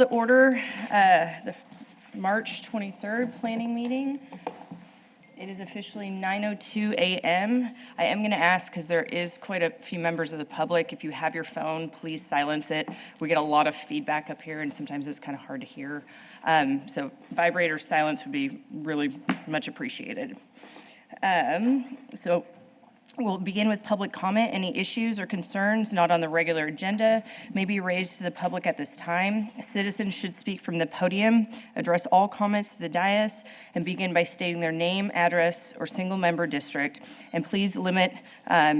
The order, the March 23rd planning meeting. It is officially 9:02 a.m. I am going to ask, because there is quite a few members of the public, if you have your phone, please silence it. We get a lot of feedback up here, and sometimes it's kind of hard to hear. So vibrator silence would be really much appreciated. So we'll begin with public comment. Any issues or concerns not on the regular agenda may be raised to the public at this time. Citizens should speak from the podium, address all comments to the dais, and begin by stating their name, address, or single-member district. And please limit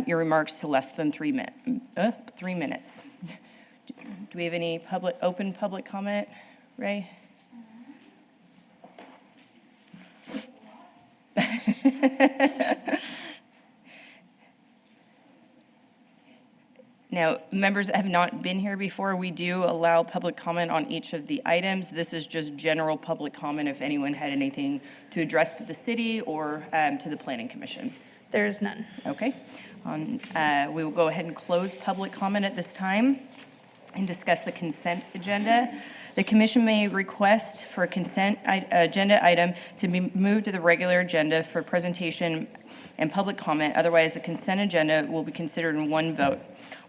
your remarks to less than 3 minutes. Do we have any open public comment, Ray? Now, members that have not been here before, we do allow public comment on each of the items. This is just general public comment if anyone had anything to address to the city or to the Planning Commission. There is none. Okay. We will go ahead and close public comment at this time and discuss the consent agenda. The commission may request for a consent agenda item to be moved to the regular agenda for presentation and public comment. Otherwise, the consent agenda will be considered in one vote.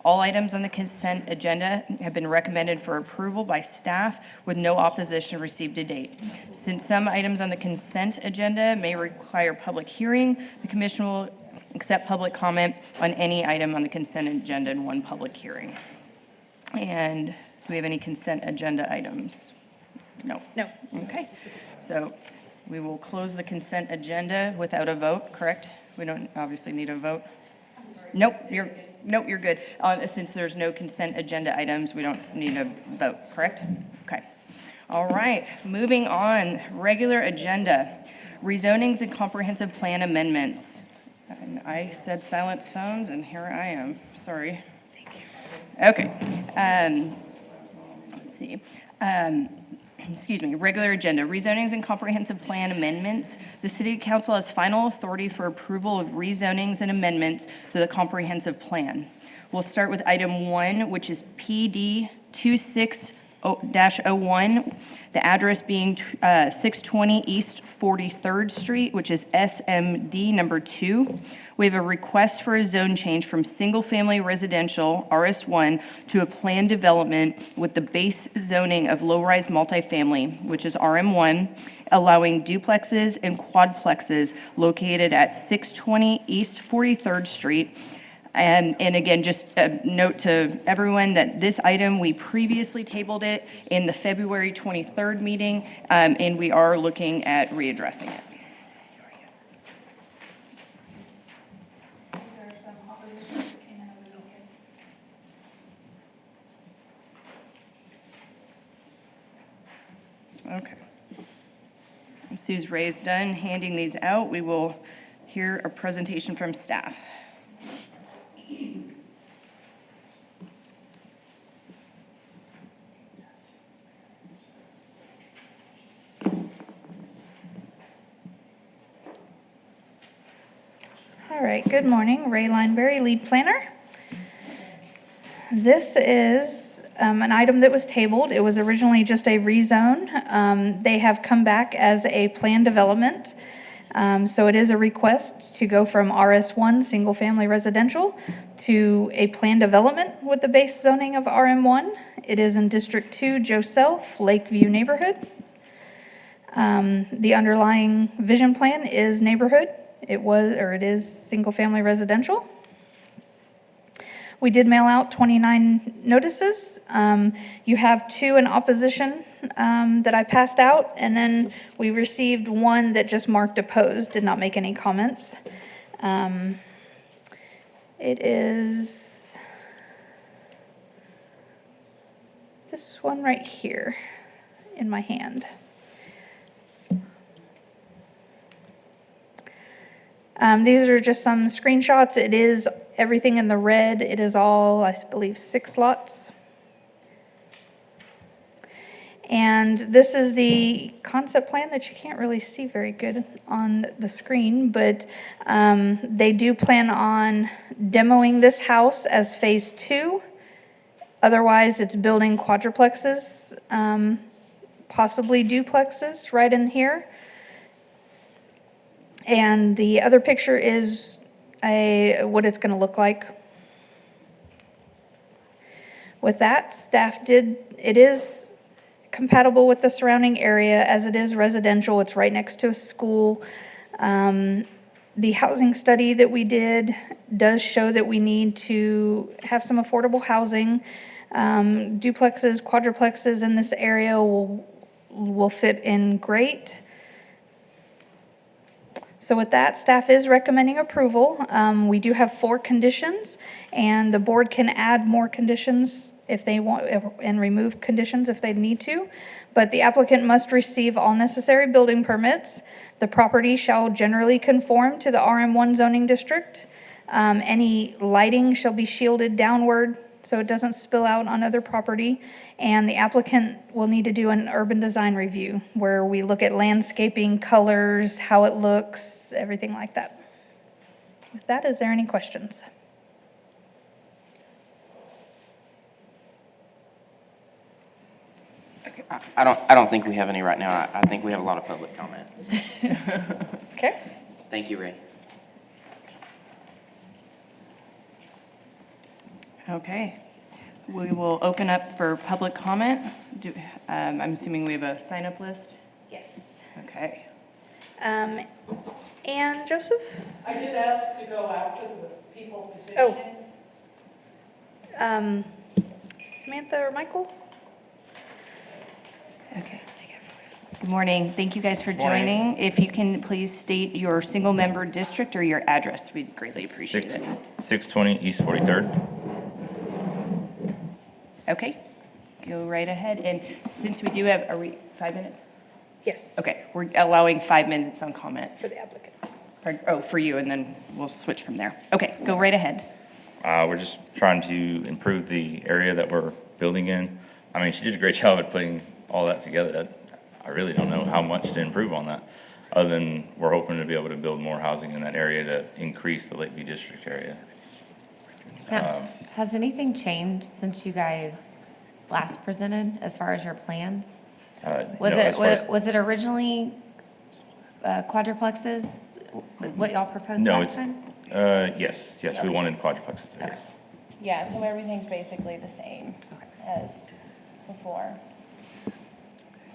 All items on the consent agenda have been recommended for approval by staff with no opposition received to date. Since some items on the consent agenda may require public hearing, the commission will accept public comment on any item on the consent agenda in one public hearing. And do we have any consent agenda items? No. No. Okay. So we will close the consent agenda without a vote, correct? We don't obviously need a vote. Nope, you're good. Since there's no consent agenda items, we don't need a vote, correct? Okay. All right, moving on. Regular agenda, rezonings and comprehensive plan amendments. And I said silence phones, and here I am. Sorry. Thank you. Okay. Let's see. Excuse me, regular agenda, rezonings and comprehensive plan amendments. The City Council has final authority for approval of rezonings and amendments to the comprehensive plan. We'll start with item 1, which is PD 26-01, the address being 620 East 43rd Street, which is SMD number 2. We have a request for a zone change from single-family residential, RS1, to a planned development with the base zoning of low-rise multifamily, which is RM1, allowing duplexes and quadplexes located at 620 East 43rd Street. And again, just a note to everyone that this item, we previously tabled it in the February 23rd meeting, and we are looking at readdressing it. Okay. As soon as Ray's done handing these out, we will hear a presentation from staff. All right, good morning. Ray Lineberry, lead planner. This is an item that was tabled. It was originally just a rezone. They have come back as a planned development. So it is a request to go from RS1, single family residential, to a planned development with the base zoning of RM1. It is in District 2, Joseph, Lakeview neighborhood. The underlying vision plan is neighborhood. It is single family residential. We did mail out 29 notices. You have 2 in opposition that I passed out, and then we received 1 that just marked opposed, did not make any comments. It is this one right here in my hand. These are just some screenshots. It is everything in the red. It is all, I believe, 6 lots. And this is the concept plan that you can't really see very good on the screen, but they do plan on demoing this house as phase 2 Otherwise, it's building quadruplexes, possibly duplexes right in here. And the other picture is what it's going to look like. With that, it is compatible with the surrounding area as it is residential. It's right next to a school. The housing study that we did does show that we need to have some affordable housing. Duplexes, quadruplexes in this area will fit in great. So with that, staff is recommending approval. We do have 4 conditions, and the board can add more conditions if they want, and remove conditions if they need to. But the applicant must receive all necessary building permits. The property shall generally conform to the RM1 zoning district. Any lighting shall be shielded downward so it doesn't spill out on other property. And the applicant will need to do an urban design review where we look at landscaping, colors, how it looks, everything like that. With that, is there any questions? I don't think we have any right now. I think we have a lot of public comments. Okay. Thank you, Ray. Okay. We will open up for public comment. I'm assuming we have a sign-up list? Yes. Okay. And Joseph? I did ask to go after the people Oh. petitioning. Samantha or Michael? Okay. Good morning. Thank you guys for Morning. joining. If you can please state your single-member district or your address, we'd greatly appreciate it. 620 East 43rd. Okay, go right ahead. And since we do have, are we 5 minutes? Yes. Okay, we're allowing 5 minutes on comment. For the applicant. Oh, for you, and then we'll switch from there. Okay, go right ahead. We're just trying to improve the area that we're building in. I mean, she did a great job at putting all that together. I really don't know how much to improve on that, other than we're hoping to be able to build more housing in that area to increase the Lakeview District area. Now, has anything changed since you guys last presented as far as your plans? Was No, it, as far as- was it originally quadruplexes, what y'all proposed No, last it's, time? yes, we wanted quadruplexes there, yes. Yeah, so everything's basically the same as before.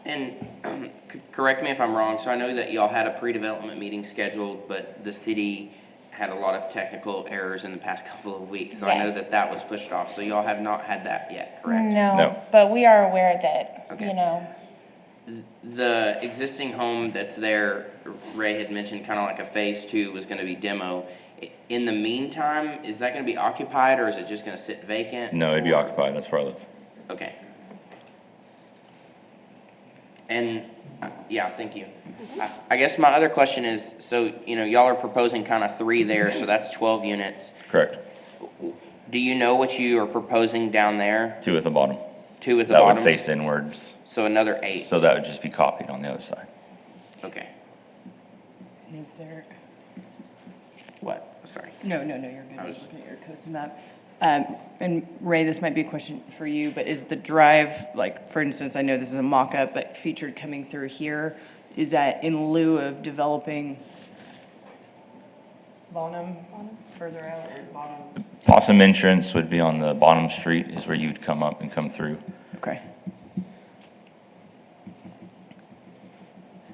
And correct me if I'm wrong, so I know that y'all had a pre-development meeting scheduled, but the city had a lot of technical errors in the past couple of weeks. So I know Yes. that was pushed off, so y'all have not had that yet, correct? No. But we are aware that, Okay. you know, The existing home that's there, Ray had mentioned kind of like a phase 2 was gonna be demo. In the meantime, is that gonna be occupied or is it just gonna sit vacant? No, it'd be or- occupied, that's where I live. Okay. And, yeah, thank you. I guess my other question is, so, y'all are proposing kind of 3 there, so that's 12 units. Correct. Do you know what you are proposing down there? 2 at the bottom. 2 at the That bottom? would face inwards, So another 8? so that would just be copied on the other side. Okay. Is there, What? Sorry. no, you're good. I I was- was looking at your coastal map. And Ray, this might be a question for you, but is the drive, like, for instance, I know this is a mock-up, but featured coming through here, is that in lieu of developing Bonham further out or Bonham? Possum entrance would be on the bottom street is where you'd come up and come through. Okay.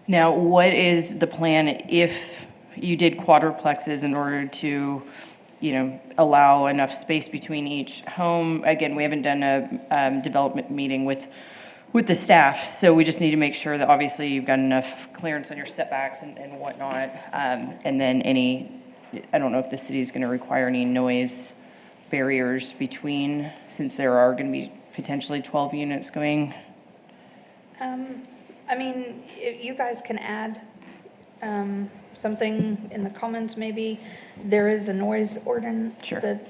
Now, what is the plan if you did quadruplexes in order to, allow enough space between each home? Again, we haven't done a development meeting with the staff, so we just need to make sure that obviously you've got enough clearance on your setbacks and whatnot. And then I don't know if the city is going to require any noise barriers between, since there are going to be potentially 12 units going. I mean, you guys can add something in the comments, maybe. There is a noise ordinance Sure. that,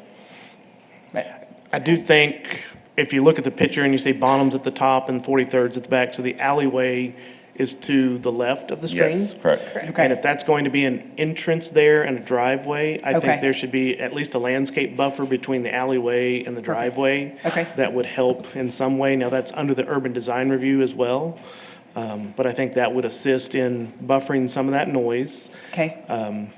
But I do think if you look at the picture and you see Bonham's at the top and 43rd's at the back, so the alleyway is to the left of the screen. Yes, correct. Okay. And if that's going to be an entrance there and a driveway, I Okay. think there should be at least a landscape buffer between the alleyway and the driveway. Okay. That would help in some way. Now, that's under the urban design review as well. But I think that would assist in buffering some of that noise. Okay,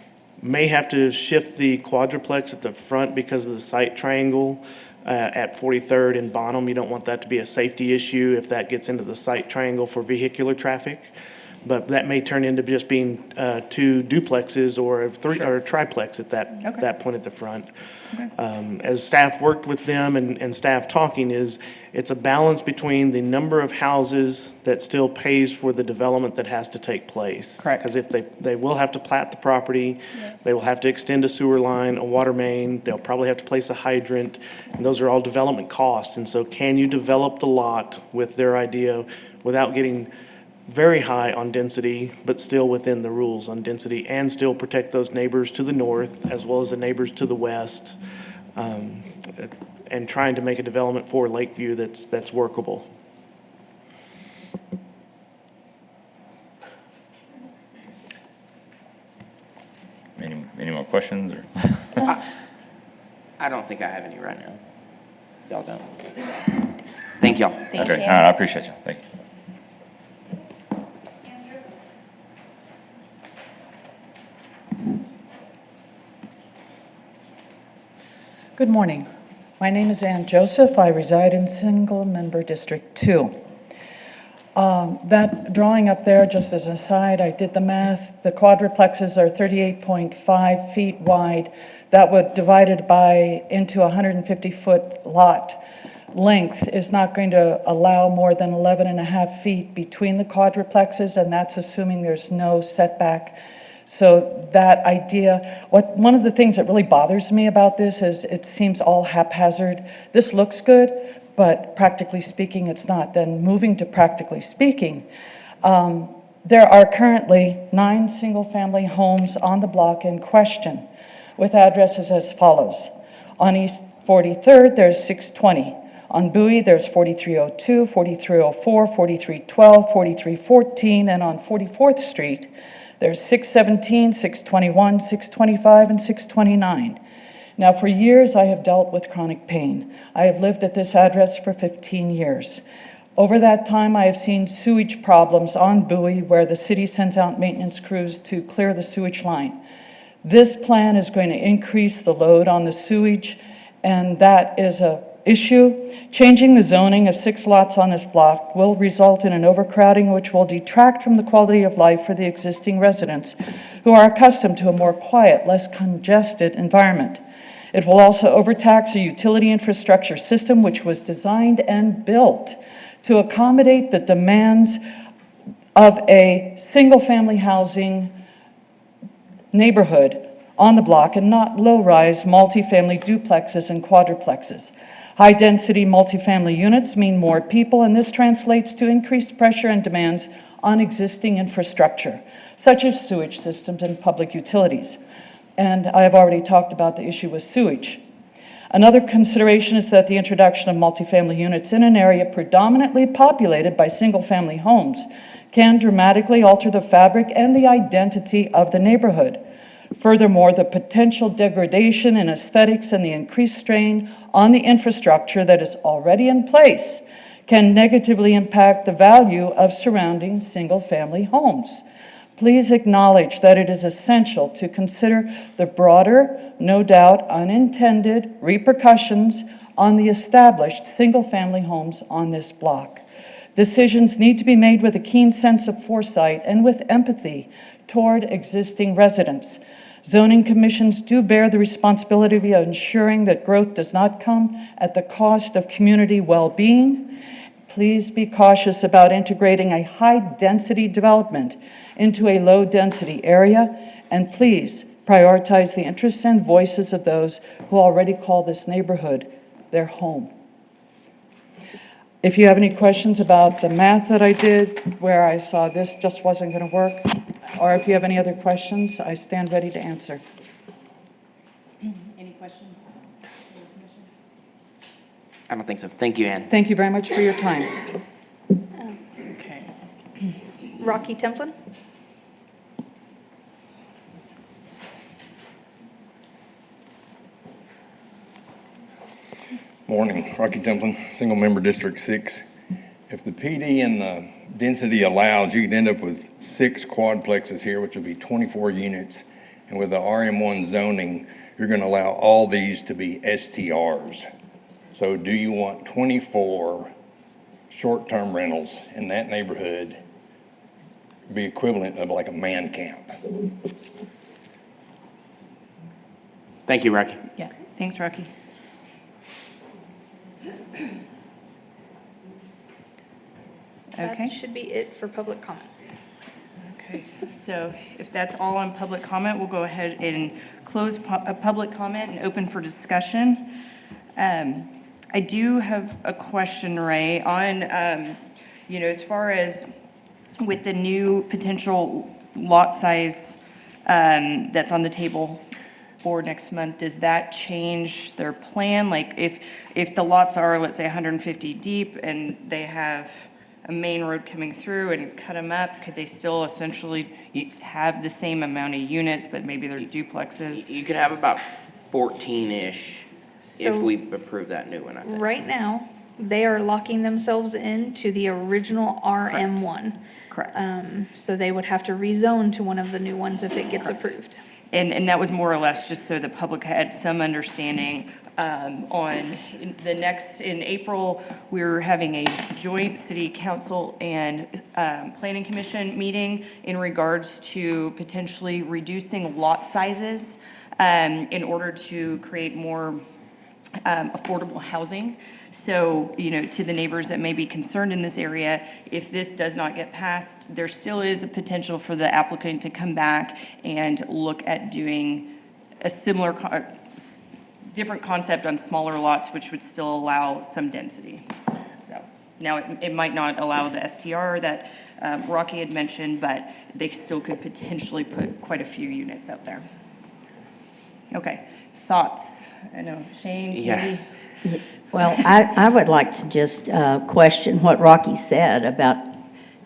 May have to shift the quadruplex at the front because of the site triangle at 43rd and Bonham. You don't want that to be a safety issue if that gets into the site triangle for vehicular traffic. But that may turn into just being two duplexes or or a triplex at that point at the front. As staff worked with them and staff talking it's a balance between the number of houses that still pays for the development that has to take place. Correct. Because if they will have to plat the property, they will have to extend a sewer line, a water main, they'll probably have to place a hydrant, and those are all development costs. And so can you develop the lot with their idea without getting very high on density, but still within the rules on density, and still protect those neighbors to the north as well as the neighbors to the west, and trying to make a development for Lakeview that's workable. Any more questions or? I don't think I have any right now. Y'all don't. Thank y'all. Thank Okay, you. all right, I appreciate you. Thank you. Good morning. My name is Ann Joseph. I reside in Single Member District 2. That drawing up there, just as an aside, I did the math. The quadruplexes are 38.5 feet wide. That would, divided into a 150-foot lot length, is not going to allow more than 11 and a half feet between the quadruplexes, and that's assuming there's no setback. So that idea, one of the things that really bothers me about this is it seems all haphazard. This looks good, but practically speaking, it's not. Then moving to practically speaking, there are currently 9 single-family homes on the block in question with addresses as follows. On East 43rd, there's 620. On Bowie, there's 4302, 4304, 4312, 4314, and on 44th Street, there's 617, 621, 625, and 629. Now, for years, I have dealt with chronic pain. I have lived at this address for 15 years. Over that time, I have seen sewage problems on Bowie where the city sends out maintenance crews to clear the sewage line. This plan is going to increase the load on the sewage, and that is an issue. Changing the zoning of 6 lots on this block will result in an overcrowding which will detract from the quality of life for the existing residents who are accustomed to a more quiet, less congested environment. It will also overtax a utility infrastructure system which was designed and built to accommodate the demands of a single-family housing neighborhood on the block and not low-rise multifamily duplexes and quadruplexes. High-density multifamily units mean more people, and this translates to increased pressure and demands on existing infrastructure, such as sewage systems and public utilities. And I have already talked about the issue with sewage. Another consideration is that the introduction of multifamily units in an area predominantly populated by single-family homes can dramatically alter the fabric and the identity of the neighborhood. Furthermore, the potential degradation in aesthetics and the increased strain on the infrastructure that is already in place can negatively impact the value of surrounding single-family homes. Please acknowledge that it is essential to consider the broader, no doubt unintended repercussions on the established single-family homes on this block. Decisions need to be made with a keen sense of foresight and with empathy toward existing residents. Zoning commissions do bear the responsibility of ensuring that growth does not come at the cost of community well-being. Please be cautious about integrating a high-density development into a low-density area, and please prioritize the interests and voices of those who already call this neighborhood their home. If you have any questions about the math that I did, where I saw this just wasn't going to work, or if you have any other questions, I stand ready to answer. Any questions? I don't think so. Thank you, Ann. Thank you very much for your time. Okay. Rocky Templin? Morning, Rocky Templin, single member District 6. If the PD and the density allows, you could end up with 6 quadplexes here, which would be 24 units. And with the RM1 zoning, you're going to allow all these to be STRs. So do you want 24 short-term rentals in that neighborhood be equivalent of like a man camp? Thank you, Rocky. Yeah, thanks, Rocky. That Okay. should be it for public comment. Okay, so if that's all on public comment, we'll go ahead and close public comment and open for discussion. I do have a question, Ray, on, as far as with the new potential lot size that's on the table for next month, does that change their plan? Like if the lots are, let's say, 150 deep and they have a main road coming through and cut them up, could they still essentially have the same amount of units, but maybe they're duplexes? You could have about 14-ish if So- we approve that new one, I think. Right now, they are locking themselves into the original RM1. Correct. So they would have to rezone to one of the new ones if it gets approved. And that was more or less just so the public had some understanding in April, we're having a joint city council and planning commission meeting in regards to potentially reducing lot sizes in order to create more affordable housing. So, to the neighbors that may be concerned in this area, if this does not get passed, there still is a potential for the applicant to come back and look at doing a similar, different concept on smaller lots, which would still allow some density. So, now it might not allow the STR that Rocky had mentioned, but they still could potentially put quite a few units out there. Okay, thoughts? I know, Shane, Yeah. Katie? Well, I would like to just question what Rocky said about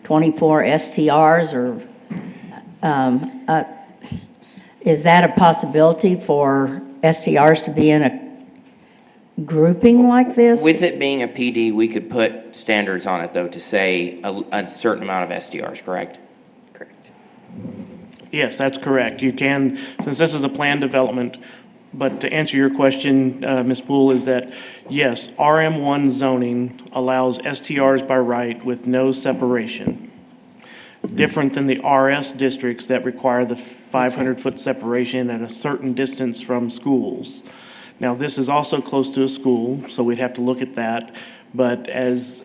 24 STRs, or is that a possibility for STRs to be in a grouping like this? With it being a PD, we could put standards on it, though, to say a certain amount of STRs, correct? Correct. Yes, that's correct. You can, since this is a planned development, but to answer your question, Ms. Poole, is that, yes, RM1 zoning allows STRs by right with no separation. Different than the RS districts that require the 500-foot separation at a certain distance from schools. Now, this is also close to a school, so we'd have to look at that. But as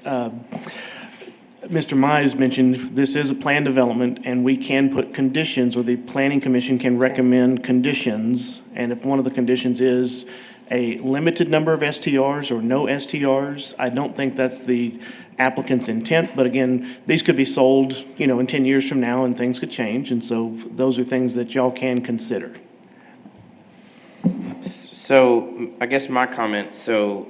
Mr. Mize mentioned, this is a planned development, and we can put conditions, or the planning commission can recommend conditions. And if one of the conditions is a limited number of STRs or no STRs, I don't think that's the applicant's intent. But again, these could be sold, in 10 years from now, and things could change. And so those are things that y'all can consider. So I guess my comment, so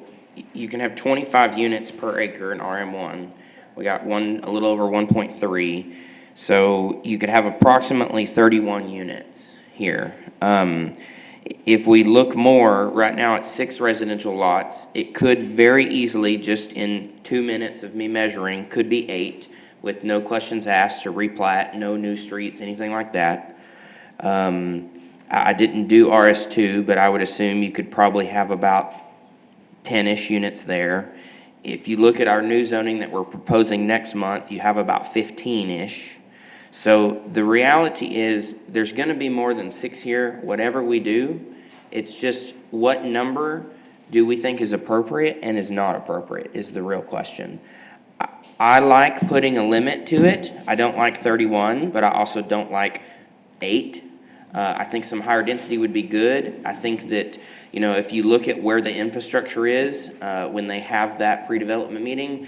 you can have 25 units per acre in RM1. We got a little over 1.3. So you could have approximately 31 units here. If we look more, right now it's 6 residential lots. It could very easily, just in 2 minutes of me measuring, could be 8 with no questions asked to replat, no new streets, anything like that. I didn't do RS2, but I would assume you could probably have about 10-ish units there. If you look at our new zoning that we're proposing next month, you have about 15-ish. So the reality is there's going to be more than 6 here, whatever we do. It's just what number do we think is appropriate and is not appropriate is the real question. I like putting a limit to it. I don't like 31, but I also don't like 8. I think some higher density would be good. I think that, if you look at where the infrastructure is, when they have that pre-development meeting,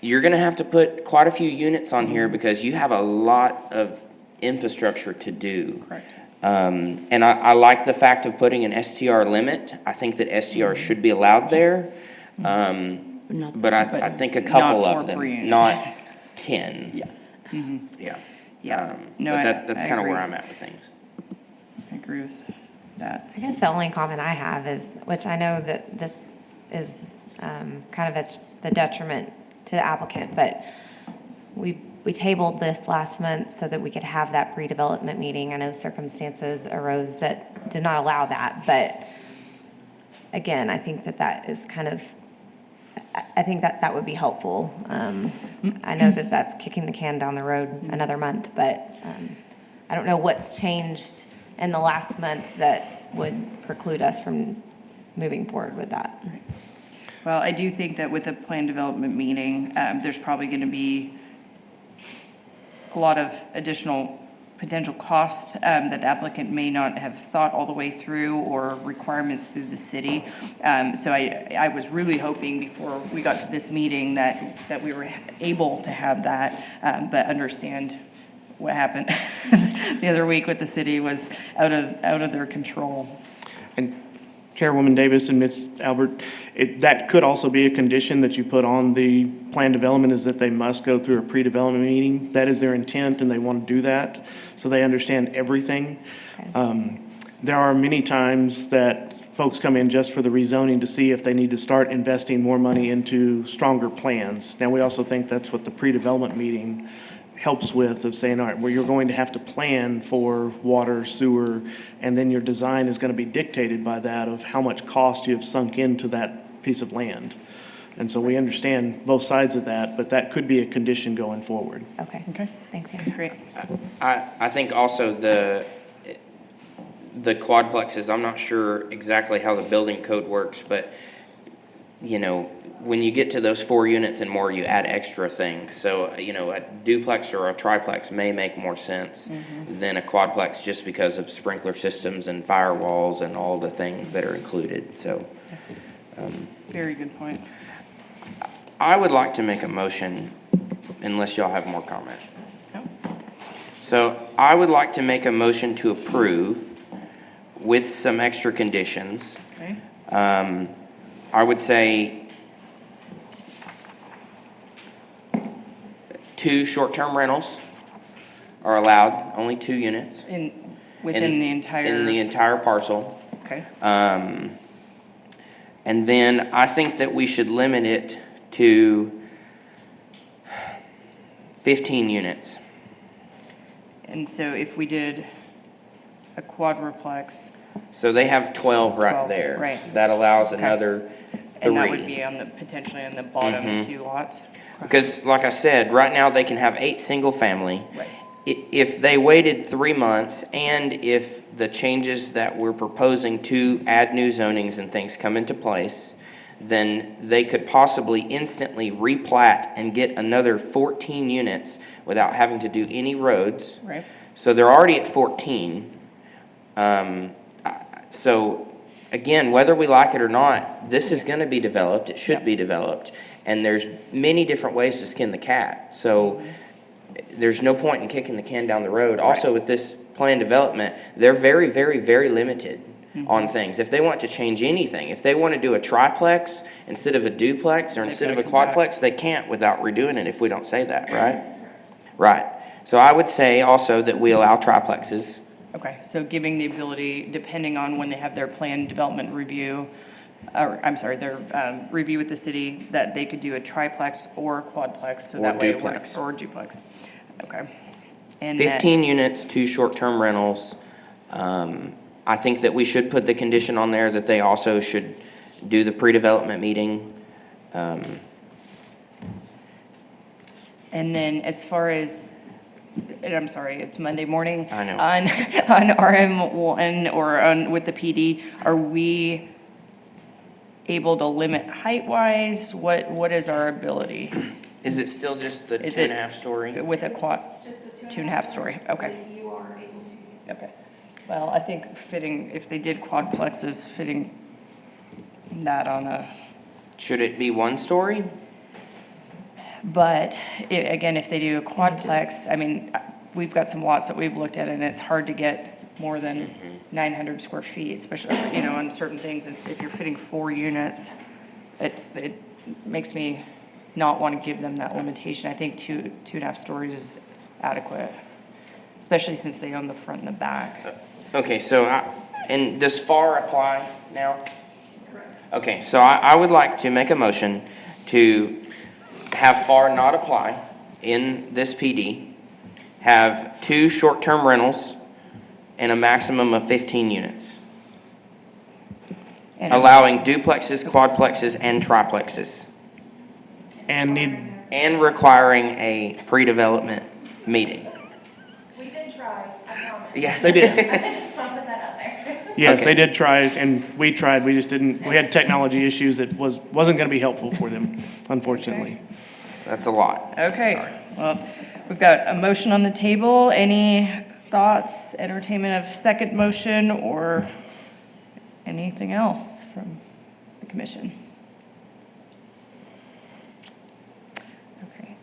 you're going to have to put quite a few units on here because you have a lot of infrastructure to do. Correct. And I like the fact of putting an STR limit. I think that STR should be allowed there. But I think a couple not of for per them, unit. not 10. Yeah. Yeah. Yeah. No, But I that's kind of agree. where I'm at with things. I agree with that. I guess the only comment I have is, which I know that this is kind of at the detriment to the applicant, but we tabled this last month so that we could have that pre-development meeting. I know circumstances arose that did not allow that, but again, I think that is kind of, I think that would be helpful. I know that that's kicking the can down the road another month, but I don't know what's changed in the last month that would preclude us from moving forward with that. Well, I do think that with the plan development meeting, there's probably going to be a lot of additional potential costs that the applicant may not have thought all the way through, or requirements through the city. So I was really hoping before we got to this meeting that we were able to have that, but understand what happened the other week with the city was out of their control. And Chairwoman Davis and Ms. Albert, that could also be a condition that you put on the plan development, is that they must go through a pre-development meeting. That is their intent, and they want to do that, so they understand everything. There are many times that folks come in just for the rezoning to see if they need to start investing more money into stronger plans. Now, we also think that's what the pre-development meeting helps with, of saying, all right, well, you're going to have to plan for water, sewer, and then your design is going to be dictated by that, of how much cost you have sunk into that piece of land. And so we understand both sides of that, but that could be a condition going forward. Okay. Okay. Thanks, Andy. Great. I think also the quadplexes, I'm not sure exactly how the building code works, but, you know, when you get to those 4 units and more, you add extra things. So, you know, a duplex or a triplex may make more sense than a quadplex, just because of sprinkler systems and firewalls and all the things that are included. So, Very good point. I would like to make a motion, unless y'all have more comment. No? So I would like to make a motion to approve with some extra conditions. Okay. I would say 2 short-term rentals are allowed, only 2 units. Within the entire. In the entire parcel. Okay. And then I think that we should limit it to 15 units. And so if we did a quadruplex, So they have 12 right 12, there. right. That allows Okay. another 3. and that would be potentially on the bottom 2 lots? Because like I said, right now they can have 8 single family. Right. If they waited 3 months, and if the changes that we're proposing to add new zonings and things come into place, then they could possibly instantly replat and get another 14 units without having to do any roads. Right. So they're already at 14. So again, whether we like it or not, this is going to be developed. It should be developed. And there's many different ways to skin the cat. So there's no point in kicking the can down the road. Also, with this plan development, they're very, very, very limited on things. If they want to change anything, if they want to do a triplex instead of a duplex or instead of a quadplex, they can't without redoing it if we don't say that, right? Right. So I would say also that we allow triplexes. Okay, so giving the ability, depending on when they have their plan development review, or, I'm sorry, their review with the city, that they could do a triplex or a quadplex, so Or that way it duplex. works, or duplex. Okay. And that- 15 units, 2 short-term rentals. I think that we should put the condition on there that they also should do the pre-development meeting. And then as far as, and I'm sorry, it's Monday morning. I know. On RM1 or on, with the PD, are we able to limit height-wise? What is our ability? Is it still just the Is 2.5 story? With a quad, 2.5 story, okay. You are able to. Okay. Well, I think fitting, if they did quadplexes, fitting that on a, Should it be 1 story? but again, if they do a quadplex, I mean, we've got some lots that we've looked at and it's hard to get more than 900 square feet, especially, you know, on certain things. And if you're fitting 4 units, it makes me not want to give them that limitation. I think 2.5 stories adequate, especially since they own the front and the back. Okay, so and does FAR apply now? Correct. Okay, so I would like to make a motion to have FAR not apply in this PD, have 2 short-term rentals, and a maximum of 15 units, And allowing duplexes, quadplexes, and triplexes, and requiring a pre-development meeting. We did try, I promise. Yeah. They did. I just want to put that out there. Yes, Okay. they did try, and we tried, we just didn't, we had technology issues that wasn't gonna be helpful for them, unfortunately. That's a lot. Okay, well, we've got a motion on the table. Any thoughts, entertainment of second motion, or anything else from the commission? Okay,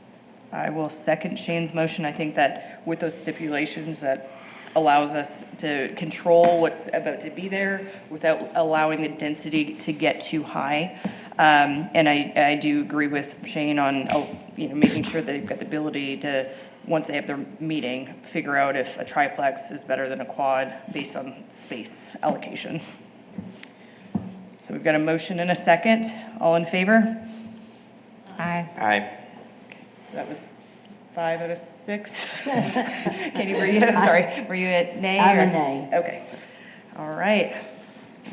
I will second Shane's motion. I think that with those stipulations, that allows us to control what's about to be there without allowing the density to get too high. And I do agree with Shane on, making sure they've got the ability to, once they have their meeting, figure out if a triplex is better than a quad based on space allocation. So we've got a motion and a second. All in favor? Aye. So that was 5 out of 6. Katie, were you, I'm sorry, were you at nay? I'm a or- nay. Okay. All right.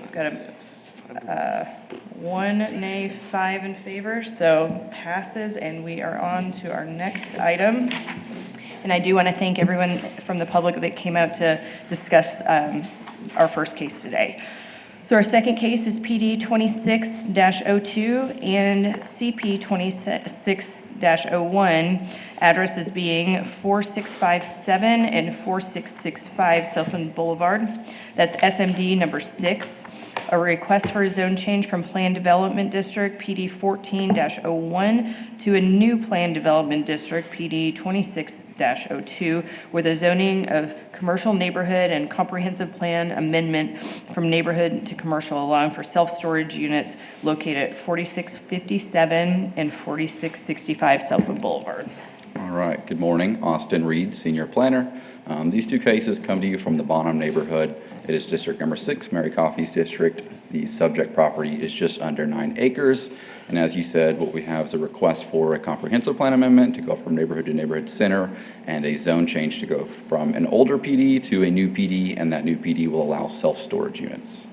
We've got a 1 nay, 5 in favor, so passes, and we are on to our next item. And I do want to thank everyone from the public that came out to discuss our first case today. So our second case is PD 26-02 and CP 26-01. Addresses being 4657 and 4665 Southland Boulevard. That's SMD number 6. A request for a zone change from Plan Development District PD 14-01 to a new Plan Development District PD 26-02 with a zoning of commercial neighborhood and comprehensive plan amendment from neighborhood to commercial, allowing for self-storage units located at 4657 and 4665 Southland Boulevard. All right, good morning. Austin Reed, Senior Planner. These 2 cases come to you from the Bonham neighborhood. It is District Number 6, Mary Coffey's district. The subject property is just under 9 acres. And as you said, what we have is a request for a comprehensive plan amendment to go from neighborhood to neighborhood center, and a zone change to go from an older PD to a new PD, and that new PD will allow self-storage units.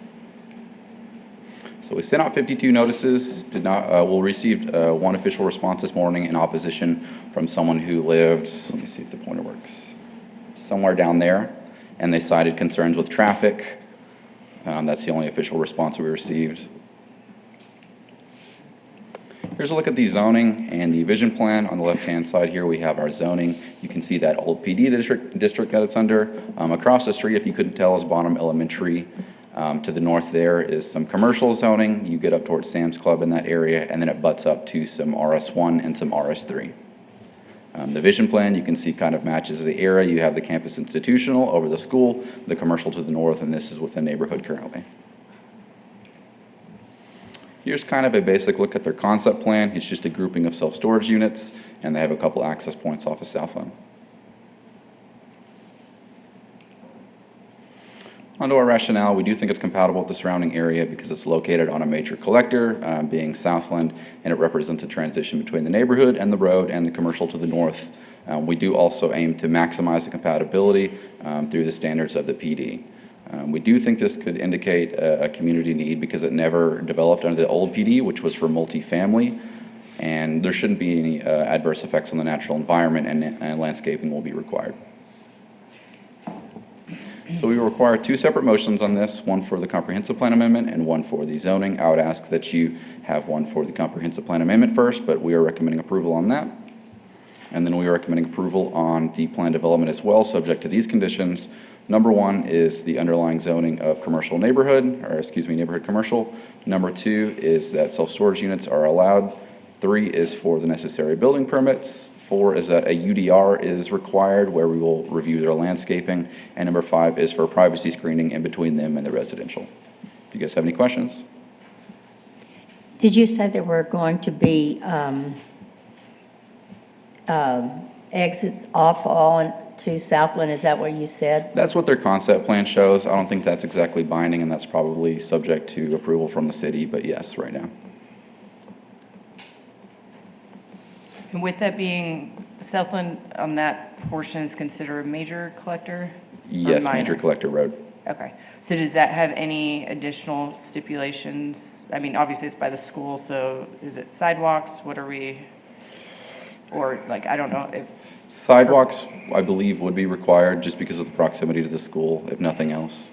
So we sent out 52 notices, we received 1 official response this morning in opposition from someone who lived, let me see if the pointer works, somewhere down there, and they cited concerns with traffic. That's the only official response we received. Here's a look at the zoning and the vision plan. On the left-hand side here, we have our zoning. You can see that old PD district that it's under. Across the street, if you couldn't tell, is Bonham Elementary. To the north there is some commercial zoning. You get up towards Sam's Club in that area, and then it butts up to some RS1 and some RS3. The vision plan, you can see, kind of matches the area. You have the campus institutional over the school, the commercial to the north, and this is within neighborhood currently. Here's kind of a basic look at their concept plan. It's just a grouping of self-storage units, and they have a couple access points off of Southland. Onto our rationale, we do think it's compatible with the surrounding area because it's located on a major collector, being Southland, and it represents a transition between the neighborhood and the road and the commercial to the north. We do also aim to maximize the compatibility through the standards of the PD. We do think this could indicate a community need because it never developed under the old PD, which was for multifamily, and there shouldn't be any adverse effects on the natural environment, and landscaping will be required. So we require 2 separate motions on this, one for the comprehensive plan amendment and one for the zoning. I would ask that you have one for the comprehensive plan amendment first, but we are recommending approval on that. And then we are recommending approval on the plan development as well, subject to these conditions. Number 1 is the underlying zoning of commercial neighborhood, neighborhood commercial. Number 2 is that self-storage units are allowed. 3 is for the necessary building permits. 4 is that a UDR is required where we will review their landscaping. And number 5 is for privacy screening in between them and the residential. Do you guys have any questions? Did you say there were going to be exits off on to Southland, is that what you said? That's what their concept plan shows. I don't think that's exactly binding, and that's probably subject to approval from the city, but yes, right now. And with that being, Southland on that portion is considered a major collector? Or Yes, minor? major collector road. Okay, so does that have any additional stipulations? I mean, obviously it's by the school, so is it sidewalks? What are we, or like, I don't know if, Sidewalks, I believe, would be required just because of the proximity to the school, if nothing else.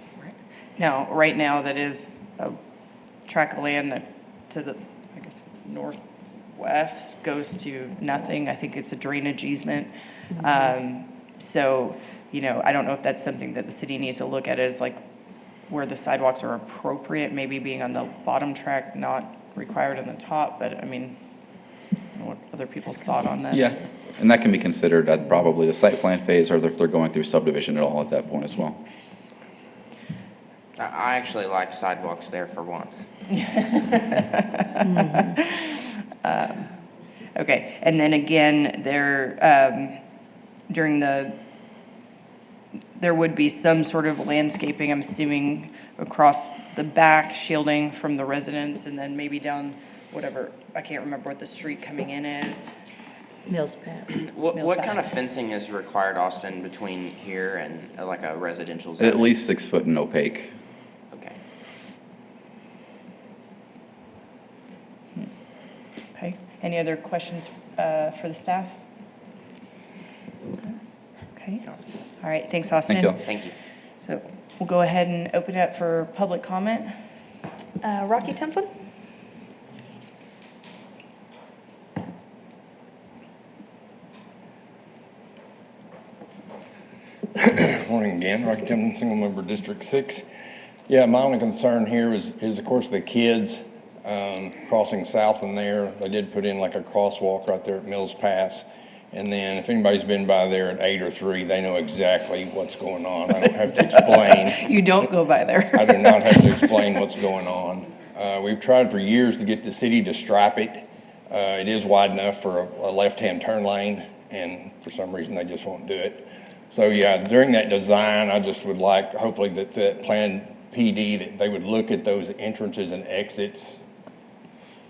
now, right now, that is a tract of land that to the, I guess, northwest goes to nothing. I think it's a drainage easement. So, you know, I don't know if that's something that the city needs to look at as like where the sidewalks are appropriate, maybe being on the bottom track, not required on the top, but I mean, I don't know what other people's thought on that. Yeah, and that can be considered at probably the site plan phase, or if they're going through subdivision at all at that point as well. I actually like sidewalks there for once. Okay, and then again, there would be some sort of landscaping, I'm assuming, across the back, shielding from the residents, and then maybe down whatever, I can't remember what the street coming in is. Mills Path. What kind of fencing is required, Austin, between here and like a residential zone? At least 6 foot and opaque. Okay. Okay, any other questions for the staff? Okay, all right, thanks, Austin. Thank you. Thank you. So we'll go ahead and open it up for public comment. Rocky Templin? Morning again, Rocky Templin, single member District 6. Yeah, my only concern here is of course the kids crossing south in there. They did put in like a crosswalk right there at Mills Pass. And then if anybody's been by there at 8 or 3, they know exactly what's going on. I don't have to explain. You don't go by there. I do not have to explain what's going on. We've tried for years to get the city to stripe it. It is wide enough for a left-hand turn lane, and for some reason they just won't do it. So yeah, during that design, I just would like, hopefully that planned PD, that they would look at those entrances and exits,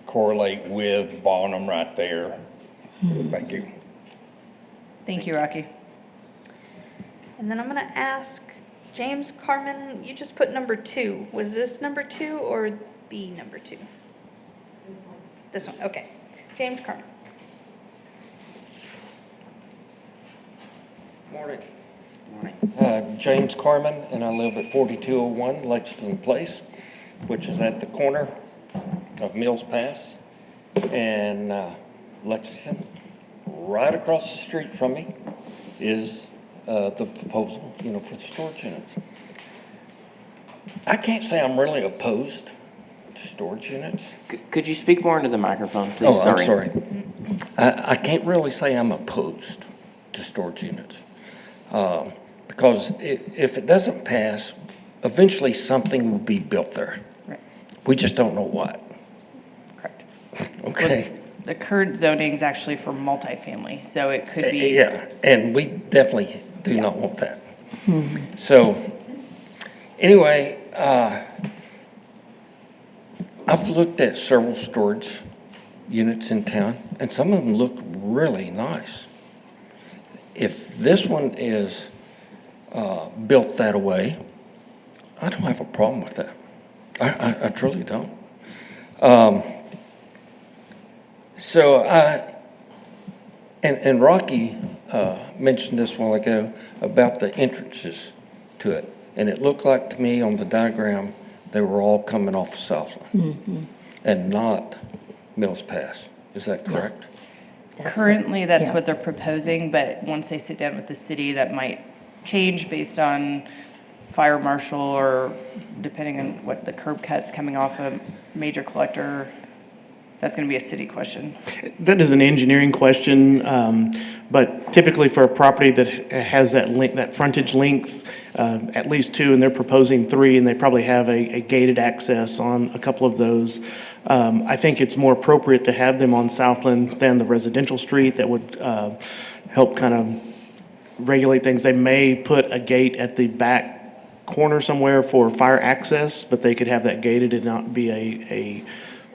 correlate with Bonham right there. Thank you. Thank you, Rocky. And then I'm going to ask James Carmen, you just put number 2. Was this number 2 or B number 2? This one, okay. James Carmen. Morning. Morning. James Carmen, and I live at 4201 Lexington Place, which is at the corner of Mills Pass and Lexington. Right across the street from me is the proposal, for the storage units. I can't say I'm really opposed to storage units. Could you speak more into the microphone, please? Oh, I'm sorry. I can't really say I'm opposed to storage units. Because if it doesn't pass, eventually something will be built there. Right. We just don't know what. Correct. Okay? The current zoning is actually for multifamily, so it could be. Yeah, and we definitely do not want that. So, anyway, I've looked at several storage units in town, and some of them look really nice. If this one is built that way, I don't have a problem with that. I truly don't. So and Rocky mentioned this a while ago about the entrances to it. And it looked like to me on the diagram, they were all coming off of Southland and not Mills Pass. Is that correct? Currently, that's what they're proposing, but once they sit down with the city, that might change based on fire marshal or depending on what the curb cuts coming off a major collector. That's going to be a city question. That is an engineering question, but typically for a property that has that frontage length, at least 2, and they're proposing 3, and they probably have a gated access on a couple of those. I think it's more appropriate to have them on Southland than the residential street that would help kind of regulate things. They may put a gate at the back corner somewhere for fire access, but they could have that gated and not be a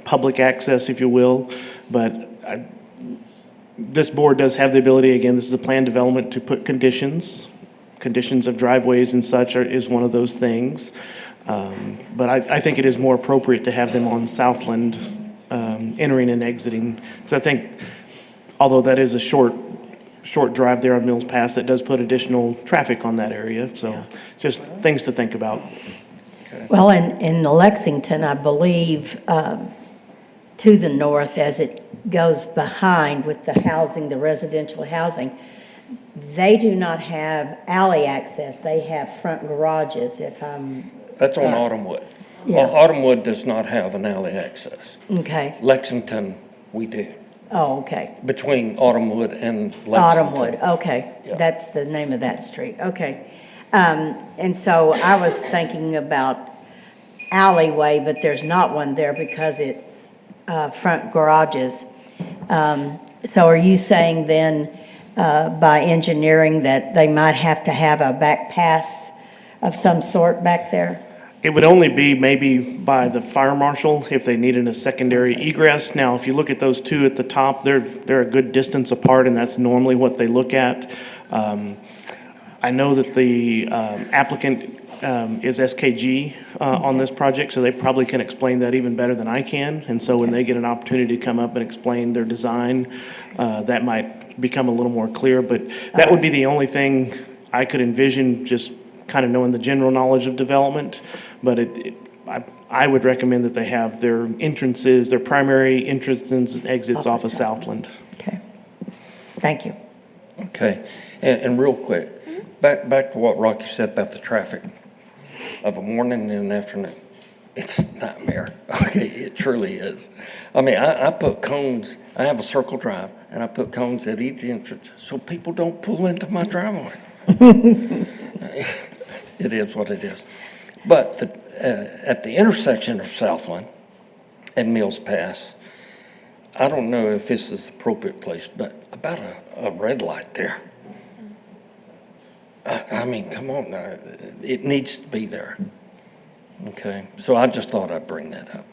public access, if you will. But this board does have the ability, again, this is a planned development, to put conditions of driveways and such is one of those things. But I think it is more appropriate to have them on Southland, entering and exiting. So I think, although that is a short drive there on Mills Pass, that does put additional traffic on that area. So just things to think about. Well, in Lexington, I believe, to the north, as it goes behind with the housing, the residential housing, they do not have alley access. They have front garages, if I'm... That's on Autumnwood. Yeah. Autumnwood does not have an alley access. Okay. Lexington, we do. Oh, okay. Between Autumnwood and Lexington. Autumnwood, okay. Yeah. That's the name of that street, okay. And so I was thinking about alleyway, but there's not one there because it's front garages. So are you saying then, by engineering, that they might have to have a back pass of some sort back there? It would only be maybe by the fire marshal if they needed a secondary egress. Now, if you look at those two at the top, they're a good distance apart, and that's normally what they look at. I know that the applicant is SKG on this project, so they probably can explain that even better than I can. And so when they get an opportunity to come up and explain their design, that might become a little more clear. But that would be the only thing I could envision, just kind of knowing the general knowledge of development. But I would recommend that they have their entrances, their primary entrances and exits off of Southland. Okay. Thank you. Okay, and real quick, back to what Rocky said about the traffic of a morning and an afternoon. It's a nightmare. Okay, it truly is. I mean, I put cones, I have a circle drive, and I put cones at each entrance so people don't pull into my driveway. It is what it is. But at the intersection of Southland and Mills Pass, I don't know if this is the appropriate place, but about a red light there. I mean, come on now. It needs to be there. Okay, so I just thought I'd bring that up.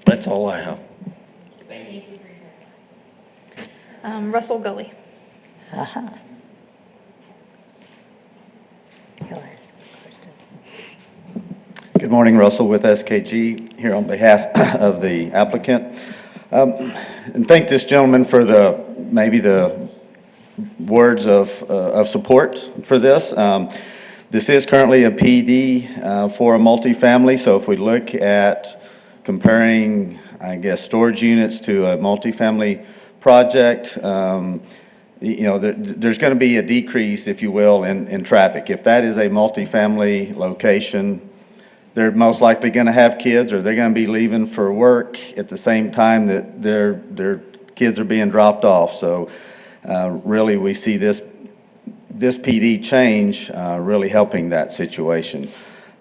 That's all I have. Russell Gully. Uh-huh. Good morning, Russell with SKG, here on behalf of the applicant. And thank this gentleman for maybe the words of support for this. This is currently a PD for a multifamily, so if we look at comparing, I guess, storage units to a multifamily project, there's going to be a decrease, if you will, in traffic. If that is a multifamily location, they're most likely going to have kids, or they're going to be leaving for work at the same time that their kids are being dropped off. So really, we see this PD change really helping that situation.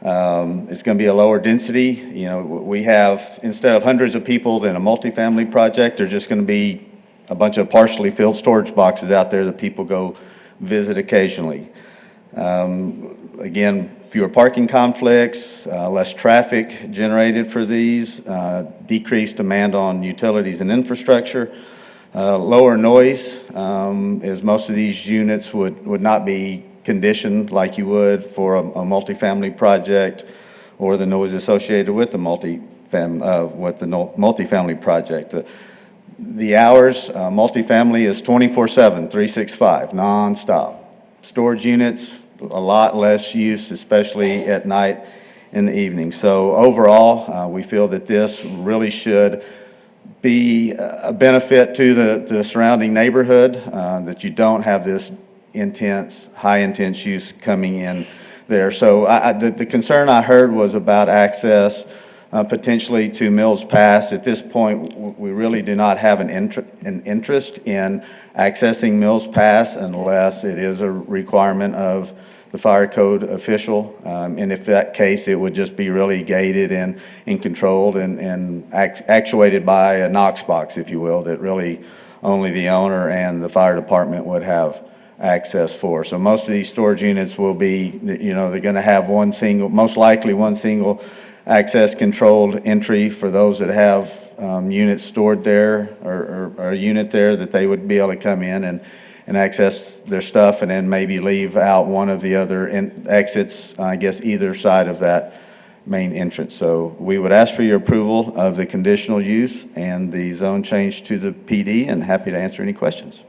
It's going to be a lower density. We have, instead of hundreds of people in a multifamily project, there's just going to be a bunch of partially filled storage boxes out there that people go visit occasionally. Again, fewer parking conflicts, less traffic generated for these, decreased demand on utilities and infrastructure, lower noise, as most of these units would not be conditioned like you would for a multifamily project, or the noise associated with the multifamily project. The hours, multifamily is 24/7, 365, nonstop. Storage units, a lot less use, especially at night in the evening. So overall, we feel that this really should be a benefit to the surrounding neighborhood, that you don't have this high intense use coming in there. So the concern I heard was about access potentially to Mills Pass. At this point, we really do not have an interest in accessing Mills Pass unless it is a requirement of the fire code official. And if that case, it would just be really gated and controlled and actuated by a Knox box, if you will, that really only the owner and the fire department would have access for. So most of these storage units will be, they're going to have most likely one single access controlled entry for those that have units stored there or a unit there that they would be able to come in and access their stuff and then maybe leave out one of the other exits, I guess, either side of that main entrance. So we would ask for your approval of the conditional use and the zone change to the PD, and happy to answer any questions.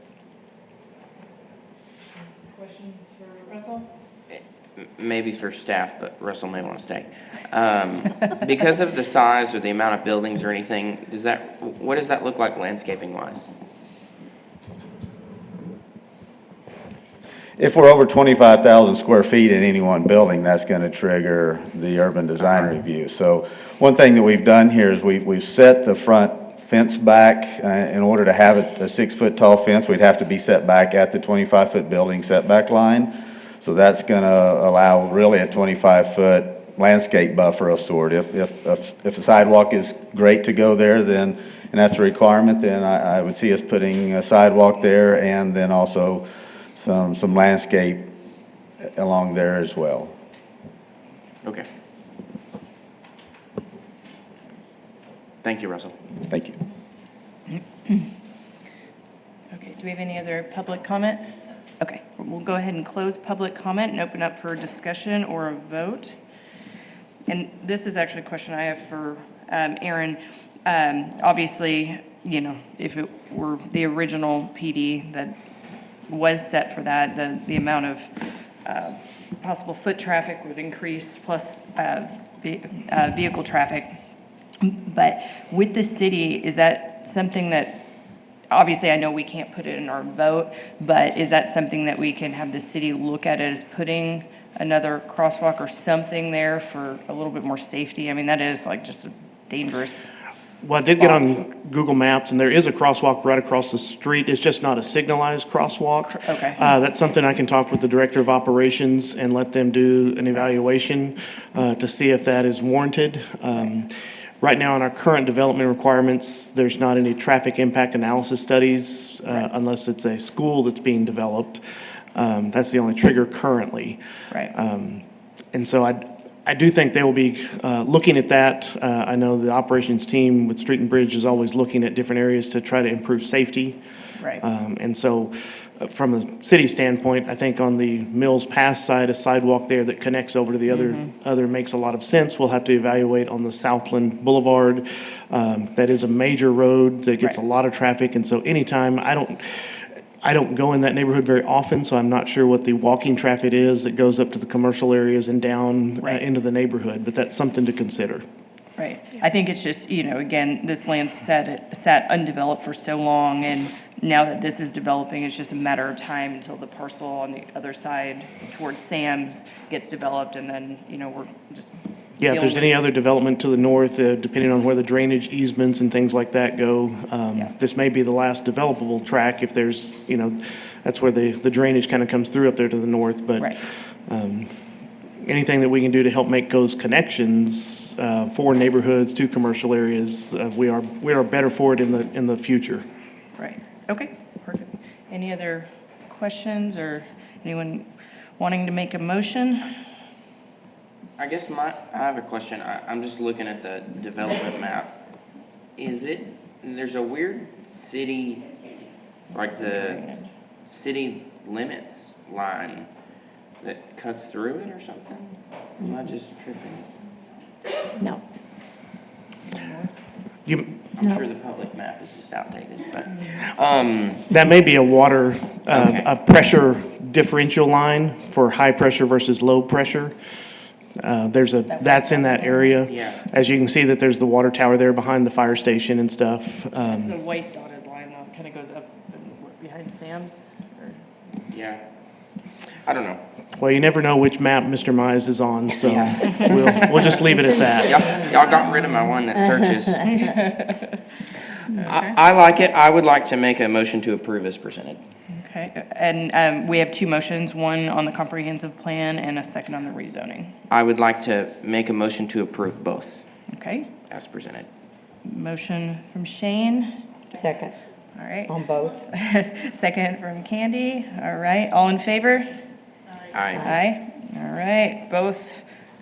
Questions for Russell? Maybe for staff, but Russell may want to stay. Because of the size or the amount of buildings or anything, what does that look like landscaping wise? If we're over 25,000 square feet in any one building, that's going to trigger the urban design review. So one thing that we've done here is we've set the front fence back. In order to have a 6-foot tall fence, we'd have to be set back at the 25-foot building setback line. So that's going to allow really a 25-foot landscape buffer of sort. If a sidewalk is great to go there, then, and that's a requirement, then I would see us putting a sidewalk there and then also some landscape along there as well. Okay. Thank you, Russell. Thank you. Okay, do we have any other public comment? Okay, we'll go ahead and close public comment and open up for discussion or a vote. And this is actually a question I have for Aaron. Obviously, if it were the original PD that was set for that, the amount of possible foot traffic would increase, plus vehicle traffic. But with the city, is that something that, obviously I know we can't put it in our vote, but is that something that we can have the city look at as putting another crosswalk or something there for a little bit more safety? I mean, that is like just a dangerous. Well, I did get on Google Maps, and there is a crosswalk right across the street. It's just not a signalized crosswalk. Okay. That's something I can talk with the Director of Operations and let them do an evaluation to see if that is warranted. Right now, in our current development requirements, there's not any traffic impact analysis studies unless it's a school that's being developed. That's the only trigger currently. Right. And so I do think they will be looking at that. I know the operations team with Street and Bridge is always looking at different areas to try to improve safety. Right. And so from a city standpoint, I think on the Mills Pass side, a sidewalk there that connects over to the other makes a lot of sense. We'll have to evaluate on the Southland Boulevard. That is a major road that gets a lot of traffic. And so anytime, I don't go in that neighborhood very often, so I'm not sure what the walking traffic is that goes up to the commercial areas and down into the neighborhood, but that's something to consider. Right. I think it's just, again, this land sat undeveloped for so long, and now that this is developing, it's just a matter of time until the parcel on the other side towards Sam's gets developed, and then, we're just. Yeah, if there's any other development to the north, depending on where the drainage easements and things like that go, this may be the last developable track if there's, that's where the drainage kind of comes through up there to the north. But anything that we can do to help make those connections for neighborhoods to commercial areas, we are better for it in the future. Right. Okay, perfect. Any other questions or anyone wanting to make a motion? I guess I have a question. I'm just looking at the development map. There's a weird city, like the city limits line that cuts through it or something? Am I just tripping? No. I'm sure the public map is just outdated, but. That may be a water, Okay. a pressure differential line for high pressure versus low pressure. That's in that area. Yeah. As you can see that there's the water tower there behind the fire station and stuff. It's a white dotted line that kind of goes up behind Sam's. Yeah. I don't know. Well, you never know which map Mr. Mize is on, so we'll just leave it at that. Y'all got rid of my one that searches. I like it. I would like to make a motion to approve as presented. Okay, and we have two motions, one on the comprehensive plan and a second on the rezoning. I would like to make a motion to approve both Okay, as presented. motion from Shane. Second. All right. On both? Second from Candy. All right. All in favor? Aye. Aye. All right. Both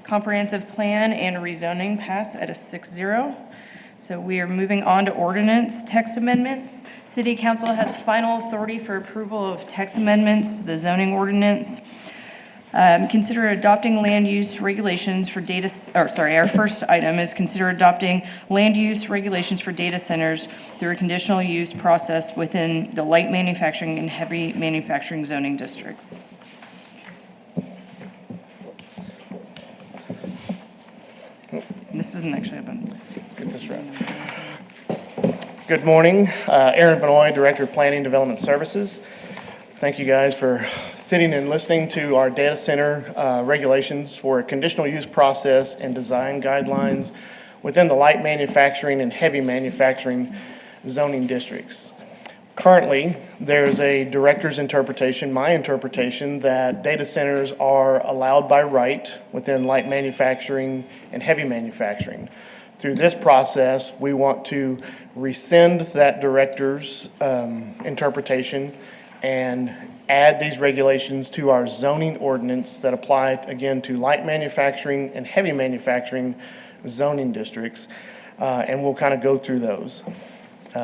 comprehensive plan and rezoning pass at a 6-0. So we are moving on to ordinance text amendments. City Council has final authority for approval of text amendments to the zoning ordinance. Consider adopting land use regulations for our first item is consider adopting land use regulations for data centers through a conditional use process within the light manufacturing and heavy manufacturing zoning districts. This isn't actually open. Let's get this right. Good morning. Aaron Benoit, Director of Planning Development Services. Thank you guys for sitting and listening to our data center regulations for a conditional use process and design guidelines within the light manufacturing and heavy manufacturing zoning districts. Currently, there's a director's interpretation, my interpretation, that data centers are allowed by right within light manufacturing and heavy manufacturing. Through this process, we want to rescind that director's interpretation and add these regulations to our zoning ordinance that apply, again, to light manufacturing and heavy manufacturing zoning districts. And we'll kind of go through those.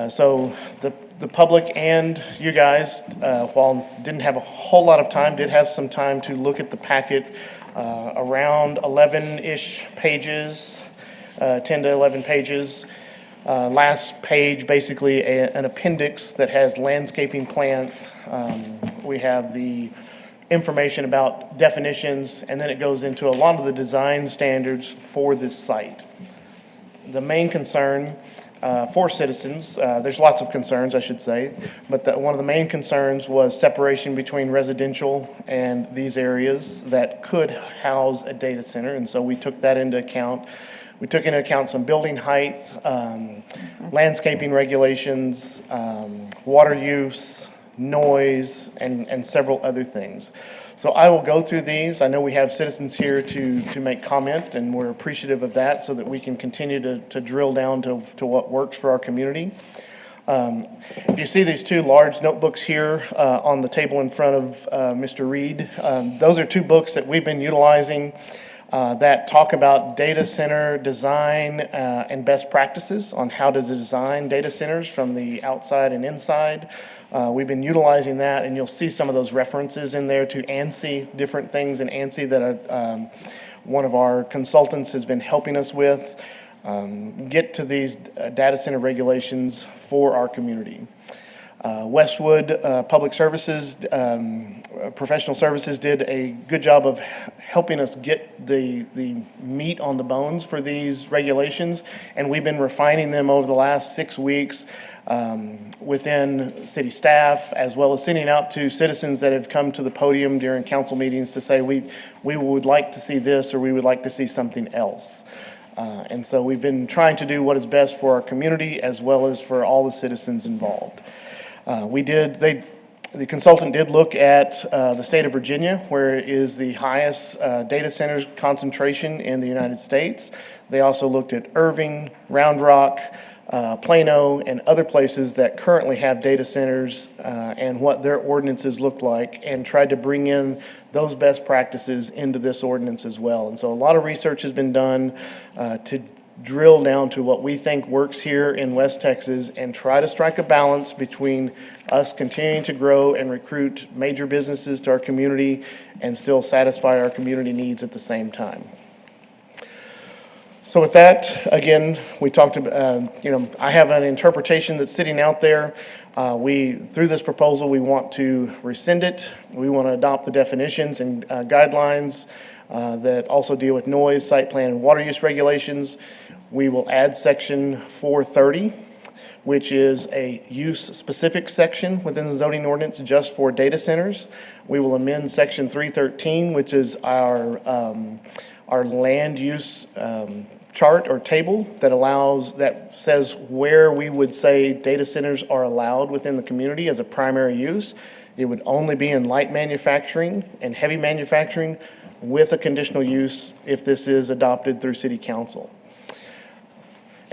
So the public and you guys, while didn't have a whole lot of time, did have some time to look at the packet, around 11-ish pages, 10 to 11 pages. Last page, basically an appendix that has landscaping plans. We have the information about definitions, and then it goes into a lot of the design standards for this site. The main concern for citizens, there's lots of concerns, I should say, but one of the main concerns was separation between residential and these areas that could house a data center, and so we took that into account. We took into account some building height, landscaping regulations, water use, noise, and several other things. So I will go through these. I know we have citizens here to make comment, and we're appreciative of that so that we can continue to drill down to what works for our community. If you see these two large notebooks here on the table in front of Mr. Reed, those are two books that we've been utilizing that talk about data center design and best practices on how to design data centers from the outside and inside. We've been utilizing that, and you'll see some of those references in there to ANSI, different things in ANSI that one of our consultants has been helping us with get to these data center regulations for our community. Westwood Public Services, Professional Services did a good job of helping us get the meat on the bones for these regulations, and we've been refining them over the last 6 weeks within city staff, as well as sending out to citizens that have come to the podium during council meetings to say, we would like to see this, or we would like to see something else. And so we've been trying to do what is best for our community as well as for all the citizens involved. The consultant did look at the state of Virginia, where it is the highest data centers concentration in the United States. They also looked at Irving, Round Rock, Plano, and other places that currently have data centers and what their ordinances look like, and tried to bring in those best practices into this ordinance as well. And so a lot of research has been done to drill down to what we think works here in West Texas and try to strike a balance between us continuing to grow and recruit major businesses to our community and still satisfy our community needs at the same time. So with that, again, we talked about, I have an interpretation that's sitting out there. Through this proposal, we want to rescind it. We want to adopt the definitions and guidelines that also deal with noise, site plan, and water use regulations. We will add section 430, which is a use-specific section within the zoning ordinance just for data centers. We will amend section 313, which is our land use chart or table that says where we would say data centers are allowed within the community as a primary use. It would only be in light manufacturing and heavy manufacturing with a conditional use if this is adopted through city council.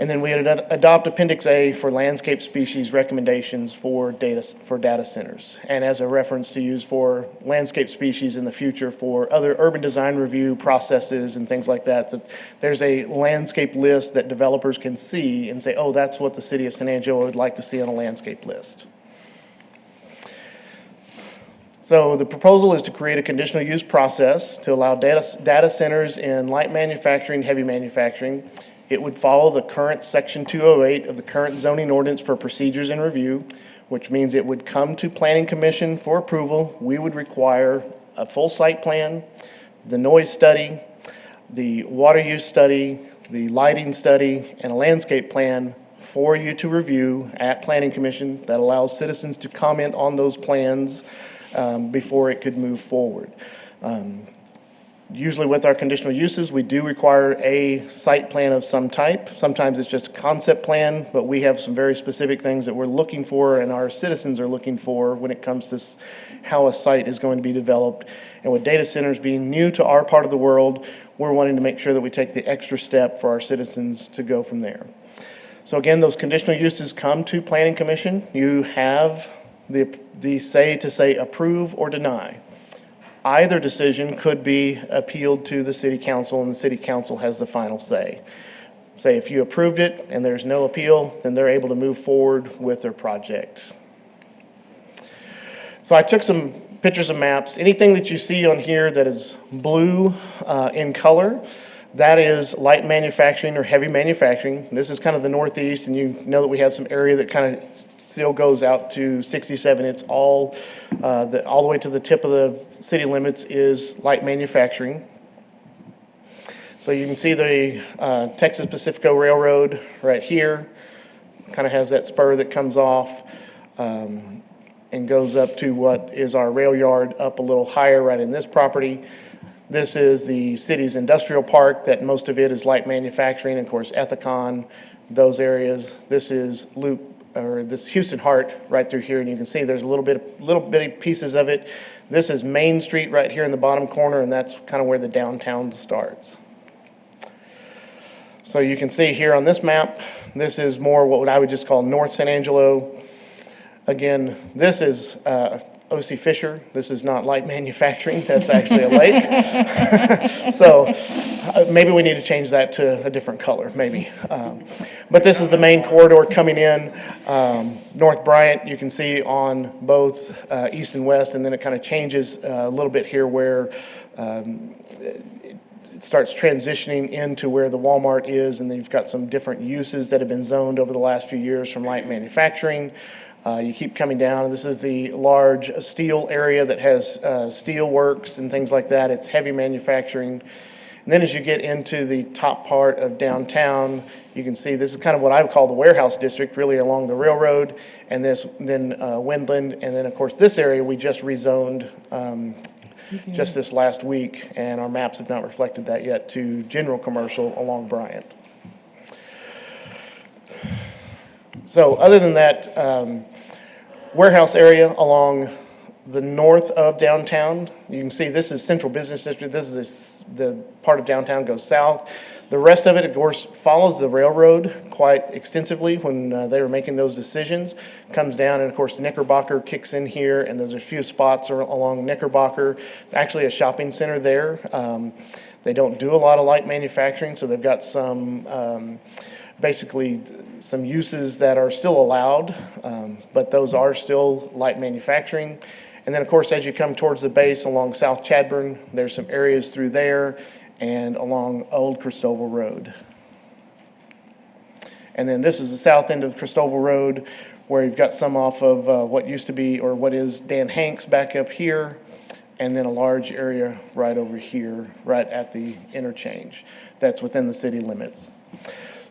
And then we adopt Appendix A for landscape species recommendations for data centers. And as a reference to use for landscape species in the future for other urban design review processes and things like that, that there's a landscape list that developers can see and say, oh, that's what the city of San Angelo would like to see on a landscape list. So the proposal is to create a conditional use process to allow data centers in light manufacturing, heavy manufacturing. It would follow the current Section 208 of the current zoning ordinance for procedures and review, which means it would come to Planning Commission for approval. We would require a full site plan, the noise study, the water use study, the lighting study, and a landscape plan for you to review at Planning Commission that allows citizens to comment on those plans before it could move forward. Usually with our conditional uses, we do require a site plan of some type. Sometimes it's just a concept plan, but we have some very specific things that we're looking for and our citizens are looking for when it comes to how a site is going to be developed. And with data centers being new to our part of the world, we're wanting to make sure that we take the extra step for our citizens to go from there. So again, those conditional uses come to Planning Commission. You have the say to say approve or deny. Either decision could be appealed to the city council, and the city council has the final say. Say if you approved it and there's no appeal, then they're able to move forward with their project. So I took some pictures and maps. Anything that you see on here that is blue in color, that is light manufacturing or heavy manufacturing. This is kind of the northeast, and you know that we have some area that kind of still goes out to 67. It's all the way to the tip of the city limits is light manufacturing. So you can see the Texas Pacifico Railroad right here. Kind of has that spur that comes off and goes up to what is our rail yard up a little higher right in this property. This is the city's industrial park, that most of it is light manufacturing, of course, Ethicon, those areas. This is this Houston Hart right through here, and you can see there's little bitty pieces of it. This is Main Street right here in the bottom corner, and that's kind of where the downtown starts. So you can see here on this map, this is more what I would just call North San Angelo. Again, this is O.C. Fisher. This is not light manufacturing. That's actually a lake. So maybe we need to change that to a different color, maybe. But this is the main corridor coming in. North Bryant, you can see on both east and west, and then it kind of changes a little bit here where it starts transitioning into where the Walmart is, and then you've got some different uses that have been zoned over the last few years from light manufacturing. You keep coming down, and this is the large steel area that has steel works and things like that. It's heavy manufacturing. And then as you get into the top part of downtown, you can see this is kind of what I would call the warehouse district, really along the railroad, and then Windland, and then of course this area we just rezoned just this last week, and our maps have not reflected that yet, to general commercial along Bryant. So other than that warehouse area along the north of downtown, you can see this is Central Business District. This is the part of downtown goes south. The rest of it, of course, follows the railroad quite extensively when they were making those decisions. Comes down, and of course, Knickerbocker kicks in here, and there's a few spots along Knickerbocker. Actually, a shopping center there. They don't do a lot of light manufacturing, so they've got some basically some uses that are still allowed, but those are still light manufacturing. And then, of course, as you come towards the base along South Chadbourne, there's some areas through there and along Old Cristoval Road. And then this is the south end of Cristoval Road, where you've got some off of what used to be, or what is Dan Hanks back up here, and then a large area right over here, right at the interchange. That's within the city limits.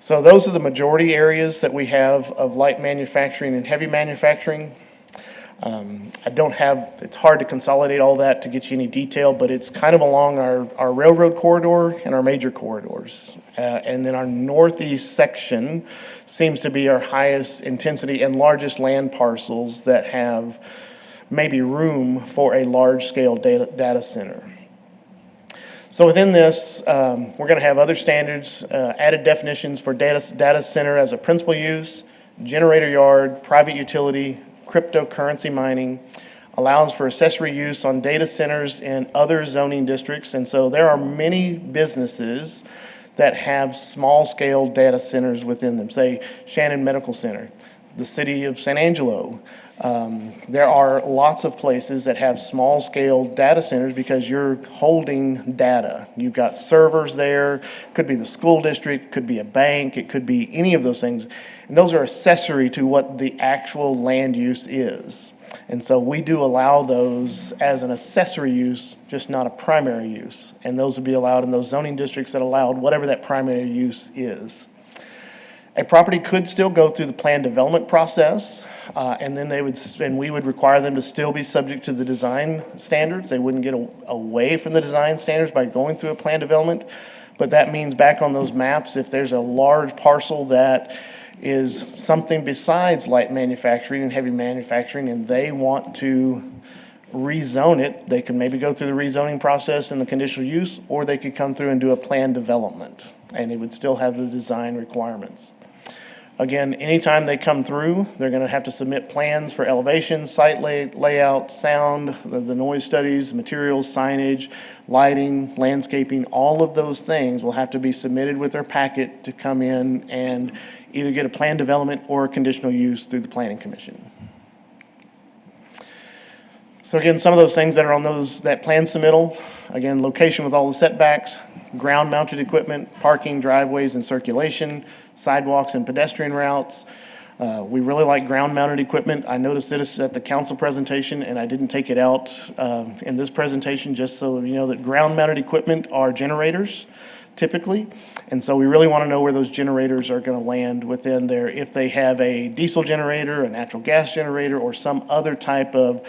So those are the majority areas that we have of light manufacturing and heavy manufacturing. It's hard to consolidate all that to get you any detail, but it's kind of along our railroad corridor and our major corridors. And then our northeast section seems to be our highest intensity and largest land parcels that have maybe room for a large-scale data center. So within this, we're going to have other standards, added definitions for data center as a principal use, generator yard, private utility, cryptocurrency mining, allows for accessory use on data centers in other zoning districts. And so there are many businesses that have small-scale data centers within them, say Shannon Medical Center, the city of San Angelo. There are lots of places that have small-scale data centers because you're holding data. You've got servers there, could be the school district, could be a bank, it could be any of those things. And those are accessory to what the actual land use is. And so we do allow those as an accessory use, just not a primary use. And those would be allowed in those zoning districts that allowed whatever that primary use is. A property could still go through the plan development process, and then we would require them to still be subject to the design standards. They wouldn't get away from the design standards by going through a plan development. But that means back on those maps, if there's a large parcel that is something besides light manufacturing and heavy manufacturing, and they want to rezone it, they can maybe go through the rezoning process and the conditional use, or they could come through and do a plan development, and it would still have the design requirements. Again, anytime they come through, they're going to have to submit plans for elevation, site layout, sound, the noise studies, materials, signage, lighting, landscaping. All of those things will have to be submitted with their packet to come in and either get a plan development or a conditional use through the Planning Commission. So again, some of those things that are on that plan submittal, again, location with all the setbacks, ground-mounted equipment, parking, driveways, and circulation, sidewalks and pedestrian routes. We really like ground-mounted equipment. I noticed this at the council presentation, and I didn't take it out in this presentation, just so you know that ground-mounted equipment are generators, typically. And so we really want to know where those generators are going to land within there, if they have a diesel generator, a natural gas generator, or some other type of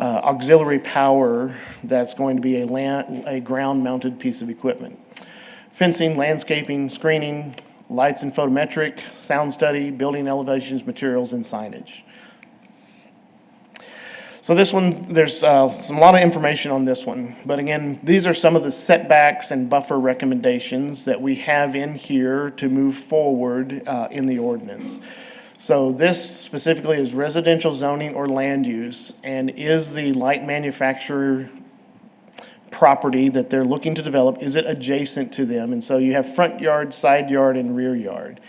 auxiliary power that's going to be a ground-mounted piece of equipment. Fencing, landscaping, screening, lights and photometric, sound study, building elevations, materials, and signage. So this one, there's a lot of information on this one. But again, these are some of the setbacks and buffer recommendations that we have in here to move forward in the ordinance. So this specifically is residential zoning or land use, and is the light manufacturer property that they're looking to develop, is it adjacent to them? And so you have front yard, side yard, and rear yard.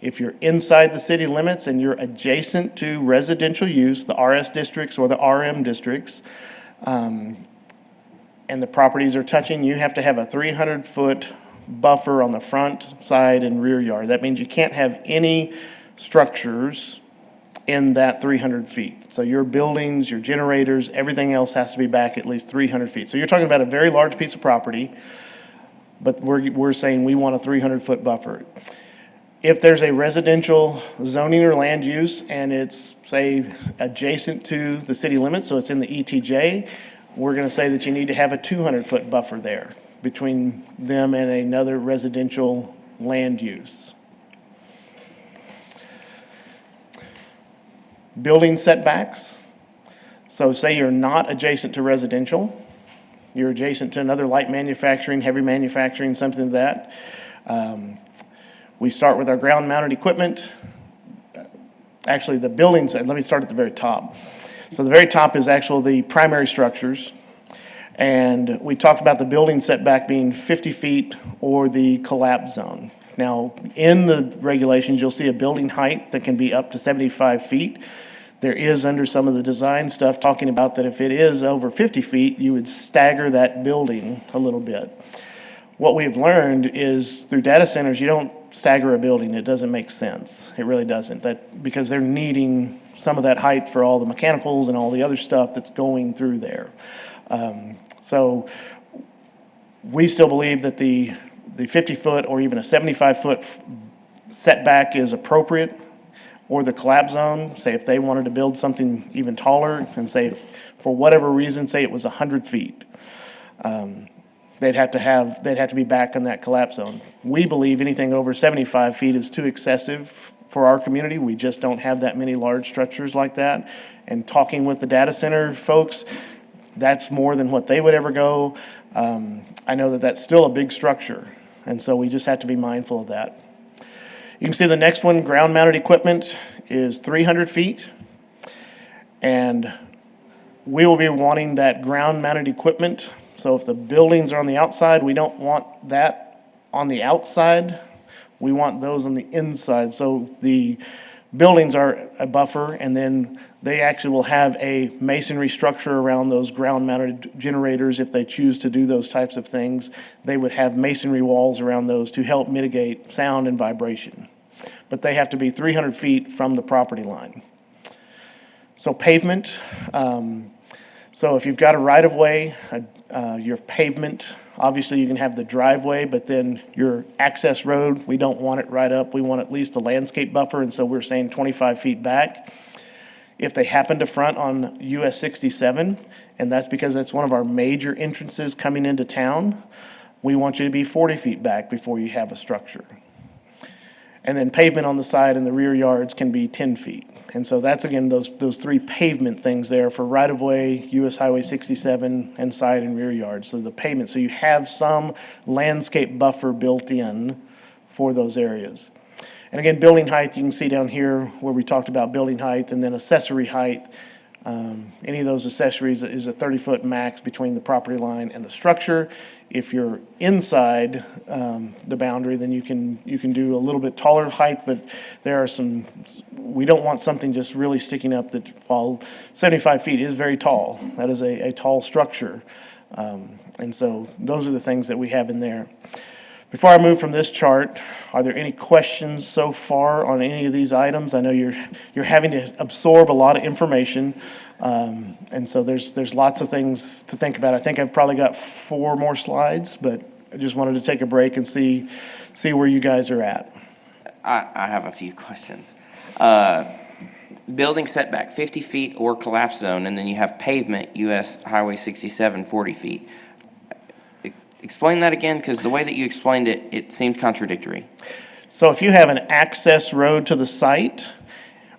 If you're inside the city limits and you're adjacent to residential use, the RS districts or the RM districts, and the properties are touching, you have to have a 300-foot buffer on the front, side, and rear yard. That means you can't have any structures in that 300 feet. So your buildings, your generators, everything else has to be back at least 300 feet. So you're talking about a very large piece of property, but we're saying we want a 300-foot buffer. If there's a residential zoning or land use and it's, say, adjacent to the city limits, so it's in the ETJ, we're going to say that you need to have a 200-foot buffer there between them and another residential land use. Building setbacks. So say you're not adjacent to residential, you're adjacent to another light manufacturing, heavy manufacturing, something like that. We start with our ground-mounted equipment. Actually, the buildings, let me start at the very top. So the very top is the primary structures. And we talked about the building setback being 50 feet or the collapse zone. Now, in the regulations, you'll see a building height that can be up to 75 feet. There is, under some of the design stuff, talking about that if it is over 50 feet, you would stagger that building a little bit. What we've learned is through data centers, you don't stagger a building. It doesn't make sense. It really doesn't. Because they're needing some of that height for all the mechanicals and all the other stuff that's going through there. So we still believe that the 50-foot or even a 75-foot setback is appropriate, or the collapse zone. Say if they wanted to build something even taller, and say for whatever reason, say it was 100 feet, they'd have to be back in that collapse zone. We believe anything over 75 feet is too excessive for our community. We just don't have that many large structures like that. And talking with the data center folks, that's more than what they would ever go. I know that that's still a big structure, and so we just have to be mindful of that. You can see the next one, ground-mounted equipment, is 300 feet. And we will be wanting that ground-mounted equipment. So if the buildings are on the outside, we don't want that on the outside. We want those on the inside. So the buildings are a buffer, and then they actually will have a masonry structure around those ground-mounted generators. If they choose to do those types of things, they would have masonry walls around those to help mitigate sound and vibration. But they have to be 300 feet from the property line. So pavement, so if you've got a right-of-way, your pavement, obviously you can have the driveway, but then your access road, we don't want it right up. We want at least a landscape buffer, and so we're saying 25 feet back. If they happen to front on US 67, and that's because that's one of our major entrances coming into town, we want you to be 40 feet back before you have a structure. And then pavement on the side and the rear yards can be 10 feet. And so that's, again, those three pavement things there for right-of-way, US Highway 67, and side and rear yards. So the pavement, so you have some landscape buffer built in for those areas. And again, building height, you can see down here where we talked about building height, and then accessory height. Any of those accessories is a 30-foot max between the property line and the structure. If you're inside the boundary, then you can do a little bit taller height, but there are some, we don't want something just really sticking up that, while 75 feet is very tall, that is a tall structure. And so those are the things that we have in there. Before I move from this chart, are there any questions so far on any of these items? I know you're having to absorb a lot of information, and so there's lots of things to think about. I think I've probably got 4 more slides, but I just wanted to take a break and see where you guys are at. I have a few questions. Building setback, 50 feet or collapse zone, and then you have pavement, US Highway 67, 40 feet. Explain that again, because the way that you explained it, it seemed contradictory. So if you have an access road to the site,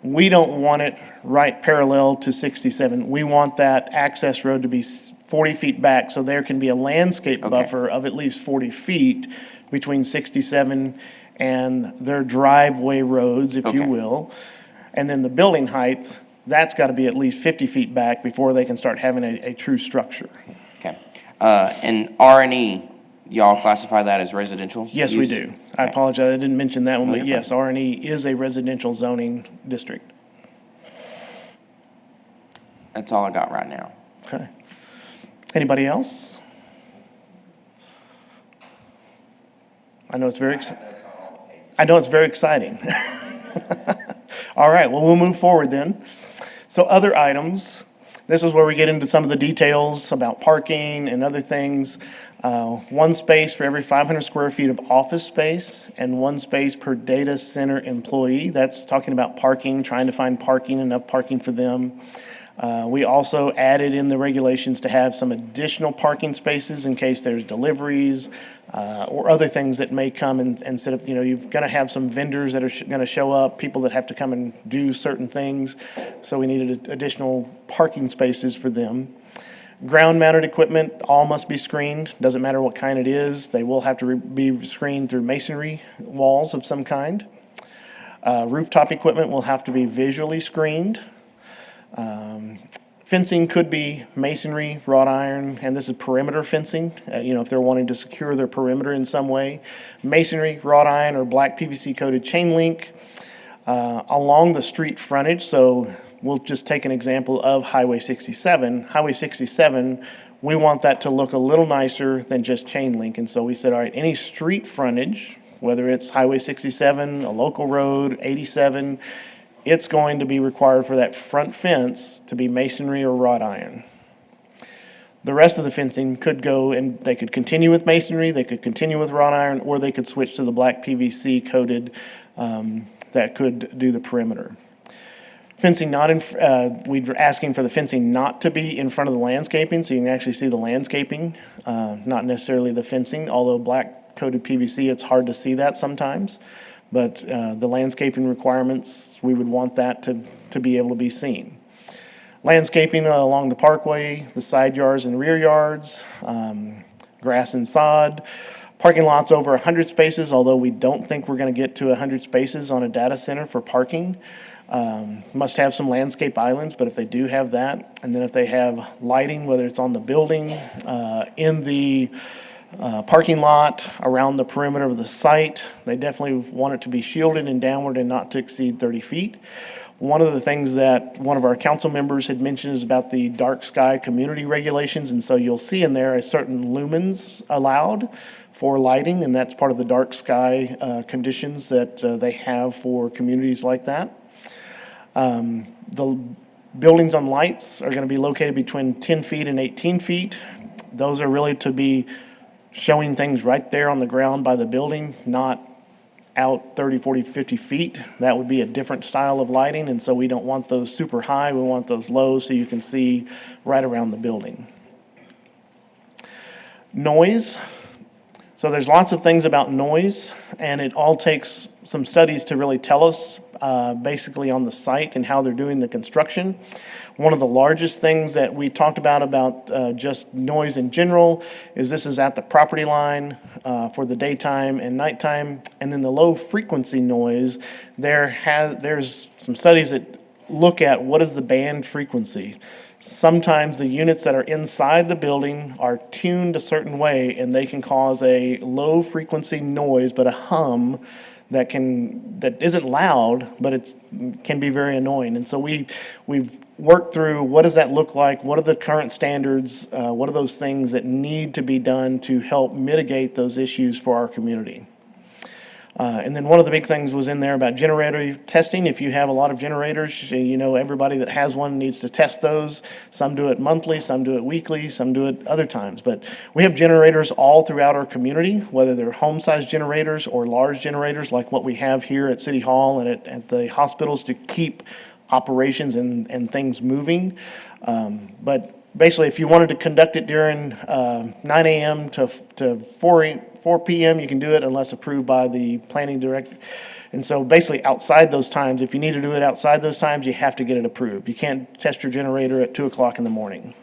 we don't want it right parallel to 67. We want that access road to be 40 feet back, so there can be a landscape buffer of at least 40 feet between 67 and their driveway roads, if you will. And then the building height, that's got to be at least 50 feet back before they can start having a true structure. Okay. And R&E, y'all classify that as residential? Yes, we do. I apologize, I didn't mention that one, but yes, R&E is a residential zoning district. That's all I got right now. Okay. Anybody else? I know it's very exciting. All right, well, we'll move forward then. So other items, this is where we get into some of the details about parking and other things. 1 space for every 500 square feet of office space and 1 space per data center employee. That's talking about parking, trying to find parking, enough parking for them. We also added in the regulations to have some additional parking spaces in case there's deliveries or other things that may come and set up. You know, you're going to have some vendors that are going to show up, people that have to come and do certain things. So we needed additional parking spaces for them. Ground-mounted equipment, all must be screened. Doesn't matter what kind it is. They will have to be screened through masonry walls of some kind. Rooftop equipment will have to be visually screened. Fencing could be masonry, wrought iron, and this is perimeter fencing, if they're wanting to secure their perimeter in some way. Masonry, wrought iron, or black PVC coated chain link along the street frontage. So we'll just take an example of Highway 67. Highway 67, we want that to look a little nicer than just chain link. And so we said, all right, any street frontage, whether it's Highway 67, a local road, 87, it's going to be required for that front fence to be masonry or wrought iron. The rest of the fencing could go, and they could continue with masonry, they could continue with wrought iron, or they could switch to the black PVC coated that could do the perimeter. Fencing not in, we're asking for the fencing not to be in front of the landscaping, so you can actually see the landscaping, not necessarily the fencing, although black coated PVC, it's hard to see that sometimes. But the landscaping requirements, we would want that to be able to be seen. Landscaping along the parkway, the side yards and rear yards, grass and sod. Parking lots over 100 spaces, although we don't think we're going to get to 100 spaces on a data center for parking. Must have some landscape islands, but if they do have that, and then if they have lighting, whether it's on the building, in the parking lot, around the perimeter of the site, they definitely want it to be shielded and downward and not to exceed 30 feet. One of the things that one of our council members had mentioned is about the dark sky community regulations, and so you'll see in there a certain lumens allowed for lighting, and that's part of the dark sky conditions that they have for communities like that. The buildings on lights are going to be located between 10 feet and 18 feet. Those are really to be showing things right there on the ground by the building, not out 30, 40, 50 feet. That would be a different style of lighting, and so we don't want those super high. We want those low so you can see right around the building. Noise. So there's lots of things about noise, and it all takes some studies to really tell us basically on the site and how they're doing the construction. One of the largest things that we talked about just noise in general is this is at the property line for the daytime and nighttime, and then the low frequency noise. There's some studies that look at what is the band frequency. Sometimes the units that are inside the building are tuned a certain way, and they can cause a low frequency noise, but a hum that isn't loud, but it can be very annoying. And so we've worked through what does that look like, what are the current standards, what are those things that need to be done to help mitigate those issues for our community. And then one of the big things was in there about generator testing. If you have a lot of generators, you know everybody that has one needs to test those. Some do it monthly, some do it weekly, some do it other times. But we have generators all throughout our community, whether they're home-sized generators or large generators like what we have here at City Hall and at the hospitals to keep operations and things moving. But basically, if you wanted to conduct it during 9 a.m. to 4 p.m., you can do it unless approved by the planning director. And so basically outside those times, if you need to do it outside those times, you have to get it approved. You can't test your generator at 2 o'clock in the morning.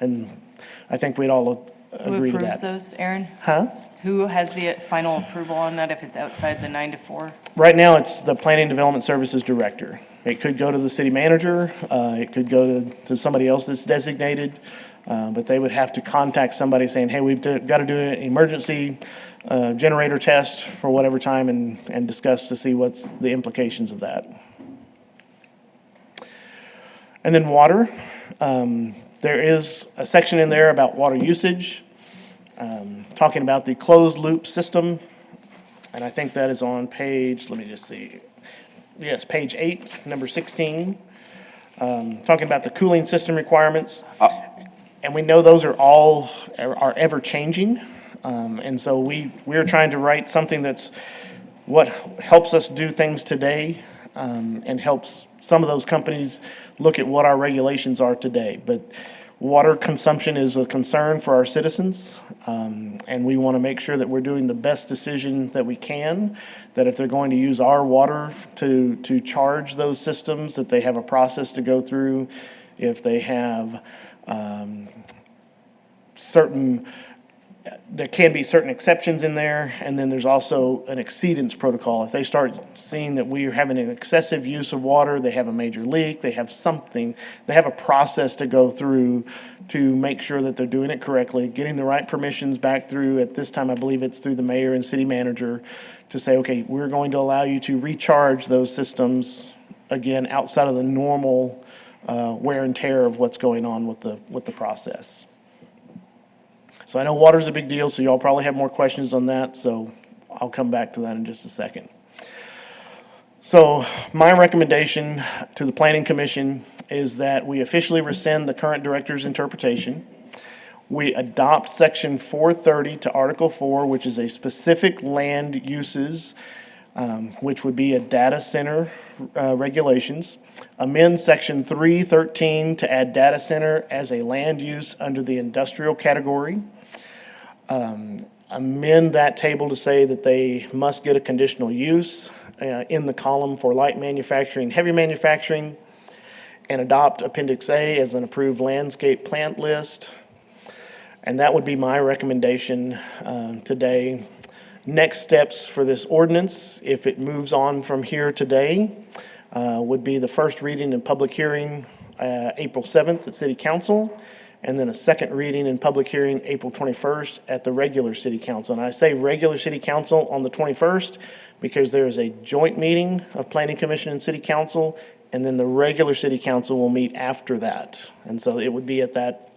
And I think we'd all agree to that. Who approves those, Aaron? Huh? Who has the final approval on that if it's outside the 9 to 4? Right now, it's the Planning Development Services Director. It could go to the city manager, it could go to somebody else that's designated, but they would have to contact somebody saying, hey, we've got to do an emergency generator test for whatever time and discuss to see what's the implications of that. And then water. There is a section in there about water usage, talking about the closed loop system, and I think that is on page, let me just see. Yes, page 8, number 16, talking about the cooling system requirements. And we know those are all ever changing. And so we're trying to write something that's what helps us do things today and helps some of those companies look at what our regulations are today. But water consumption is a concern for our citizens, and we want to make sure that we're doing the best decision that we can, that if they're going to use our water to charge those systems, that they have a process to go through. If they have there can be certain exceptions in there, and then there's also an exceedance protocol. If they start seeing that we are having an excessive use of water, they have a major leak, they have a process to go through to make sure that they're doing it correctly, getting the right permissions back through, at this time I believe it's through the mayor and city manager, to say, okay, we're going to allow you to recharge those systems, again, outside of the normal wear and tear of what's going on with the process. So I know water's a big deal, so y'all probably have more questions on that, so I'll come back to that in just a second. So my recommendation to the Planning Commission is that we officially rescind the current director's interpretation. We adopt Section 430 to Article 4, which is a specific land uses, which would be a data center regulations. Amend Section 313 to add data center as a land use under the industrial category. Amend that table to say that they must get a conditional use in the column for light manufacturing, heavy manufacturing, and adopt Appendix A as an approved landscape plant list. And that would be my recommendation today. Next steps for this ordinance, if it moves on from here today, would be the first reading and public hearing April 7th at City Council, and then a second reading and public hearing April 21st at the regular City Council. And I say regular City Council on the 21st because there is a joint meeting of Planning Commission and City Council, and then the regular City Council will meet after that. And so it would be at that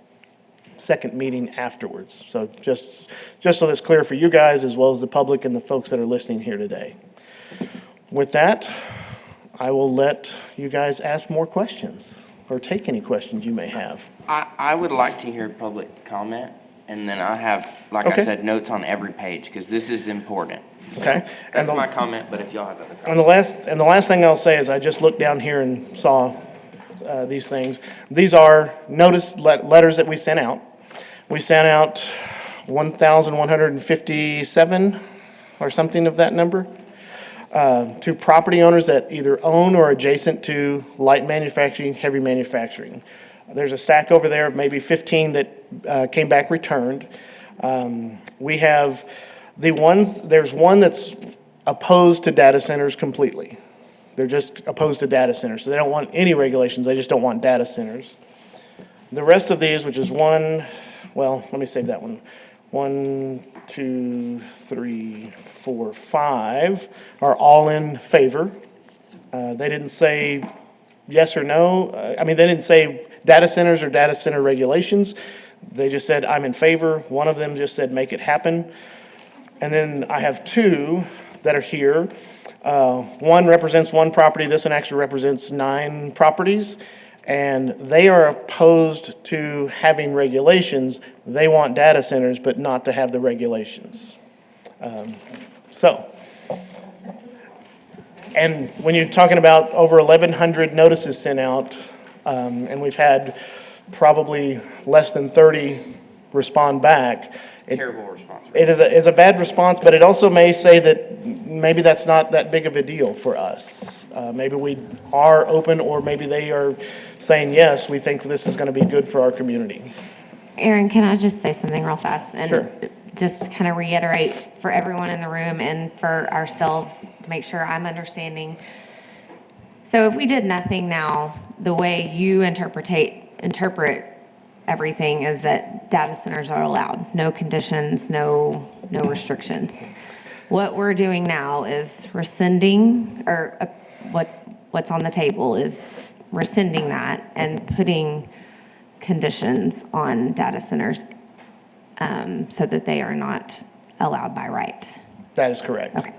second meeting afterwards. So just so that's clear for you guys as well as the public and the folks that are listening here today. With that, I will let you guys ask more questions or take any questions you may have. I would like to hear public comment, and then I have, like Okay. I said, notes on every page, because this is important. So Okay. That's my comment, but if y'all have other comments. And the last thing I'll say is I just looked down here and saw these things. These are notice letters that we sent out. We sent out 1,157 or something of that number to property owners that either own or adjacent to light manufacturing, heavy manufacturing. There's a stack over there of maybe 15 that came back returned. We have there's one that's opposed to data centers completely. They're just opposed to data centers. So they don't want any regulations, they just don't want data centers. The rest of these, which is let me save that one. 1, 2, 3, 4, 5 are all in favor. They didn't say yes or no. They didn't say data centers or data center regulations. They just said, I'm in favor. One of them just said, make it happen. And then I have 2 that are here. One represents 1 property. This one actually represents 9 properties. And they are opposed to having regulations. They want data centers, but not to have the regulations. And when you're talking about over 1,100 notices sent out, and we've had probably less than 30 respond back. Terrible response. It is a bad response, but it also may say that maybe that's not that big of a deal for us. Maybe we are open, or maybe they are saying, yes, we think this is going to be good for our community. Aaron, can I just say something real fast? And Sure. just kind of reiterate for everyone in the room and for ourselves to make sure I'm understanding. So if we did nothing now, the way you interpret everything is that data centers are allowed, no conditions, no restrictions. What we're doing now is rescinding, or what's on the table is rescinding that and putting conditions on data centers so that they are not allowed by right. That is correct. Okay.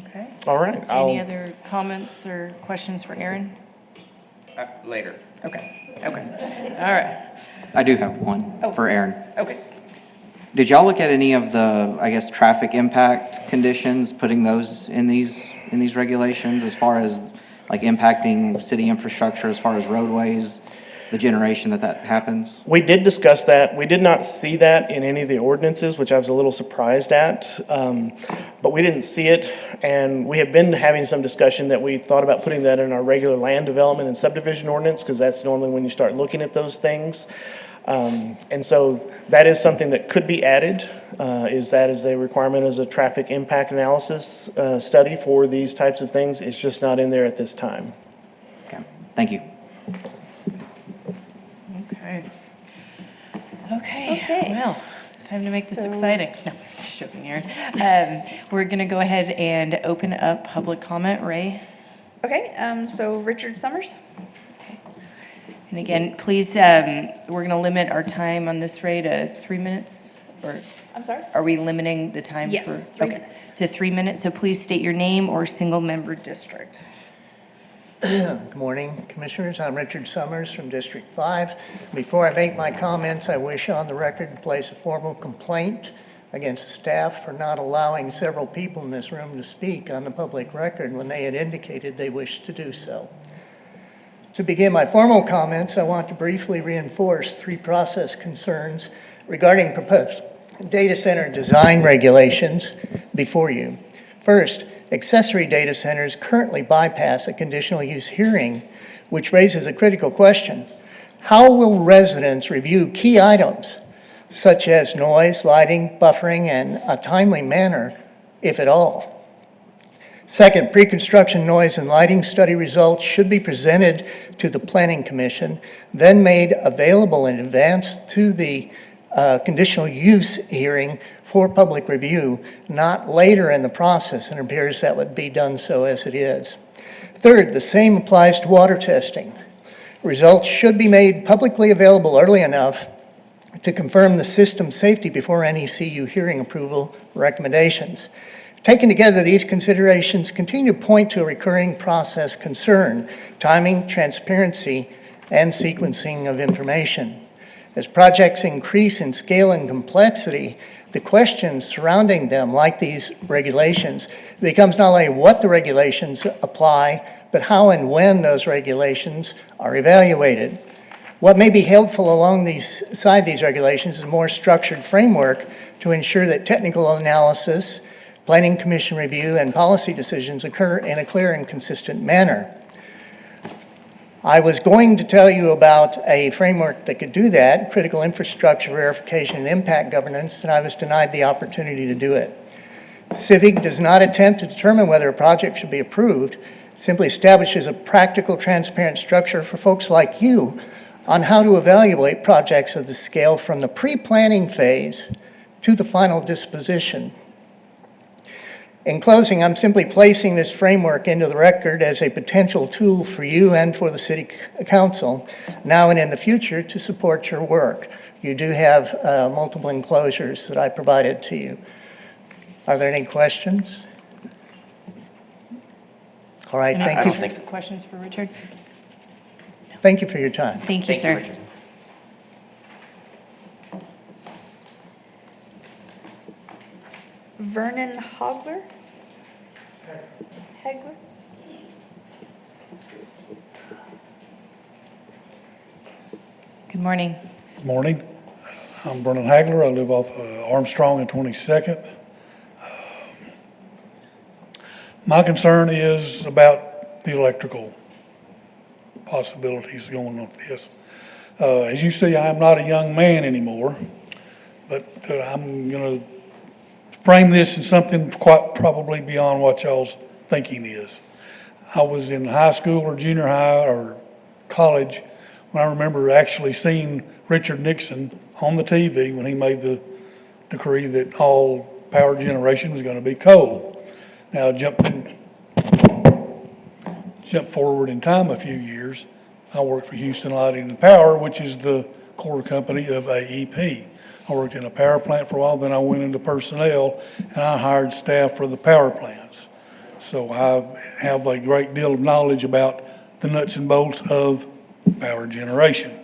Okay. All right. Any other comments or questions for Aaron? Later. Okay, all right, I do have one for Aaron. okay. Did y'all look at any of the, traffic impact conditions, putting those in these regulations as far as like impacting city infrastructure, as far as roadways, the generation that happens? We did discuss that. We did not see that in any of the ordinances, which I was a little surprised at. But we didn't see it, and we have been having some discussion that we thought about putting that in our regular land development and subdivision ordinance, because that's normally when you start looking at those things. And so that is something that could be added, is a requirement as a traffic impact analysis study for these types of things. It's just not in there at this time. Okay, thank you. Okay, well, time to make this exciting. No, just joking, Aaron. We're gonna go ahead and open up public comment. Ray? Okay, so Richard Summers? And again, please, we're gonna limit our time on this, Ray, to 3 minutes, or I'm sorry? are we limiting the time for? Yes, 3 okay, minutes. To 3 minutes, so please state your name or single-member district. Good morning, Commissioners. I'm Richard Summers from District 5. Before I make my comments, I wish on the record to place a formal complaint against staff for not allowing several people in this room to speak on the public record when they had indicated they wished to do so. To begin my formal comments, I want to briefly reinforce 3 process concerns regarding proposed data center design regulations before you. First, accessory data centers currently bypass a conditional use hearing, which raises a critical question. How will residents review key items such as noise, lighting, buffering, and a timely manner, if at all? Second, pre-construction noise and lighting study results should be presented to the Planning Commission, then made available in advance to the conditional use hearing for public review, not later in the process, and it appears that would be done so as it is. Third, the same applies to water testing. Results should be made publicly available early enough to confirm the system safety before any CU hearing approval recommendations. Taken together, these considerations continue to point to a recurring process concern: timing, transparency, and sequencing of information. As projects increase in scale and complexity, the questions surrounding them, like these regulations, becomes not only what the regulations apply, but how and when those regulations are evaluated. What may be helpful alongside these regulations is a more structured framework to ensure that technical analysis, Planning Commission review, and policy decisions occur in a clear and consistent manner. I was going to tell you about a framework that could do that, critical infrastructure verification and impact governance, and I was denied the opportunity to do it. CIVIG does not attempt to determine whether a project should be approved, it simply establishes a practical, transparent structure for folks like you on how to evaluate projects of the scale from the pre-planning phase to the final disposition. In closing, I'm simply placing this framework into the record as a potential tool for you and for the City Council now and in the future to support your work. You do have multiple enclosures that I provided to you. Are there any questions? All right, thank you. Some questions for Richard? Thank you for your time. Thank you, sir. Richard. Vernon Hogler? Hegler? Good morning. Good morning. I'm Vernon Hagler. I live off Armstrong and 22nd. My concern is about the electrical possibilities going on with this. As you see, I am not a young man anymore, but I'm going to frame this in something quite probably beyond what y'all's thinking is. I was in high school or junior high or college when I remember actually seeing Richard Nixon on the TV when he made the decree that all power generation was going to be coal. Now jump forward in time a few years. I worked for Houston Lighting and Power, which is the core company of AEP. I worked in a power plant for a while, then I went into personnel and I hired staff for the power plants. So I have a great deal of knowledge about the nuts and bolts of power generation.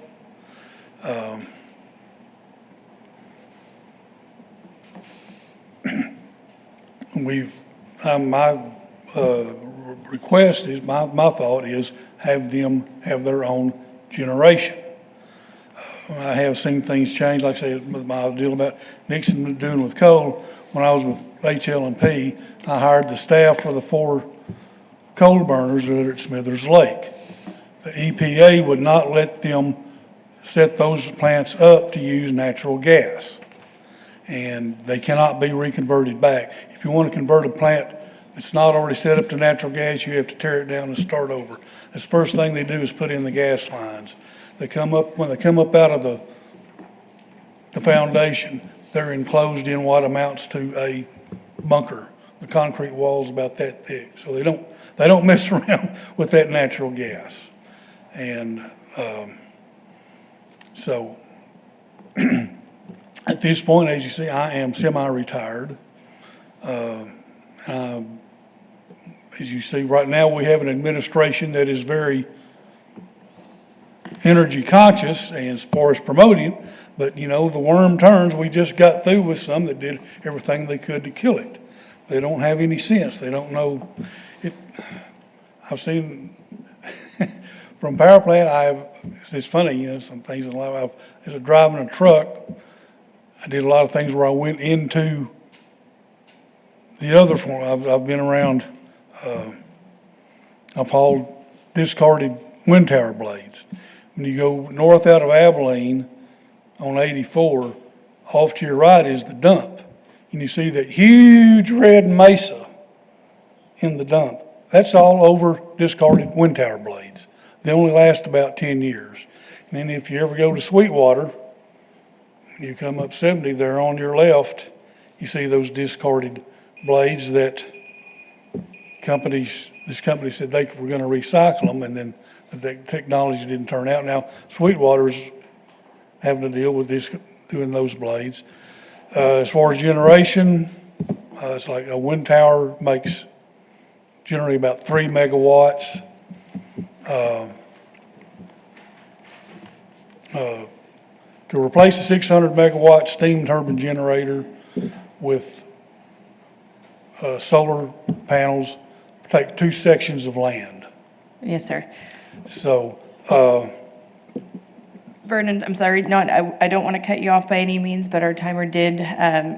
My request is, my thought is have them have their own generation. I have seen things change, like I said, with my deal about Nixon doing with coal. When I was with HL&P, I hired the staff for the 4 coal burners that are at Smithers Lake. The EPA would not let them set those plants up to use natural gas. And they cannot be reconverted back. If you want to convert a plant that's not already set up to natural gas, you have to tear it down and start over. That's the first thing they do is put in the gas lines. When they come up out of the foundation, they're enclosed in what amounts to a bunker. The concrete wall's about that thick, so they don't mess around with that natural gas. And so at this point, as you see, I am semi-retired. As you see, right now we have an administration that is very energy conscious as far as promoting, but you know, the worm turns. We just got through with some that did everything they could to kill it. They don't have any sense. They don't know it. I've seen from power plant, it's funny, you know, some things in life. As a driving a truck, I did a lot of things where I went into the other form. I've been around I've hauled discarded wind tower blades. When you go north out of Abilene on 84, off to your right is the dump. And you see that huge red mesa in the dump. That's all over discarded wind tower blades. They only last about 10 years. And then if you ever go to Sweetwater, you come up 70 there on your left, you see those discarded blades that this company said they were going to recycle them, and then the technology didn't turn out. Now, Sweetwater's having to deal with this, doing those blades. As far as generation, it's like a wind tower makes generally about 3 megawatts. To replace a 600 megawatt steam turbine generator with solar panels, take 2 sections of land. Yes, sir. So, Vernon, I'm sorry, I don't want to cut you off by any means, but our timer did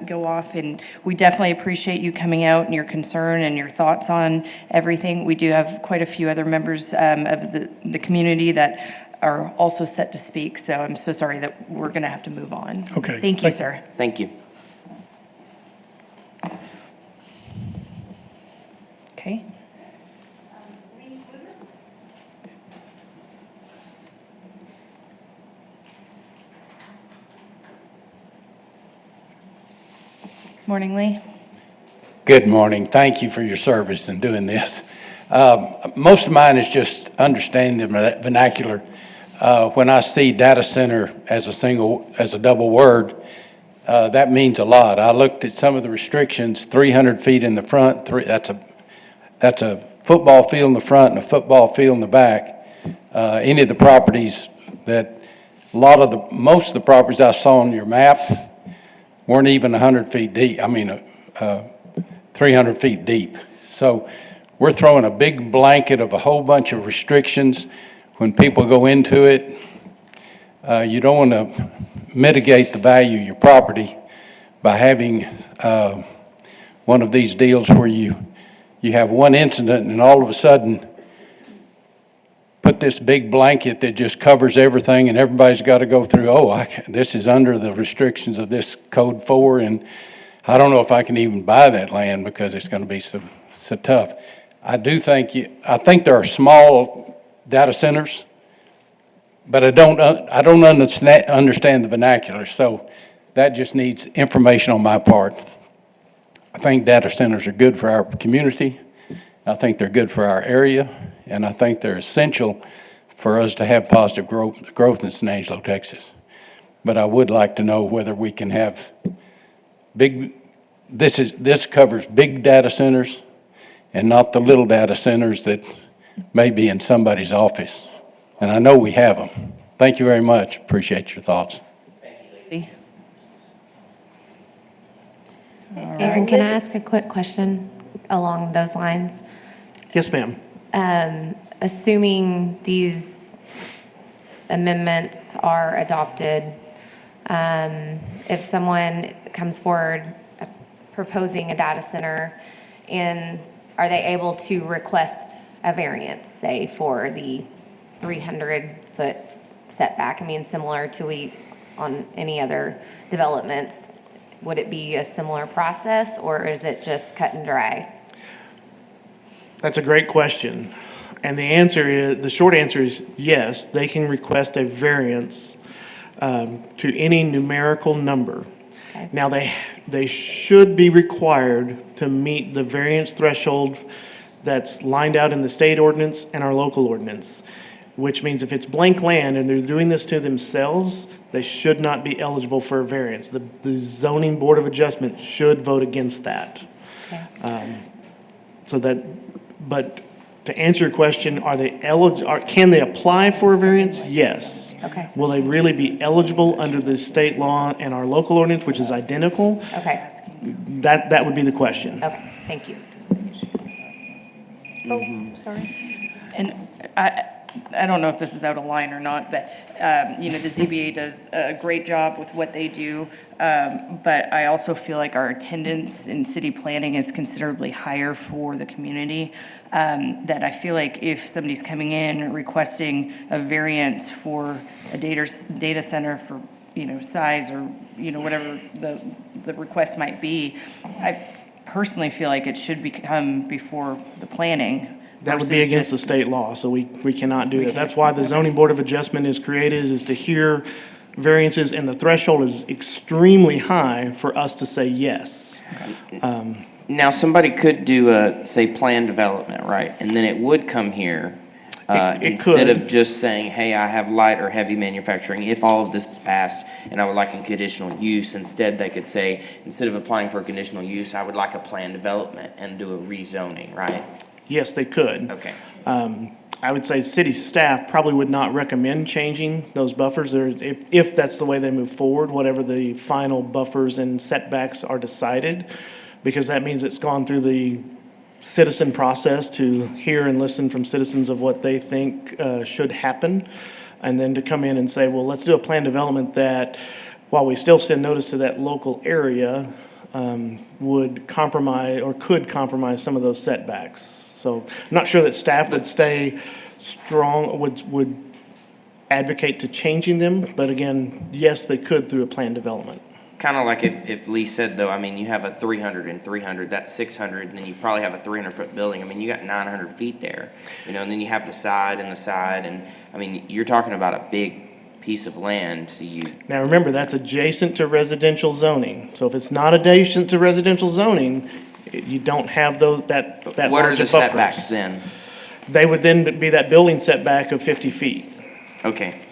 go off, and we definitely appreciate you coming out and your concern and your thoughts on everything. We do have quite a few other members of the community that are also set to speak, so I'm so sorry that we're going to have to move on. Okay. Thank you, sir. Thank you. Okay. Morning, Lee. Good morning. Thank you for your service in doing this. Most of mine is just understanding the vernacular. When I see data center as a double word, that means a lot. I looked at some of the restrictions, 300 feet in the front, that's a football field in the front and a football field in the back. Any of the properties most of the properties I saw on your map weren't even 100 feet deep, 300 feet deep. So we're throwing a big blanket of a whole bunch of restrictions. When people go into it, you don't want to mitigate the value of your property by having one of these deals where you have one incident and all of a sudden put this big blanket that just covers everything, and everybody's got to go through, this is under the restrictions of this code 4, and I don't know if I can even buy that land because it's going to be so tough. I think there are small data centers, but I don't understand the vernacular, so that just needs information on my part. I think data centers are good for our community. I think they're good for our area, and I think they're essential for us to have positive growth in Sanangelo, Texas. But I would like to know whether we can have this covers big data centers and not the little data centers that may be in somebody's office. And I know we have them. Thank you very much. Appreciate your thoughts. Aaron, can I ask a quick question along those lines? Yes, ma'am. Assuming these amendments are adopted, if someone comes forward proposing a data center, and are they able to request a variance, say, for the 300-foot setback? Similar to on any other developments, would it be a similar process, or is it just cut and dry? That's a great question. And the short answer is yes, they can request a variance to any numerical number. Okay. Now, they should be required to meet the variance threshold that's lined out in the state ordinance and our local ordinance, which means if it's blank land and they're doing this to themselves, they should not be eligible for a variance. The zoning board of adjustment should vote against that. Okay. But to answer your question, can they apply for a variance? Yes. Okay. Will they really be eligible under the state law and our local ordinance, which is identical? Okay. That would be the question. Okay, thank you. Oh, sorry. And I don't know if this is out of line or not, but, the ZBA does a great job with what they do. But I also feel like our attendance in city planning is considerably higher for the community. That I feel like if somebody's coming in requesting a variance for a data center for, size or, whatever the request might be, I personally feel like it should come before the planning. That would be versus against the just- state law, so we cannot do that. can't. That's why the zoning board of adjustment is created, is to hear variances, and the threshold is extremely high for us to say yes. Now, somebody could do say, plan development, right? And then it would come here. It Instead could. of just saying, hey, I have light or heavy manufacturing, if all of this is passed, and I would like a conditional use, instead they could say, instead of applying for a conditional use, I would like a plan development and do a rezoning, right? Yes, they could. Okay. I would say city staff probably would not recommend changing those buffers there, if that's the way they move forward, whatever the final buffers and setbacks are decided, because that means it's gone through the citizen process to hear and listen from citizens of what they think should happen, and then to come in and say, well, let's do a plan development that, while we still send notice to that local area, would compromise or could compromise some of those setbacks. So I'm not sure that staff would stay strong, would advocate to changing them, but again, yes, they could through a plan development. Kind of like if Lee said, though, I mean, you have a 300 and 300, that's 600, and then you probably have a 300-foot building. I mean, you got 900 feet there, and then you have the side, and I mean, you're talking about a big piece of land, so you... Now, remember, that's adjacent to residential zoning. So if it's not adjacent to residential zoning, you don't have that What are large the of buffers. setbacks then? They would then be that building setback of 50 feet. Okay.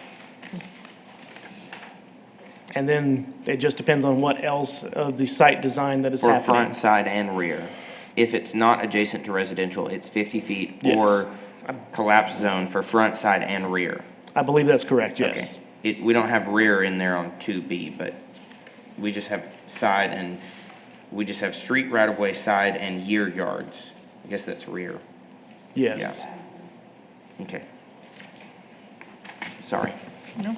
And then it just depends on what else of the site design that is For happening. front, side, and rear. If it's not adjacent to residential, it's 50 feet or a collapse zone for front, side, and rear. I believe that's correct, yes. Okay. We don't have rear in there on 2B, but we just have side and, we just have street right-of-way, side, and rear yards. I guess that's rear. Yes. Yeah. Okay. Sorry. No.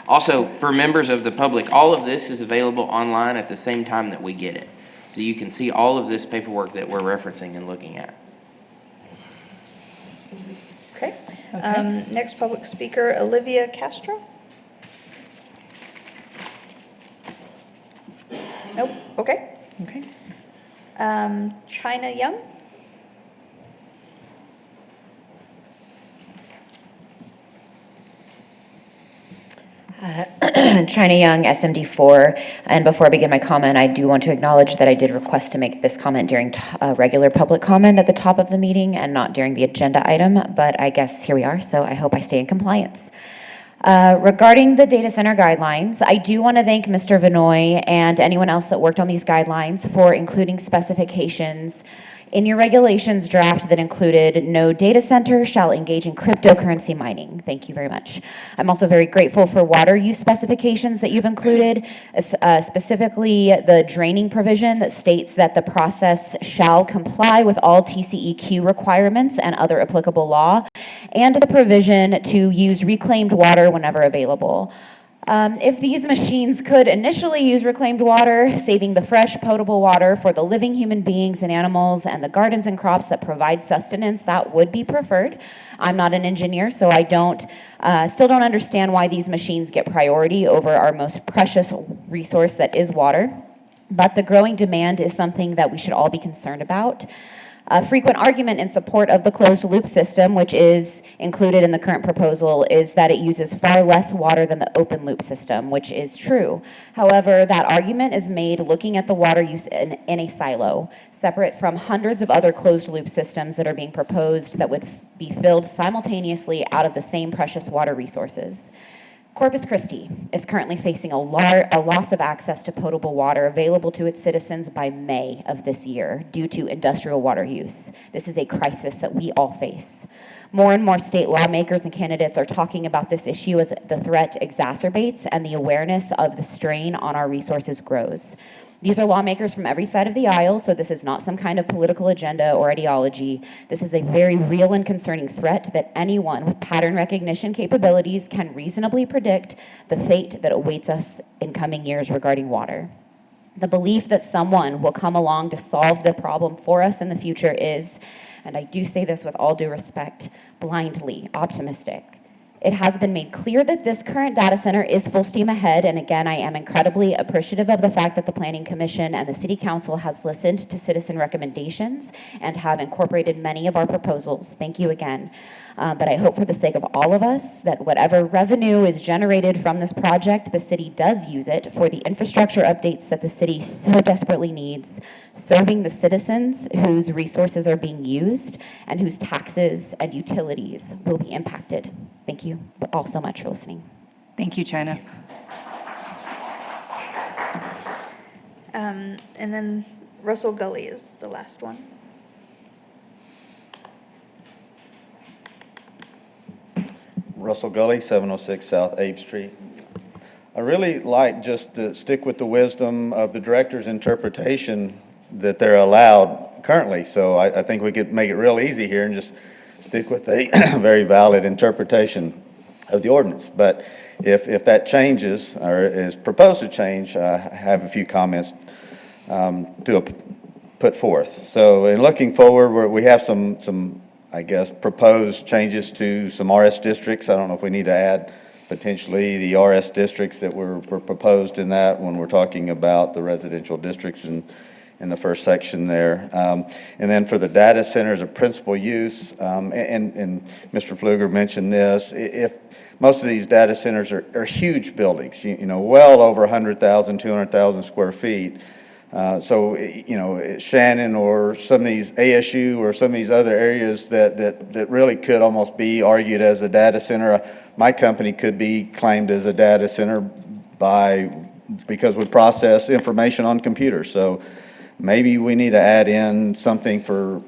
Also, for members of the public, all of this is available online at the same time that we get it. So you can see all of this paperwork that we're referencing and looking at. Okay. Next public speaker, Olivia Castro. Nope, okay. Okay. China Young. China Young, SMD4. And before I begin my comment, I do want to acknowledge that I did request to make this comment during regular public comment at the top of the meeting and not during the agenda item, but I guess here we are, so I hope I stay in compliance. Regarding the data center guidelines, I do want to thank Mr. Vinoy and anyone else that worked on these guidelines for including specifications in your regulations draft that included no data center shall engage in cryptocurrency mining. Thank you very much. I'm also very grateful for water use specifications that you've included, specifically the draining provision that states that the process shall comply with all TCEQ requirements and other applicable law, and the provision to use reclaimed water whenever available. If these machines could initially use reclaimed water, saving the fresh, potable water for the living human beings and animals and the gardens and crops that provide sustenance, that would be preferred. I'm not an engineer, so I still don't understand why these machines get priority over our most precious resource that is water. But the growing demand is something that we should all be concerned about. A frequent argument in support of the closed loop system, which is included in the current proposal, is that it uses far less water than the open loop system, which is true. However, that argument is made looking at the water use in a silo, separate from hundreds of other closed loop systems that are being proposed that would be filled simultaneously out of the same precious water resources. Corpus Christi is currently facing a loss of access to potable water available to its citizens by May of this year due to industrial water use. This is a crisis that we all face. More and more state lawmakers and candidates are talking about this issue as the threat exacerbates and the awareness of the strain on our resources grows. These are lawmakers from every side of the aisle, so this is not some kind of political agenda or ideology. This is a very real and concerning threat that anyone with pattern recognition capabilities can reasonably predict the fate that awaits us in coming years regarding water. The belief that someone will come along to solve the problem for us in the future is, and I do say this with all due respect, blindly optimistic. It has been made clear that this current data center is full steam ahead, and again, I am incredibly appreciative of the fact that the Planning Commission and the City Council has listened to citizen recommendations and have incorporated many of our proposals. Thank you again. But I hope for the sake of all of us that whatever revenue is generated from this project, the city does use it for the infrastructure updates that the city so desperately needs, serving the citizens whose resources are being used and whose taxes and utilities will be impacted. Thank you all so much for listening. Thank you, China. And then Russell Gully is the last one. Russell Gully, 706 South Abe Street. I really like just to stick with the wisdom of the director's interpretation that they're allowed currently. So I think we could make it real easy here and just stick with a very valid interpretation of the ordinance. But if that changes or is proposed to change, I have a few comments to put forth. So in looking forward, we have some I guess, proposed changes to some RS districts. I don't know if we need to add potentially the RS districts that were proposed in that when we're talking about the residential districts in the first section there. And then for the data centers of principal use, and Mr. Pfluger mentioned this, if most of these data centers are huge buildings, you know, well over 100,000, 200,000 square feet. So, you know, Shannon or some of these ASU or some of these other areas that really could almost be argued as a data center. My company could be claimed as a data center because we process information on computers. So maybe we need to add in something for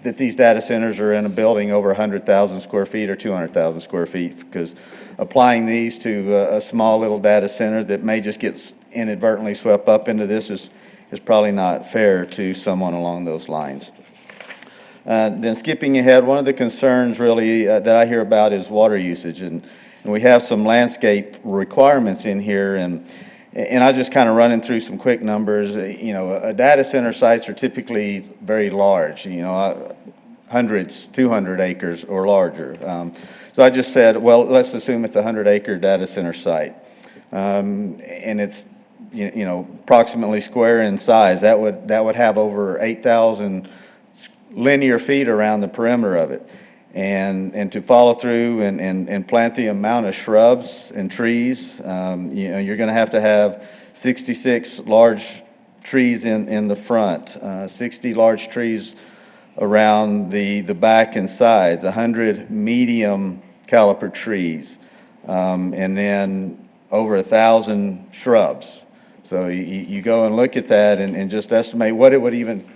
that these data centers are in a building over 100,000 square feet or 200,000 square feet, because applying these to a small little data center that may just get inadvertently swept up into this is probably not fair to someone along those lines. Then skipping ahead, one of the concerns really that I hear about is water usage, and we have some landscape requirements in here, and I just kind of running through some quick numbers. You know, data center sites are typically very large, you know, hundreds, 200 acres or larger. So I just said, well, let's assume it's a 100-acre data center site, and it's you know, approximately square in size. That would have over 8,000 linear feet around the perimeter of it. And to follow through and plant the amount of shrubs and trees, you know, you're going to have 66 large trees in the front, 60 large trees around the back and sides, 100 medium caliper trees, and then over 1,000 shrubs. So you go and look at that and just estimate what it would even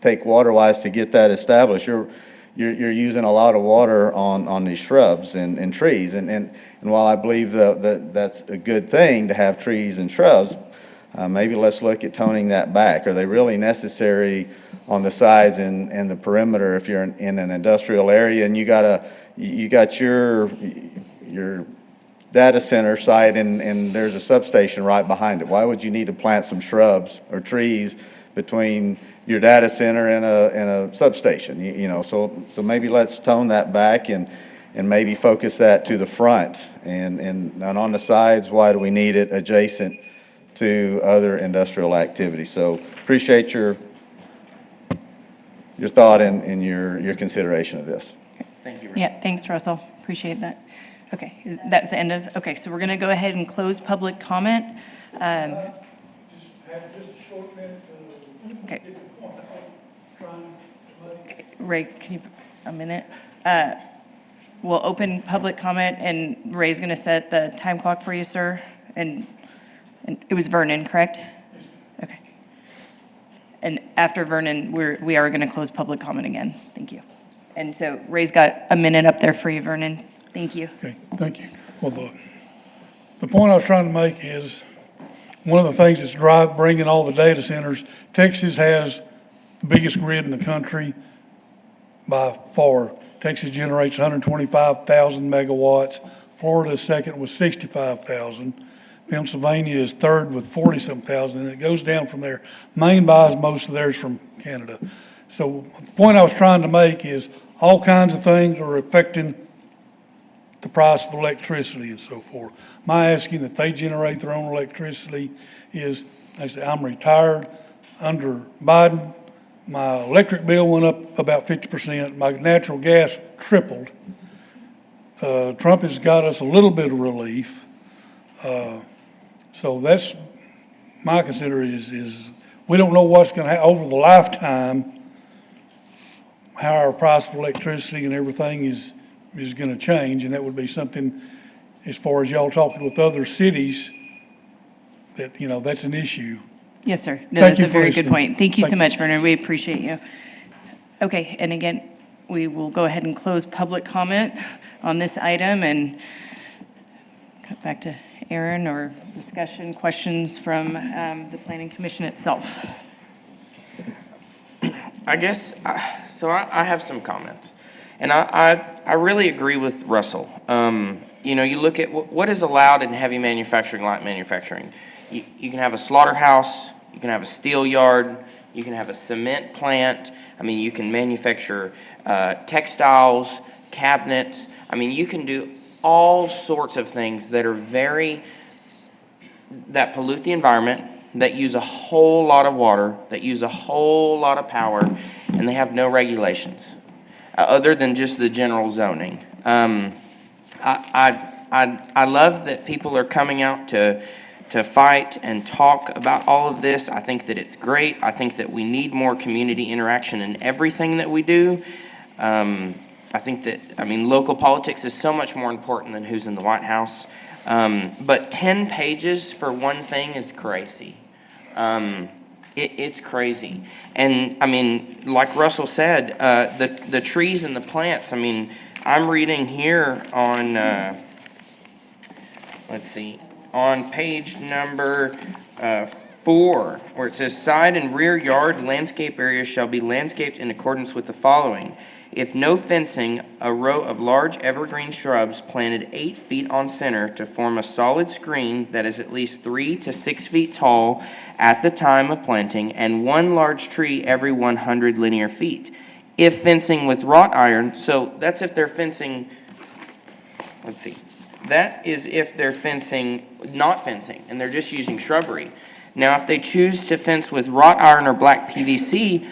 take water-wise to get that established. You're using a lot of water on these shrubs and trees. And while I believe that that's a good thing to have trees and shrubs, maybe let's look at toning that back. Are they really necessary on the sides and the perimeter if you're in an industrial area and you got your data center site and there's a substation right behind it? Why would you need to plant some shrubs or trees between your data center and a substation? You know, so maybe let's tone that back and maybe focus that to the front and on the sides. Why do we need it adjacent to other industrial activities? So appreciate your thought and your consideration of this. Thank you. Yeah, thanks, Russell. Appreciate that. Okay, that's the end of, okay, so we're going to go ahead and close public comment. Just have just a short minute to Okay. get the point out. Okay, Ray, can you, a minute? We'll open public comment, and Ray's going to set the time clock for you, sir. And it was Vernon, correct? Okay. And after Vernon, we are going to close public comment again. Thank you. And so Ray's got a minute up there for you, Vernon. Thank you. Okay, thank you. Well, the point I was trying to make is, one of the things that's bringing all the data centers, Texas has the biggest grid in the country by far. Texas generates 125,000 megawatts. Florida is second with 65,000. Pennsylvania is third with 40-some thousand, and it goes down from there. Maine buys most of theirs from Canada. So the point I was trying to make is all kinds of things are affecting the price of electricity and so forth. My asking that they generate their own electricity is, like I say, I'm retired. Under Biden, my electric bill went up about 50%. My natural gas tripled. Trump has got us a little bit of relief. So that's my consider is we don't know what's going to happen over the lifetime, how our price of electricity and everything is going to change, and that would be something, as far as y'all talking with other cities, that, that's an issue. Yes, sir. No, Thank that's you a for very good listening. point. Thank you so Thank much, Vernon. We appreciate you. Okay, and again, we will go ahead and close public comment on this item and cut back to Aaron or discussion, questions from the Planning Commission itself. I guess, so I have some comments. And I really agree with Russell. You look at what is allowed in heavy manufacturing, light manufacturing. You can have a slaughterhouse, you can have a steel yard, you can have a cement plant. I mean, you can manufacture textiles, cabinets. I mean, you can do all sorts of things that are that pollute the environment, that use a whole lot of water, that use a whole lot of power, and they have no regulations other than just the general zoning. I love that people are coming out to fight and talk about all of this. I think that it's great. I think that we need more community interaction in everything that we do. I think that, local politics is so much more important than who's in the White House. But 10 pages for one thing is crazy. It's crazy. And, like Russell said, the trees and the plants, I'm reading here on, on page number 4, where it says, side and rear yard landscape areas shall be landscaped in accordance with the following. If no fencing, a row of large evergreen shrubs planted 8 feet on center to form a solid screen that is at least 3 to 6 feet tall at the time of planting, and 1 large tree every 100 linear feet. If fencing with wrought iron, so that's if they're fencing, that is if they're not fencing, and they're just using shrubbery. Now, if they choose to fence with wrought iron or black PVC,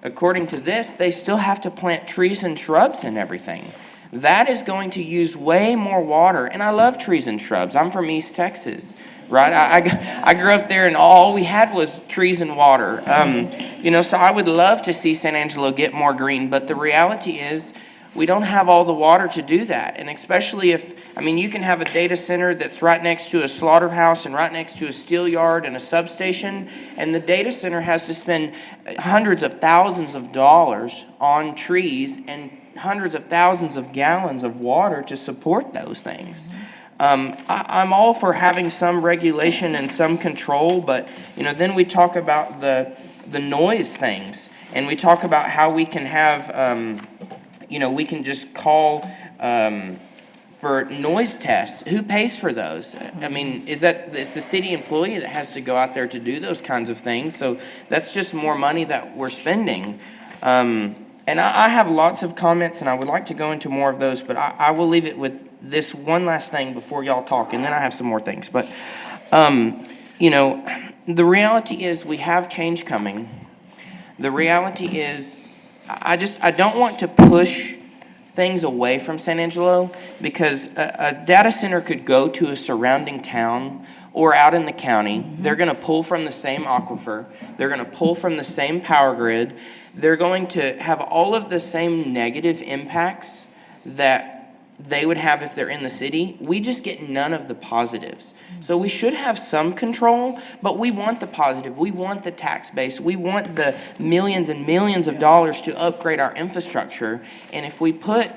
according to this, they still have to plant trees and shrubs and everything. That is going to use way more water, and I love trees and shrubs. I'm from East Texas, right? I grew up there, and all we had was trees and water. So I would love to see San Angelo get more green, but the reality is we don't have all the water to do that, and especially if, you can have a data center that's right next to a slaughterhouse and right next to a steel yard and a substation, and the data center has to spend hundreds of thousands of dollars on trees and hundreds of thousands of gallons of water to support those things. I'm all for having some regulation and some control, but then we talk about the noise things, and we talk about how we can have we can just call for noise tests. Who pays for those? It's the city employee that has to go out there to do those kinds of things. So that's just more money that we're spending. And I have lots of comments, and I would like to go into more of those, but I will leave it with this one last thing before y'all talk, and then I have some more things. But, the reality is we have change coming. The reality is I don't want to push things away from San Angelo, because a data center could go to a surrounding town or out in the county. They're going to pull from the same aquifer. They're going to pull from the same power grid. They're going to have all of the same negative impacts that they would have if they're in the city. We just get none of the positives. So we should have some control, but we want the positive. We want the tax base. We want the millions and millions of dollars to upgrade our infrastructure. And if we put,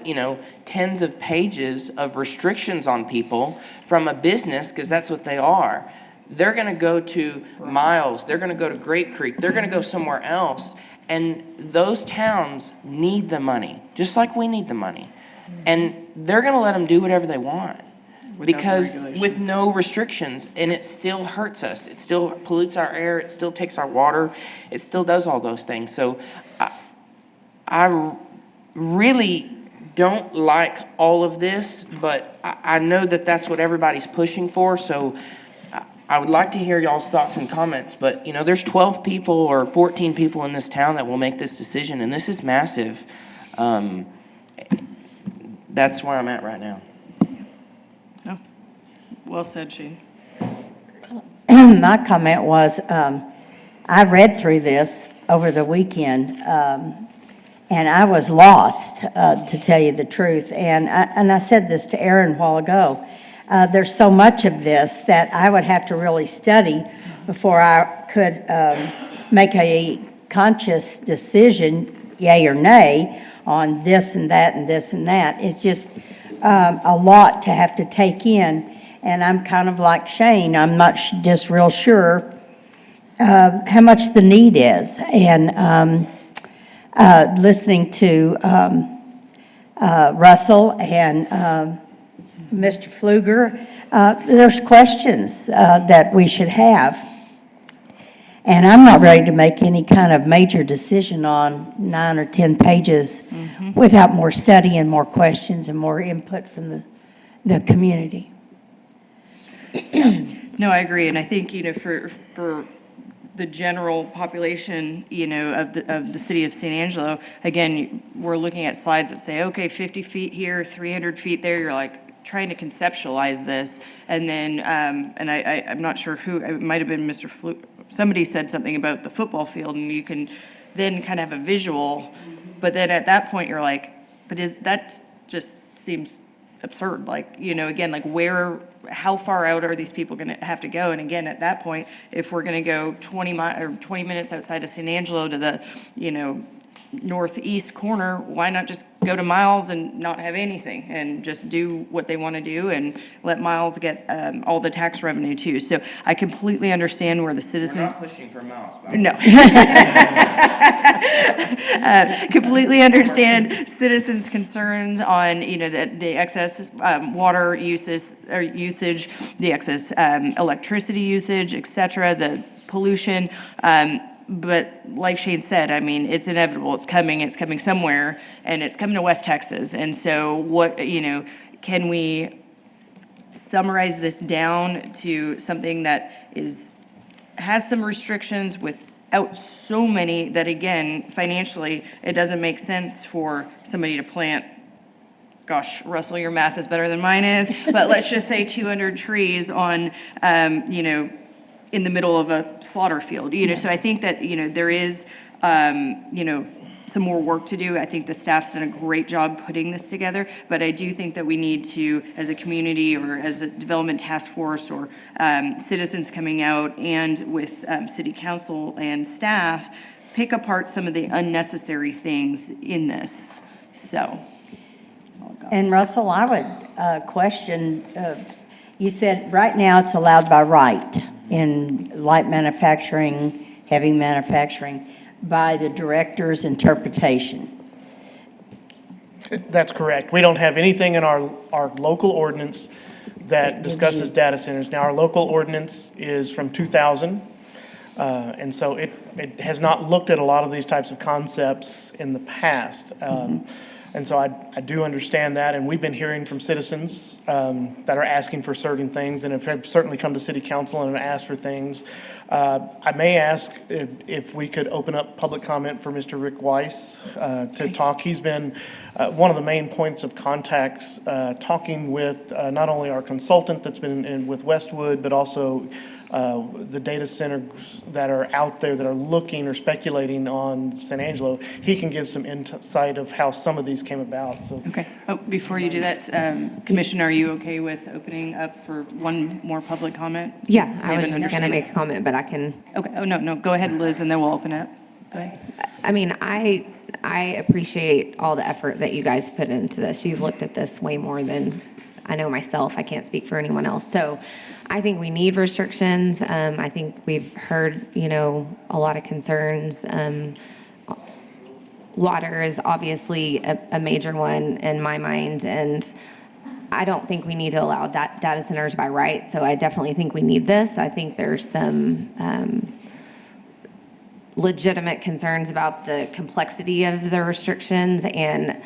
tens of pages of restrictions on people from a business, because that's what they are, they're going to go to Miles, they're going to go to Grape Creek, they're going to go somewhere else. And those towns need the money, just like we need the money. And they're going to let them do whatever they want because with no restrictions, and it still hurts us. It still pollutes our air. It still takes our water. It still does all those things. So I really don't like all of this, but I know that that's what everybody's pushing for. So I would like to hear y'all's thoughts and comments, but there's 12 people or 14 people in this town that will make this decision, and this is massive. That's where I'm at right now. Oh, well said, Shane. My comment was, I read through this over the weekend, and I was lost, to tell you the truth. And I said this to Aaron a while ago. There's so much of this that I would have to really study before I could make a conscious decision, yay or nay, on this and that and this and that. It's just a lot to have to take in. And I'm kind of like Shane. I'm not just real sure how much the need is. And listening to Russell and Mr. Pfluger, there's questions that we should have. And I'm not ready to make any kind of major decision on 9 or 10 pages without more study and more questions and more input from the community. No, I agree, and I think, for the general population, of the city of San Angelo, again, we're looking at slides that say, okay, 50 feet here, 300 feet there, you're like trying to conceptualize this, and then, and I'm not sure who, it might have been Mr. Somebody said something about the football field, and you can then kind of have a visual, but then at that point, you're like, that just seems absurd, again, how far out are these people going to have to go? And again, at that point, if we're going to go 20 minutes outside of San Angelo to the, northeast corner, why not just go to Miles and not have anything and just do what they want to do and let Miles get all the tax revenue too? So I completely understand where the citizens. We're not pushing for Miles. No. Completely understand citizens' concerns on, the excess water usage, the excess electricity usage, et cetera, the pollution. But like Shane said, it's inevitable. It's coming somewhere, and it's coming to West Texas. And so what, can we summarize this down to something that has some restrictions without so many that, again, financially, it doesn't make sense for somebody to plant, gosh, Russell, your math is better than mine is, but let's just say 200 trees on, in the middle of a slaughter field, so I think that, there is, some more work to do. I think the staff's done a great job putting this together, but I do think that we need to, as a community or as a development task force or citizens coming out and with city council and staff, pick apart some of the unnecessary things in this, so. And Russell, I would question, you said right now it's allowed by right in light manufacturing, heavy manufacturing, by the director's interpretation. That's correct. We don't have anything in our local ordinance that discusses data centers. Now, our local ordinance is from 2000, and so it has not looked at a lot of these types of concepts in the past. And so I do understand that, and we've been hearing from citizens that are asking for certain things, and have certainly come to city council and asked for things. I may ask if we could open up public comment for Mr. Rick Weiss to talk. He's been one of the main points of contact, talking with not only our consultant that's been with Westwood, but also the data centers that are out there that are looking or speculating on San Angelo, he can give some insight of how some of these came about, so. Okay. Oh, before you do that, Commissioner, are you okay with opening up for one more public comment? Yeah, I We have was an just going to understanding. make a comment, but I can. Okay, oh, no, go ahead, Liz, and then we'll open it up. Go ahead. I mean, I appreciate all the effort that you guys put into this. You've looked at this way more than I know myself. I can't speak for anyone else. So I think we need restrictions. I think we've heard, a lot of concerns. Water is obviously a major one in my mind, and I don't think we need to allow data centers by right. So I definitely think we need this. I think there's some legitimate concerns about the complexity of the restrictions and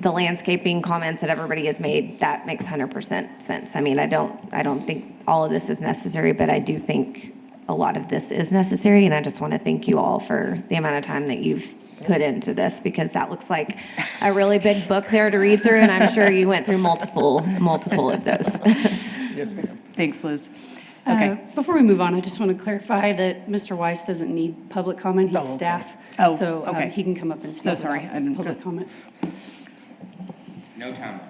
the landscaping comments that everybody has made. That makes 100% sense. I mean, I don't think all of this is necessary, but I do think a lot of this is necessary, and I just want to thank you all for the amount of time that you've put into this, because that looks like a really big book there to read through, and I'm sure you went through multiple of those. Yes, ma'am. Thanks, Liz. Okay. Before we move on, I just want to clarify that Mr. Weiss doesn't need public comment. He's staff. Oh, So okay. he can come up and speak. So sorry, without I didn't- Public comment. No time.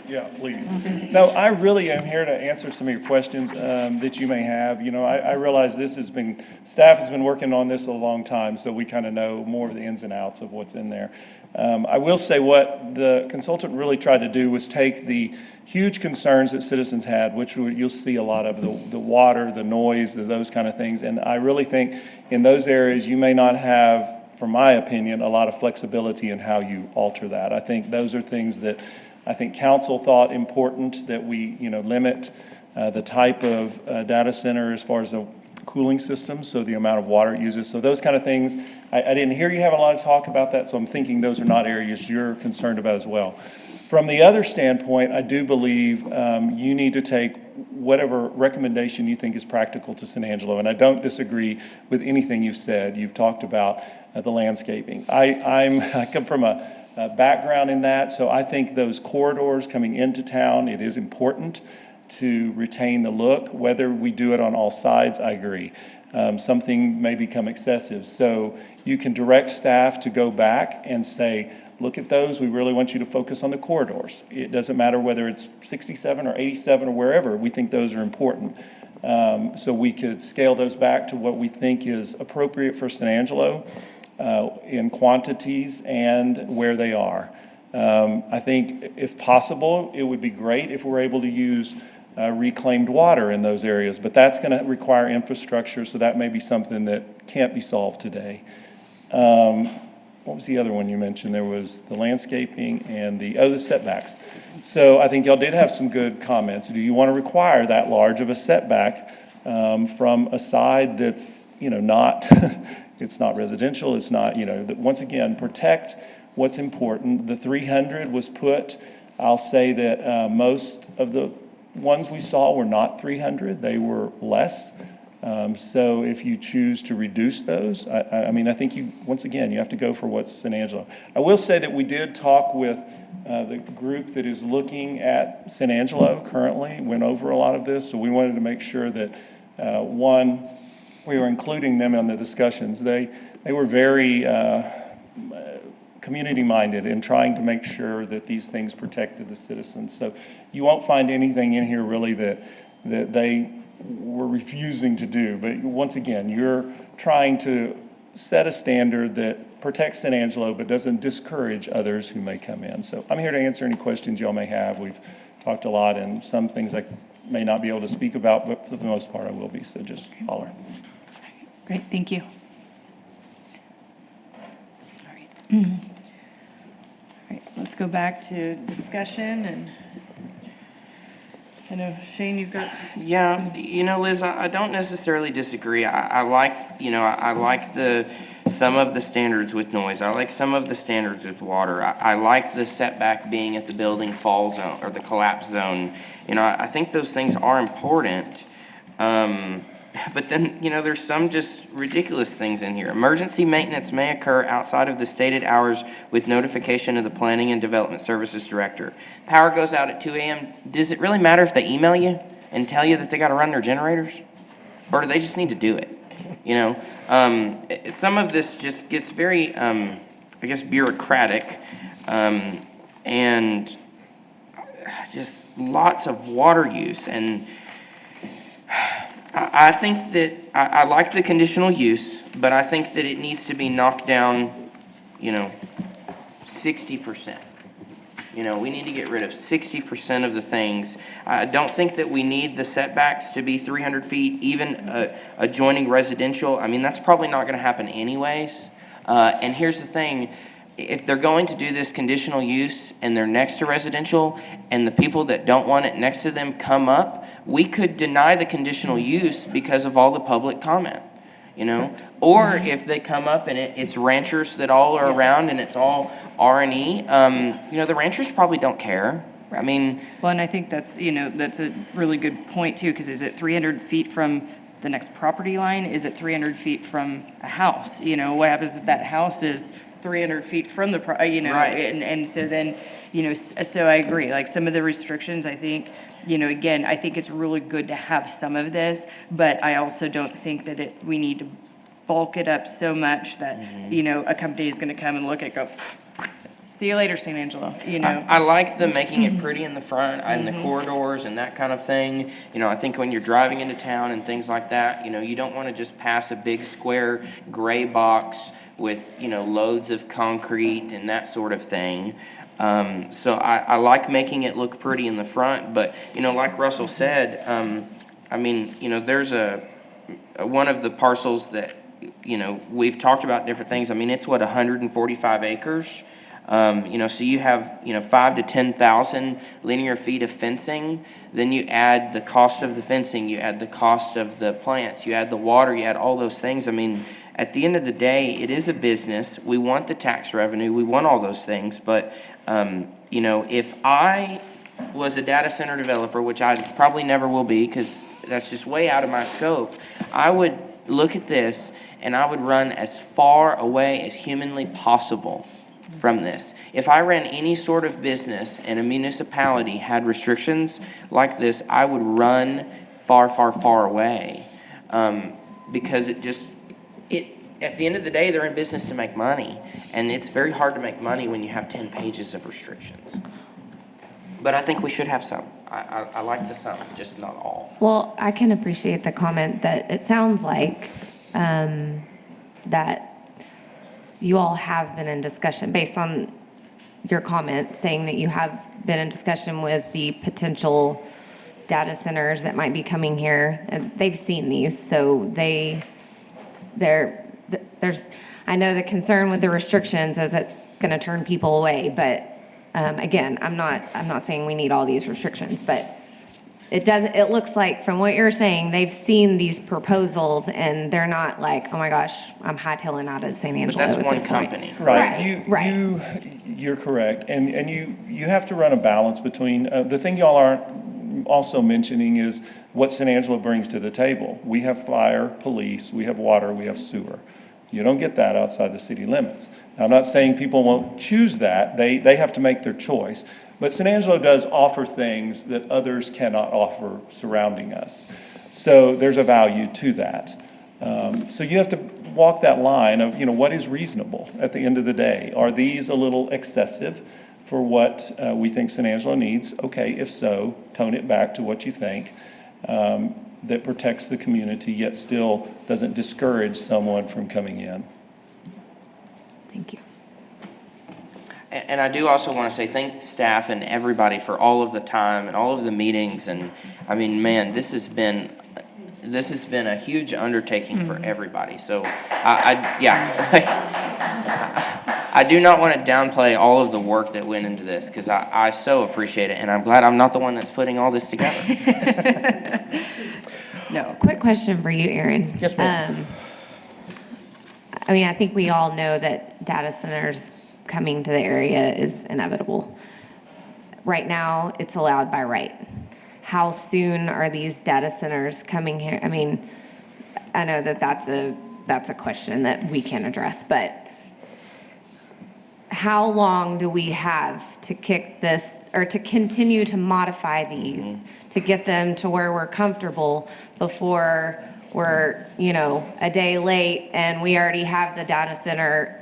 Yeah, please. No, I really am here to answer some of your questions that you may have. I realize staff has been working on this a long time, so we kind of know more of the ins and outs of what's in there. I will say what the consultant really tried to do was take the huge concerns that citizens had, which you'll see a lot of, the water, the noise, those kind of things. And I really think in those areas, you may not have, from my opinion, a lot of flexibility in how you alter that. I think those are things that I think council thought important, that we, limit the type of data center as far as the cooling system, so the amount of water it uses. So those kind of things, I didn't hear you have a lot of talk about that, so I'm thinking those are not areas you're concerned about as well. From the other standpoint, I do believe you need to take whatever recommendation you think is practical to San Angelo, and I don't disagree with anything you've said. You've talked about the landscaping. I come from a background in that, so I think those corridors coming into town, it is important to retain the look. Whether we do it on all sides, I agree. Something may become excessive, so you can direct staff to go back and say, look at those, we really want you to focus on the corridors. It doesn't matter whether it's 67 or 87 or wherever, we think those are important. So we could scale those back to what we think is appropriate for San Angelo in quantities and where they are. I think if possible, it would be great if we're able to use reclaimed water in those areas, but that's going to require infrastructure, so that may be something that can't be solved today. What was the other one you mentioned? There was the landscaping and the setbacks. So I think y'all did have some good comments. Do you want to require that large of a setback from a side that's, not, it's not residential, it's not, that once again, protect what's important. The 300 was put, I'll say that most of the ones we saw were not 300, they were less. So if you choose to reduce those, I think once again, you have to go for what's San Angelo. I will say that we did talk with the group that is looking at San Angelo currently, went over a lot of this, so we wanted to make sure that, one, we were including them in the discussions. They were very community-minded in trying to make sure that these things protected the citizens. So you won't find anything in here really that they were refusing to do. But once again, you're trying to set a standard that protects San Angelo but doesn't discourage others who may come in. So I'm here to answer any questions y'all may have. We've talked a lot, and some things I may not be able to speak about, but for the most part I will be, so just holler. Great, thank you. All right, let's go back to discussion, and I know, Shane, you've got... Yeah, Liz, I don't necessarily disagree. I like, I like some of the standards with noise. I like some of the standards with water. I like the setback being at the building fall zone or the collapse zone. I think those things are important. But then, there's some just ridiculous things in here. Emergency maintenance may occur outside of the stated hours with notification of the Planning and Development Services Director. Power goes out at 2 a.m. Does it really matter if they email you and tell you that they got to run their generators? Or do they just need to do it? Some of this just gets very, bureaucratic, and just lots of water use. And I think that I like the conditional use, but I think that it needs to be knocked down, 60%. We need to get rid of 60% of the things. I don't think that we need the setbacks to be 300 feet, even adjoining residential. I mean, that's probably not going to happen anyways. And here's the thing. If they're going to do this conditional use and they're next to residential and the people that don't want it next to them come up, we could deny the conditional use because of all the public comment, Or if they come up and it's ranchers that all are around and it's all R&E, the ranchers probably don't care. I mean... Well, and I think that's a really good point too, because is it 300 feet from the next property line? Is it 300 feet from a house? What happens if that house is 300 feet from the, Right. and so then, so I agree, like some of the restrictions, I think, again, I think it's really good to have some of this, but I also don't think that we need to bulk it up so much that, a company is gonna come and look at, go, see you later, San Angelo, I like the making it pretty in the front and the corridors and that kind of thing. I think when you're driving into town and things like that, you don't want to just pass a big square gray box with, loads of concrete and that sort of thing. So I like making it look pretty in the front, but, like Russell said, there's one of the parcels that, we've talked about different things. I mean, it's 145 acres. So you have, 5 to 10,000 linear feet of fencing. Then you add the cost of the fencing, you add the cost of the plants, you add the water, you add all those things. I mean, at the end of the day, it is a business. We want the tax revenue. We want all those things. But, if I was a data center developer, which I probably never will be because that's just way out of my scope, I would look at this and I would run as far away as humanly possible from this. If I ran any sort of business and a municipality had restrictions like this, I would run far, far, far away, because at the end of the day, they're in business to make money, and it's very hard to make money when you have 10 pages of restrictions. But I think we should have some. I like the some, just not all. Well, I can appreciate the comment that it sounds like that you all have been in discussion, based on your comment, saying that you have been in discussion with the potential data centers that might be coming here. And they've seen these, so there's, I know the concern with the restrictions is it's going to turn people away, but again, I'm not saying we need all these restrictions, but it looks like from what you're saying, they've seen these proposals and they're not like, oh my gosh, I'm hightailing out of San Angelo But that's at one this point. company. Right. You're correct. And you have to run a balance between, the thing y'all aren't also mentioning is what San Angelo brings to the table. We have fire, police, we have water, we have sewer. You don't get that outside the city limits. Now, I'm not saying people won't choose that. They have to make their choice. But San Angelo does offer things that others cannot offer surrounding us. So there's a value to that. So you have to walk that line of, what is reasonable at the end of the day? Are these a little excessive for what we think San Angelo needs? Okay, if so, tone it back to what you think that protects the community, yet still doesn't discourage someone from coming in. Thank you. And I do also want to say thank staff and everybody for all of the time and all of the meetings. And I mean, man, this has been a huge undertaking for everybody. So I do not want to downplay all of the work that went into this, because I so appreciate it. And I'm glad I'm not the one that's putting all this together. No. Quick question for you, Aaron. Yes, ma'am. I think we all know that data centers coming to the area is inevitable. Right now, it's allowed by right. How soon are these data centers coming here? I know that that's a question that we can address, but how long do we have to kick this, or to continue to modify these, to get them to where we're comfortable before we're, a day late and we already have the data center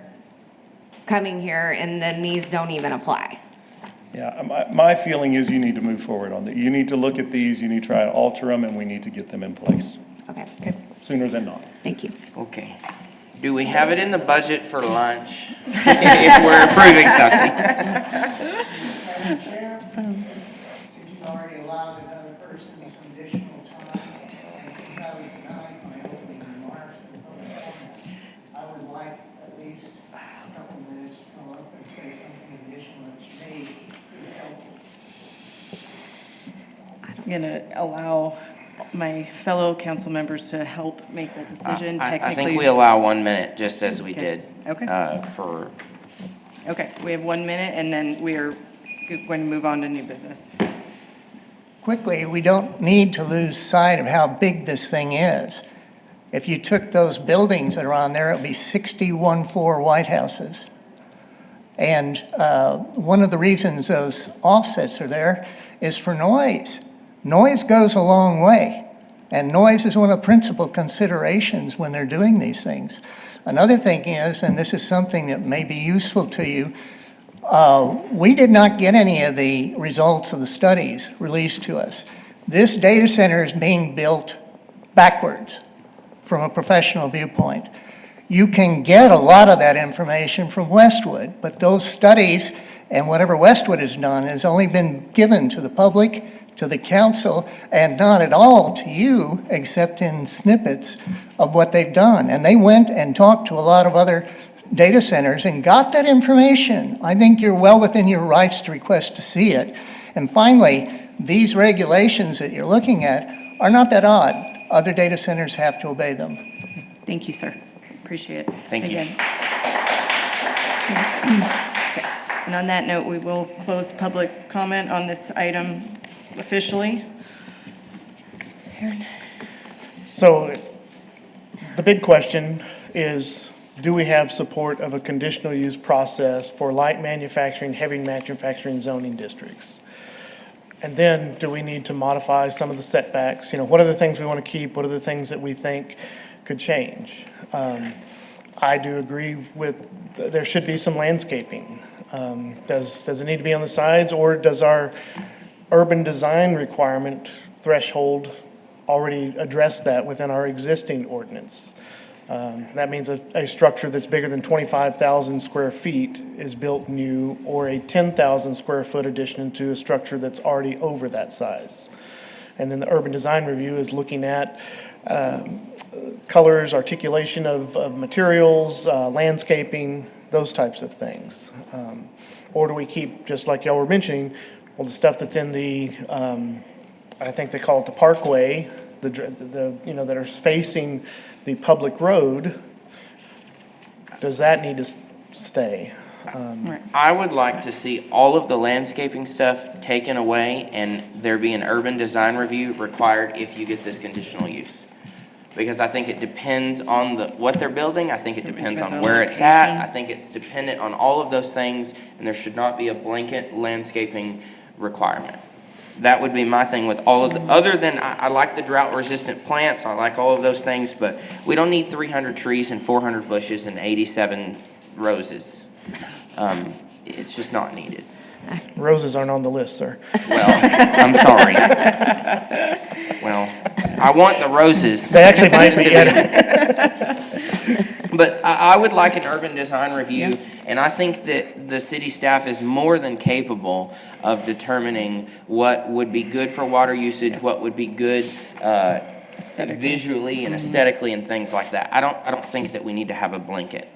coming here and then these don't even apply? Yeah, my feeling is you need to move forward on that. You need to look at these, you need to try to alter them, and we need to get them in place. Okay. Sooner than not. Thank you. Okay. Do we have it in the budget for lunch? If we're approving something. Madam Chair, since you've already allowed another person some additional time, and since I was denied my opening remarks and public comment, I would like at least a couple minutes to come up and say something additional that's made helpful. I'm going to allow my fellow council members to help make that decision. I think we allow 1 minute, just as we did. Okay. Okay, we have 1 minute, and then we are going to move on to new business. Quickly, we don't need to lose sight of how big this thing is. If you took those buildings that are on there, it would be 61 floor White Houses. And one of the reasons those offsets are there is for noise. Noise goes a long way, and noise is one of the principal considerations when they're doing these things. Another thing is, and this is something that may be useful to you, we did not get any of the results of the studies released to us. This data center is being built backwards from a professional viewpoint. You can get a lot of that information from Westwood, but those studies and whatever Westwood has done has only been given to the public, to the council, and not at all to you, except in snippets of what they've done. And they went and talked to a lot of other data centers and got that information. I think you're well within your rights to request to see it. And finally, these regulations that you're looking at are not that odd. Other data centers have to obey them. Thank you, sir. Appreciate it. Thank you. Again. Okay. And on that note, we will close public comment on this item officially. Aaron? So the big question is, do we have support of a conditional use process for light manufacturing, heavy manufacturing zoning districts? And then do we need to modify some of the setbacks? What are the things we want to keep? What are the things that we think could change? I do agree with, there should be some landscaping. Does it need to be on the sides, or does our urban design requirement threshold already address that within our existing ordinance? That means a structure that's bigger than 25,000 square feet is built new, or a 10,000 square foot addition to a structure that's already over that size. And then the urban design review is looking at colors, articulation of materials, landscaping, those types of things. Or do we keep, just like y'all were mentioning, well, the stuff that's in the, I think they call it the parkway, that are facing the public road, does that need to stay? I would like to see all of the landscaping stuff taken away and there be an urban design review required if you get this conditional use. Because I think it depends on what they're building, I think it depends on where it's at, I think it's dependent on all of those things, and there should not be a blanket landscaping requirement. That would be my thing with all of the, other than I like the drought resistant plants, I like all of those things, but we don't need 300 trees and 400 bushes and 87 roses. It's just not needed. Roses aren't on the list, sir. Well, I'm sorry. Well, I want the roses. They actually might be. But I would like an urban design review, and I think that the city staff is more than capable of determining what would be good for water usage, what would be good visually and aesthetically and things like that. I don't think that we need to have a blanket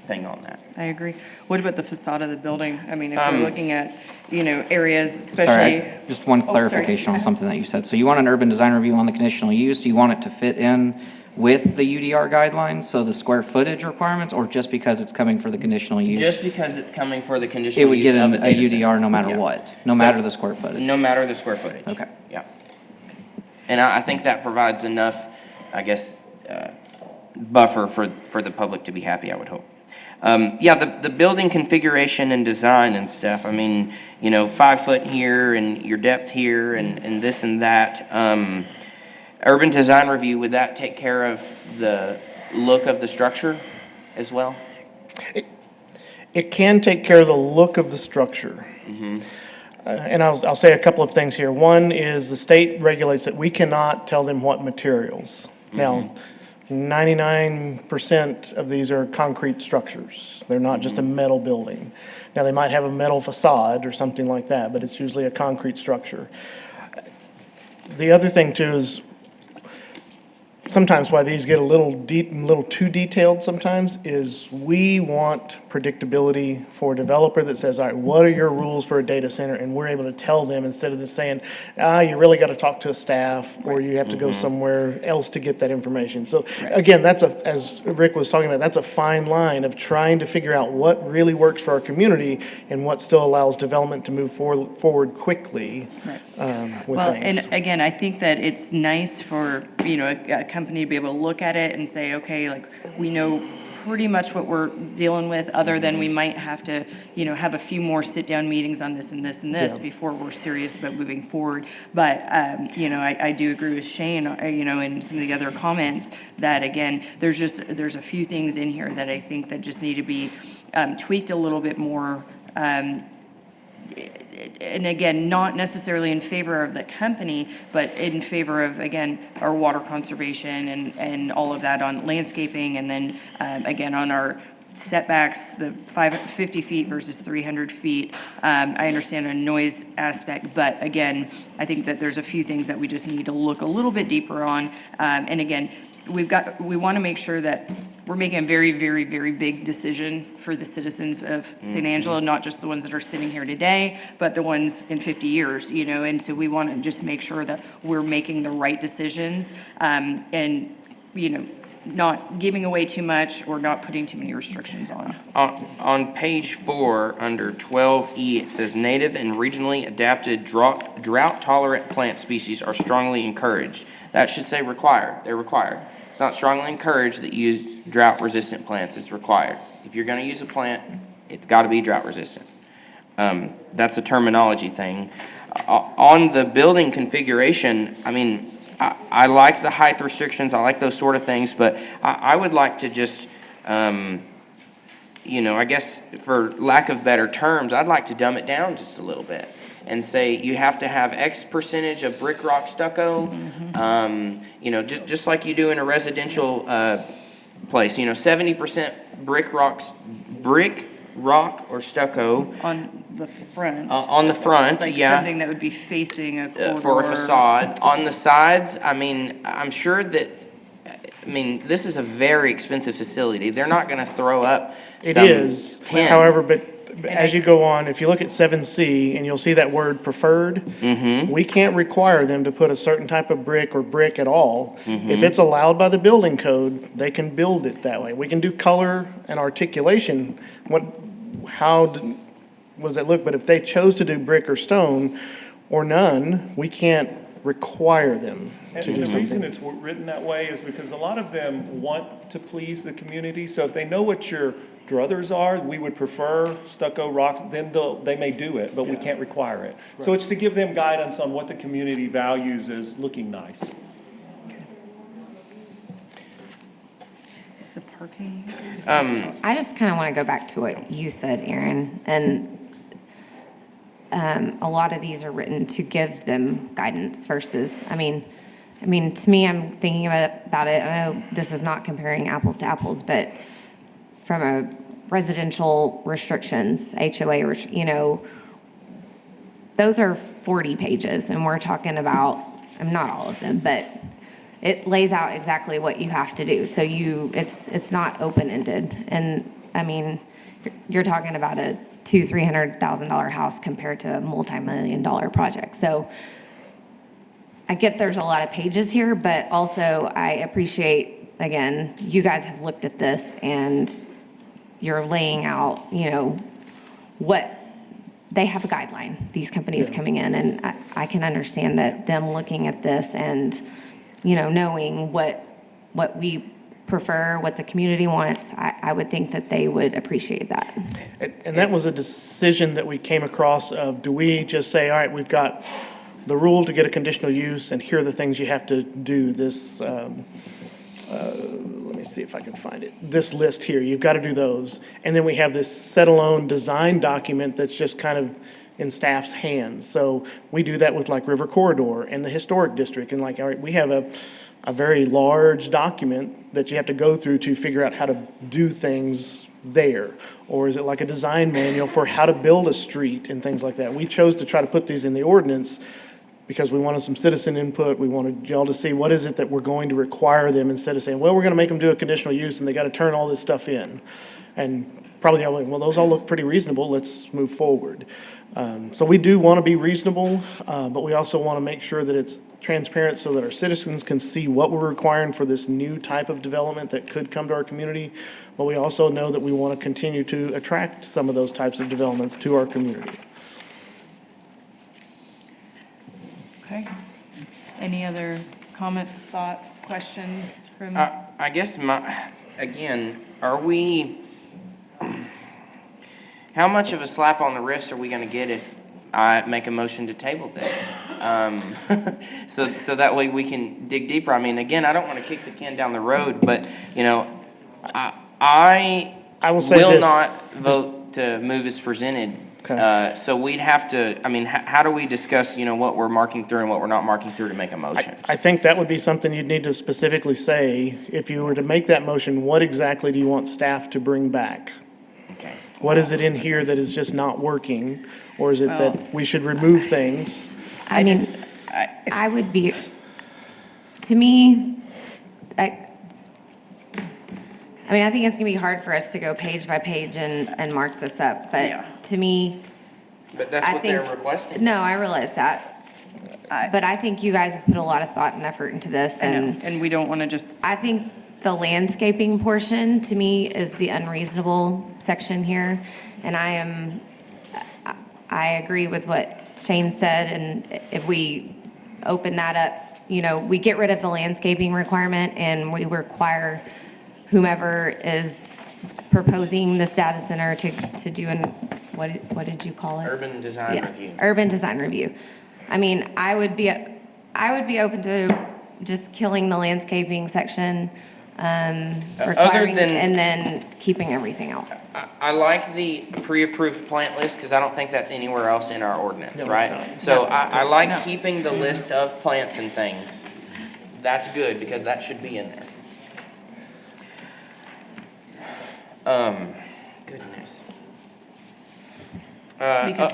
thing on that. I agree. What about the facade of the building? I mean, if we're looking at, areas, especially. Sorry, just one clarification on something that you said. So you want an urban design review on the conditional use? Do you want it to fit in with the UDR guidelines, so the square footage requirements, or just because it's coming for the conditional use? Just because it's coming for the It conditional would use get of a data center. UDR no matter what, no matter the square footage? No matter the square footage. Okay. Yeah. And I think that provides enough I guess, buffer for the public to be happy, I would hope. Yeah, the building configuration and design and stuff, I mean, 5 foot here and your depth here and this and that. Urban design review, would that take care of the look of the structure as well? It can take care of the look of the structure. And I'll say a couple of things here. One is the state regulates that we cannot tell them what materials. Now, 99% of these are concrete structures. They're not just a metal building. Now, they might have a metal facade or something like that, but it's usually a concrete structure. The other thing too is sometimes why these get a little too detailed sometimes is we want predictability for a developer that says, all right, what are your rules for a data center? And we're able to tell them instead of just saying, you really got to talk to a staff or you have to go somewhere else to get that information. So again, as Rick was talking about, that's a fine line of trying to figure out what really works for our community and what still allows development to move forward quickly with Well, things. and again, I think that it's nice for, a company to be able to look at it and say, okay, like, we know pretty much what we're dealing with, other than we might have to, have a few more sit-down meetings on this and this and this before we're serious about moving forward. But, I do agree with Shane, in some of the other comments that, again, there's a few things in here that I think that just need to be tweaked a little bit more. And again, not necessarily in favor of the company, but in favor of, again, our water conservation and all of that on landscaping, and then, again, on our setbacks, the 50 feet versus 300 feet. I understand a noise aspect, but again, I think that there's a few things that we just need to look a little bit deeper on. And again, we want to make sure that we're making a very, very, very big decision for the citizens of San Angelo, not just the ones that are sitting here today, but the ones in 50 years, and so we want to just make sure that we're making the right decisions, and, not giving away too much or not putting too many restrictions on. On page 4, under 12E, it says native and regionally adapted drought-tolerant plant species are strongly encouraged. That should say required. They're required. It's not strongly encouraged that you use drought-resistant plants. It's required. If you're going to use a plant, it's got to be drought-resistant. That's a terminology thing. On the building configuration, I mean, I like the height restrictions. I like those sort of things, but I would like to just, I guess for lack of better terms, I'd like to dumb it down just a little bit and say you have to have X percentage of brick, rock, stucco, just like you do in a residential place, 70% brick, rock, or stucco. On the front. On the front, like yeah. Something that would be facing a corridor. For a facade. On the sides, I mean, I'm sure that, this is a very expensive facility. They're not going to throw up It some is, tent. however, but as you go on, if you look at 7C and you'll see that word preferred, we can't require them to put a certain type of brick or brick at all. If it's allowed by the building code, they can build it that way. We can do color and articulation. How does it look? But if they chose to do brick or stone or none, we can't require them And to do the reason something. it's written that way is because a lot of them want to please the community. So if they know what your druthers are, we would prefer stucco, rock, then they may do it, but we can't require it. So it's to give them guidance on what the community values as looking nice. The parking. I just kind of want to go back to what you said, Aaron, and a lot of these are written to give them guidance versus, to me, I'm thinking about it. I know this is not comparing apples to apples, but from a residential restrictions, HOA, those are 40 pages, and we're talking about, not all of them, but it lays out exactly what you have to do. So it's not open-ended. And you're talking about a $200,000-$300,000 house compared to a multi-million-dollar project. So I get there's a lot of pages here, but also I appreciate, again, you guys have looked at this and you're laying out, what they have a guideline, these companies coming in, and I can understand that them looking at this and, knowing what what we prefer, what the community wants, I would think that they would appreciate that. And that was a decision that we came across of, do we just say, all right, we've got the rule to get a conditional use, and here are the things you have to do, this, let me see if I can find it, this list here, you've got to do those. And then we have this set-alone design document that's just kind of in staff's hands. So we do that with like River Corridor and the Historic District, and like, all right, we have a very large document that you have to go through to figure out how to do things there. Or is it like a design manual for how to build a street and things like that? We chose to try to put these in the ordinance because we wanted some citizen input. We wanted y'all to see what is it that we're going to require them, instead of saying, well, we're going to make them do a conditional use and they got to turn all this stuff in. And probably, y'all like, well, those all look pretty reasonable. Let's move forward. So we do want to be reasonable, but we also want to make sure that it's transparent so that our citizens can see what we're requiring for this new type of development that could come to our community. But we also know that we want to continue to attract some of those types of developments to our community. Okay. Any other comments, thoughts, questions from? I guess again, are we, how much of a slap on the wrist are we gonna get if I make a motion to table this? So that way we can dig deeper. I mean, again, I don't wanna kick the can down the road, but, you know, I will say will this- not vote to move as presented. Okay. So we'd have to, I mean, how do we discuss, you know, what we're marking through and what we're not marking through to make a motion? I think that would be something you'd need to specifically say. If you were to make that motion, what exactly do you want staff to bring back? Okay. What is it in here that is just not working? Or is it Well- that we should remove things? I mean, I would be, to me, I mean, I think it's gonna be hard for us to go page by page and mark this up, Yeah. but to me, But that's I what they're think- requesting. no, I realize that. But I think you guys have put a lot of thought and effort into this, I know, and and we don't want to just, I think the landscaping portion, to me, is the unreasonable section here. And I agree with what Shane said, and if we open that up, you know, we get rid of the landscaping requirement and we require whomever is proposing the status center to do what did you call it? Urban design Yes, review. urban design review. I mean, I would be open to just killing the landscaping section, requiring, than- and then keeping everything else. I like the pre-approved plant list because I don't think that's anywhere else in our ordinance, No, it's right? not. So I like No. keeping the list of plants and things. That's good because that should be in there. Goodness.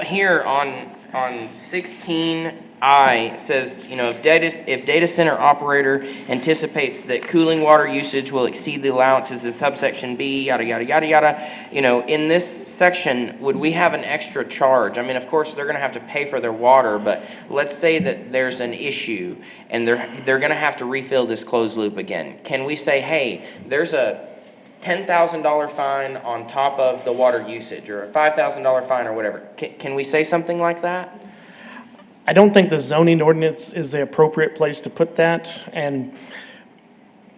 Here on 16I says, you know, if data center operator anticipates that cooling water usage will exceed the allowances in subsection B, yada, yada, yada, yada, you know, in this section, would we have an extra charge? I mean, of course, they're gonna have to pay for their water, but let's say that there's an issue and they're gonna have to refill this closed loop again. Can we say, hey, there's a $10,000 fine on top of the water usage, or a $5,000 fine, or whatever? Can we say something like that? I don't think the zoning ordinance is the appropriate place to put that. And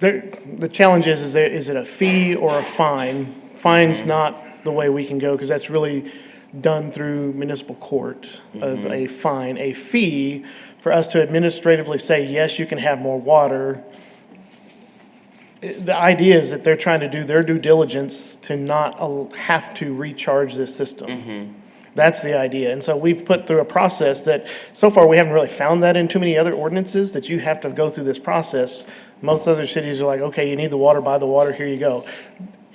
the challenge is it a fee or a fine? Fine's not the way we can go because that's really done through municipal court of a fine. A fee, for us to administratively say, yes, you can have more water. The idea is that they're trying to do their due diligence to not have to recharge this system. That's the idea. And so we've put through a process that, so far, we haven't really found that in too many other ordinances, that you have to go through this process. Most other cities are like, okay, you need the water, buy the water, here you go.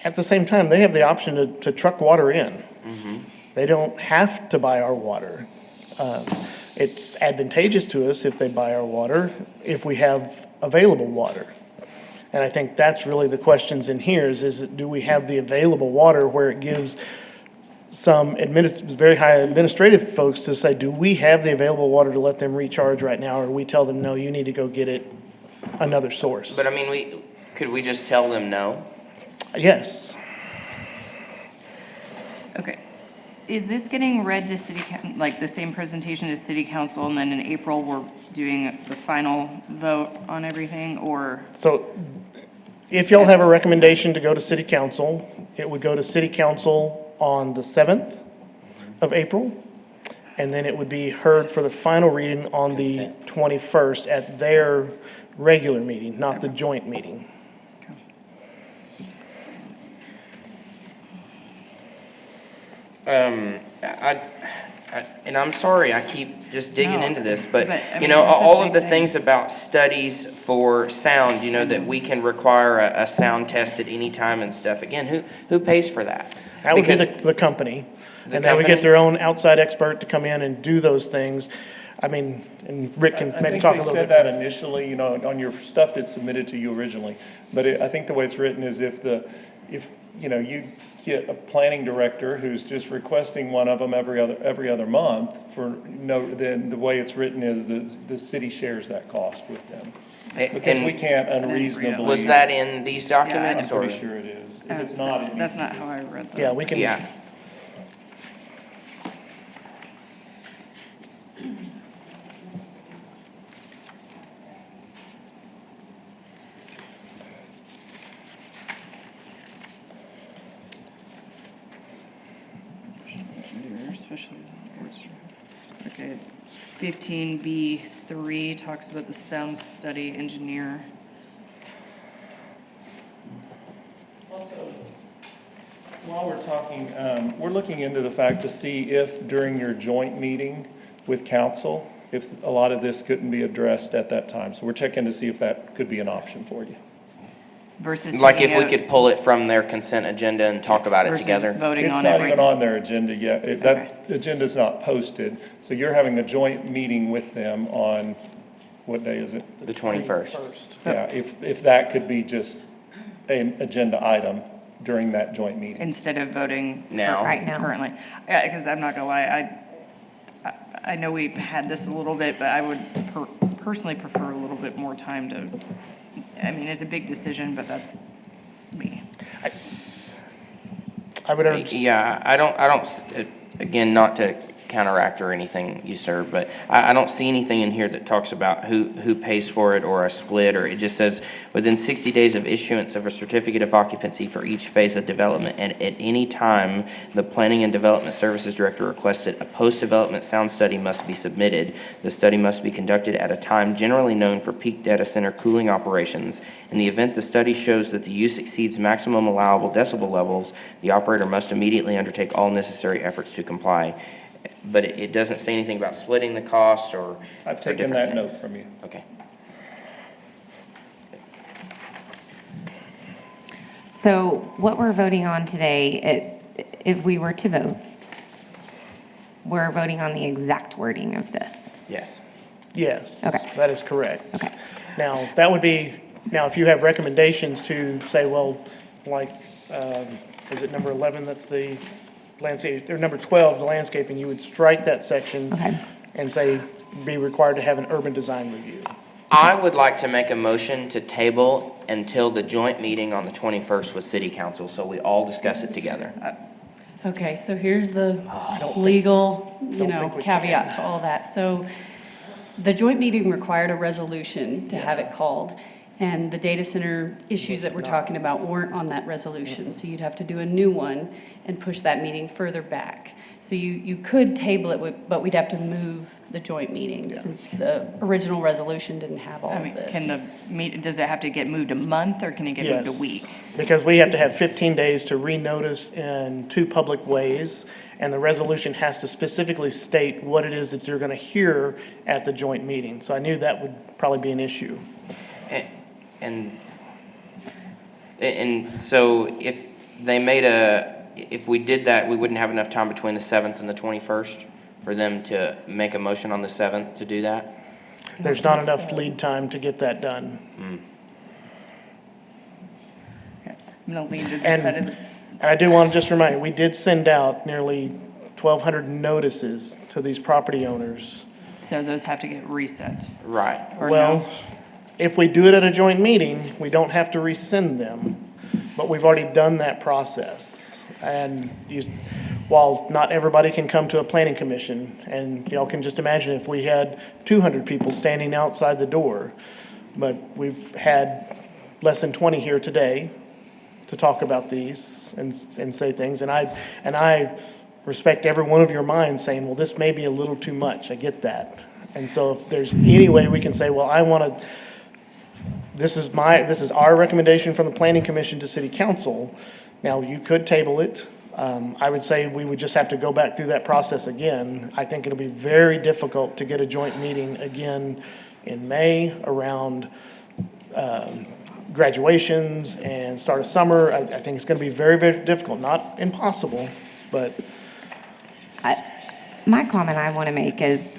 At the same time, they have the option to truck water in. They don't have to buy our water. It's advantageous to us if they buy our water, if we have available water. And I think that's really the questions in here is do we have the available water where it gives some very high administrative folks to say, do we have the available water to let them recharge right now? Or we tell them, no, you need to go get it another source. But I mean, could we just tell them no? Yes. okay. Is this getting read to like the same presentation as city council, and then in April, we're doing the final vote on everything, or? So If y'all have a recommendation to go to city council, it would go to city council on the 7th of April, and then it would be heard for the final reading on the 21st at their regular meeting, not the joint meeting. And I'm sorry, I keep just digging No, into this, but, but, I you mean, know, it's a all of big the thing. things about studies for sound, you know, that we can require a sound test at any time and stuff, again, who pays for that? That would be Because the company. The And they would company? get their own outside expert to come in and do those things. I mean, and Rick can I maybe think talk a they little said bit. that initially, you know, on your stuff that's submitted to you originally. But I think the way it's written is if, you know, you get a planning director who's just requesting one of them every other month then the way it's written is the city shares that cost with them. Because we can't unreasonably. Was that in these I'm documents, or? pretty sure it is. If it's not, it That's needs not to be. how I read that. Yeah, we can. Yeah. Okay, it's 15B3 talks about the sound study engineer. Also, while we're talking, we're looking into the fact to see if during your joint meeting with council, if a lot of this couldn't be addressed at that time. So we're checking to see if that could be an option for you. Versus Like taking if we out- could pull it from their consent agenda and talk about it versus together? voting It's on it not right even now. on their agenda yet. That agenda's not posted. So you're having a joint meeting with them on, what day is it? The 21st. Yeah, if that could be just an agenda item during that joint meeting. Instead of voting. Now. Right now. Currently. Yeah, because I'm not gonna lie, I know we've had this a little bit, but I would personally prefer a little bit more time to, I mean, it's a big decision, but that's me. I would urge. Yeah, I don't, again, not to counteract or anything, you sir, but I don't see anything in here that talks about who pays for it or a split, or it just says, within 60 days of issuance of a certificate of occupancy for each phase of development, and at any time, the Planning and Development Services Director requests it, a post-development sound study must be submitted. The study must be conducted at a time generally known for peak data center cooling operations. In the event the study shows that the use exceeds maximum allowable decibel levels, the operator must immediately undertake all necessary efforts to comply. But it doesn't say anything about splitting the cost or. I've or taken different that things. note from you. Okay. So what we're voting on today, if we were to vote, we're voting on the exact wording of this. Yes. Yes. Okay. That is correct. Okay. Now, that would be, now, if you have recommendations to say, well, like, is it number 11, that's the landscape, or number 12, the landscaping, you would strike that section Okay. and say, be required to have an urban design review. I would like to make a motion to table until the joint meeting on the 21st with City Council, so we all discuss it together. Okay, so here's the don't legal, don't think we caveat can. to all that. So the joint meeting required a resolution to have it called, and the data center issues that we're talking about weren't on that resolution. So you'd have to do a new one and push that meeting further back. So you could table it, but we'd have to move the joint meeting since the original resolution didn't have all I of mean, this. does it have to get moved a month or can it get moved a Yes. week? Because we have to have 15 days to renotice in 2 public ways, and the resolution has to specifically state what it is that you're going to hear at the joint meeting. So I knew that would probably be an issue. And so if they if we did that, we wouldn't have enough time between the 7th and the 21st for them to make a motion on the 7th to do that? There's not enough lead time to get that done. I'm gonna lean to this And side of and I do want to just remind you, we did send out nearly 1,200 notices to these property owners. so those have to get reset. Right. Or Well, no? if we do it at a joint meeting, we don't have to rescind them, but we've already done that process. And while not everybody can come to a planning commission, and y'all can just imagine if we had 200 people standing outside the door, but we've had less than 20 here today to talk about these and say things. And I respect every one of your minds saying, well, this may be a little too much. I get that. And so if there's any way we can say, well, this is our recommendation from the Planning Commission to City Council. Now, you could table it. I would say we would just have to go back through that process again. I think it'll be very difficult to get a joint meeting again in May around graduations and start of summer. I think it's going to be very, very difficult. Not impossible, but... My comment I want to make is,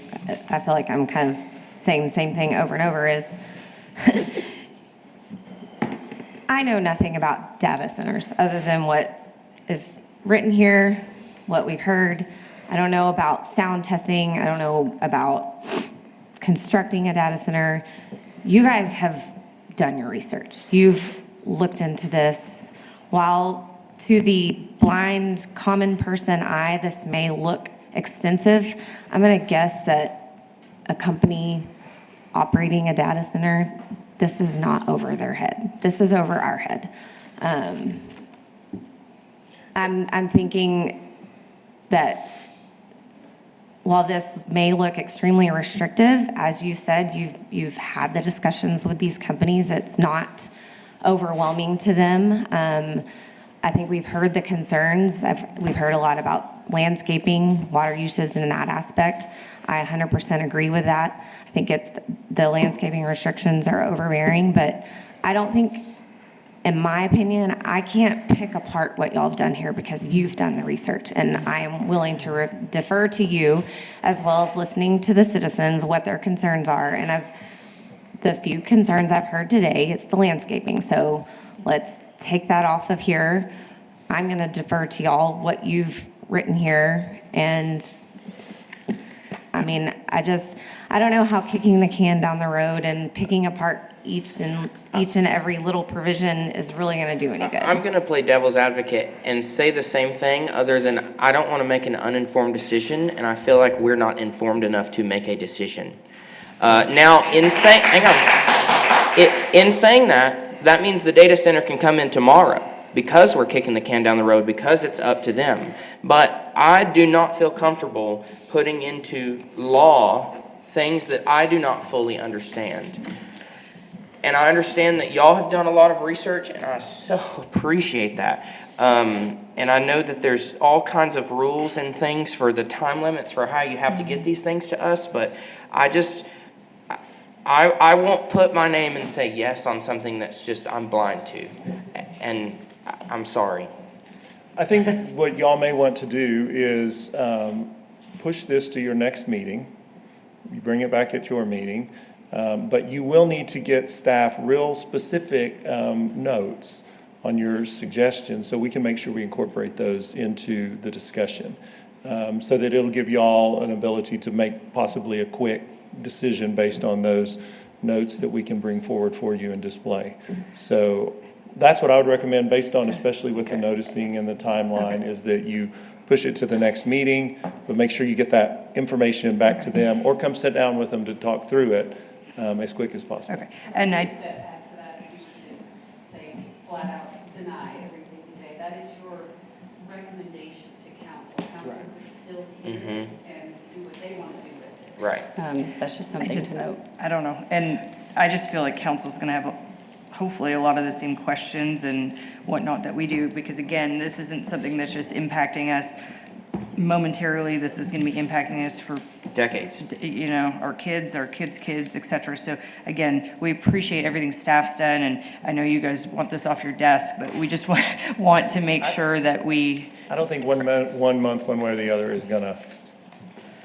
I feel like I'm kind of saying the same thing over and over, is I know nothing about data centers other than what is written here, what we've heard. I don't know about sound testing. I don't know about constructing a data center. You guys have done your research. You've looked into this. While to the blind, common person eye, this may look extensive, I'm going to guess that a company operating a data center, this is not over their head. This is over our head. I'm thinking that while this may look extremely restrictive, as you said, you've had the discussions with these companies. It's not overwhelming to them. I think we've heard the concerns. We've heard a lot about landscaping, water usage in that aspect. I 100% agree with that. I think the landscaping restrictions are overbearing, but I don't think, in my opinion, I can't pick apart what y'all have done here because you've done the research, and I am willing to defer to you as well as listening to the citizens, what their concerns are. And the few concerns I've heard today, it's the landscaping. So let's take that off of here. I'm going to defer to y'all what you've written here. And I mean, I don't know how kicking the can down the road and picking apart each and every little provision is really going to do any good. I'm going to play devil's advocate and say the same thing, other than I don't want to make an uninformed decision, and I feel like we're not informed enough to make a decision. Now, in saying that means the data center can come in tomorrow because we're kicking the can down the road, because it's up to them. But I do not feel comfortable putting into law things that I do not fully understand. And I understand that y'all have done a lot of research, and I so appreciate that. And I know that there's all kinds of rules and things for the time limits for how you have to get these things to us, but I won't put my name and say yes on something that's just I'm blind to, and I'm sorry. I think what y'all may want to do is push this to your next meeting. You bring it back at your meeting, but you will need to get staff real specific notes on your suggestions so we can make sure we incorporate those into the discussion, so that it'll give y'all an ability to make possibly a quick decision based on those notes that we can bring forward for you and display. So that's what I would recommend, based on, especially with the noticing and the timeline, is that you push it to the next meeting, but make sure you get that information back to them, or come sit down with them to talk through it as quick as possible. Okay, and Just to add to that, if you were to say flat out deny everything today, that is your recommendation to council. Council could still hear it and do what they want to do with it. Right. That's just something to note. I don't know, and I just feel like council's going to have hopefully a lot of the same questions and whatnot that we do, because again, this isn't something that's just impacting us momentarily. This is going to be impacting us for decades. You know, our kids, et cetera. So again, we appreciate everything staff's done, and I know you guys want this off your desk, but we just want to make sure that we... I don't think one month, one way or the other, is going to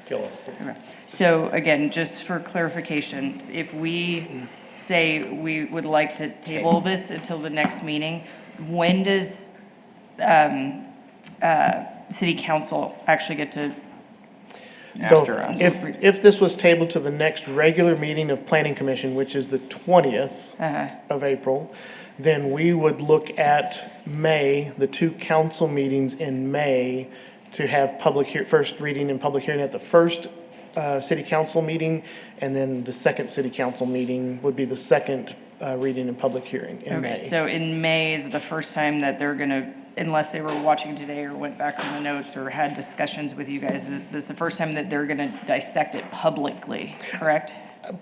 kill us. Okay. So again, just for clarification, if we say we would like to table this until the next meeting, when does city council actually get to? So if this was tabled to the next regular meeting of Planning Commission, which is the 20th of April, then we would look at May, the two council meetings in May, to have first reading and public hearing at the first city council meeting, and then the second city council meeting would be the second reading and public hearing in May. Okay, so in May is the first time that they're gonna, unless they were watching today or went back on the notes or had discussions with you guys, this is the first time that they're gonna dissect it publicly, correct?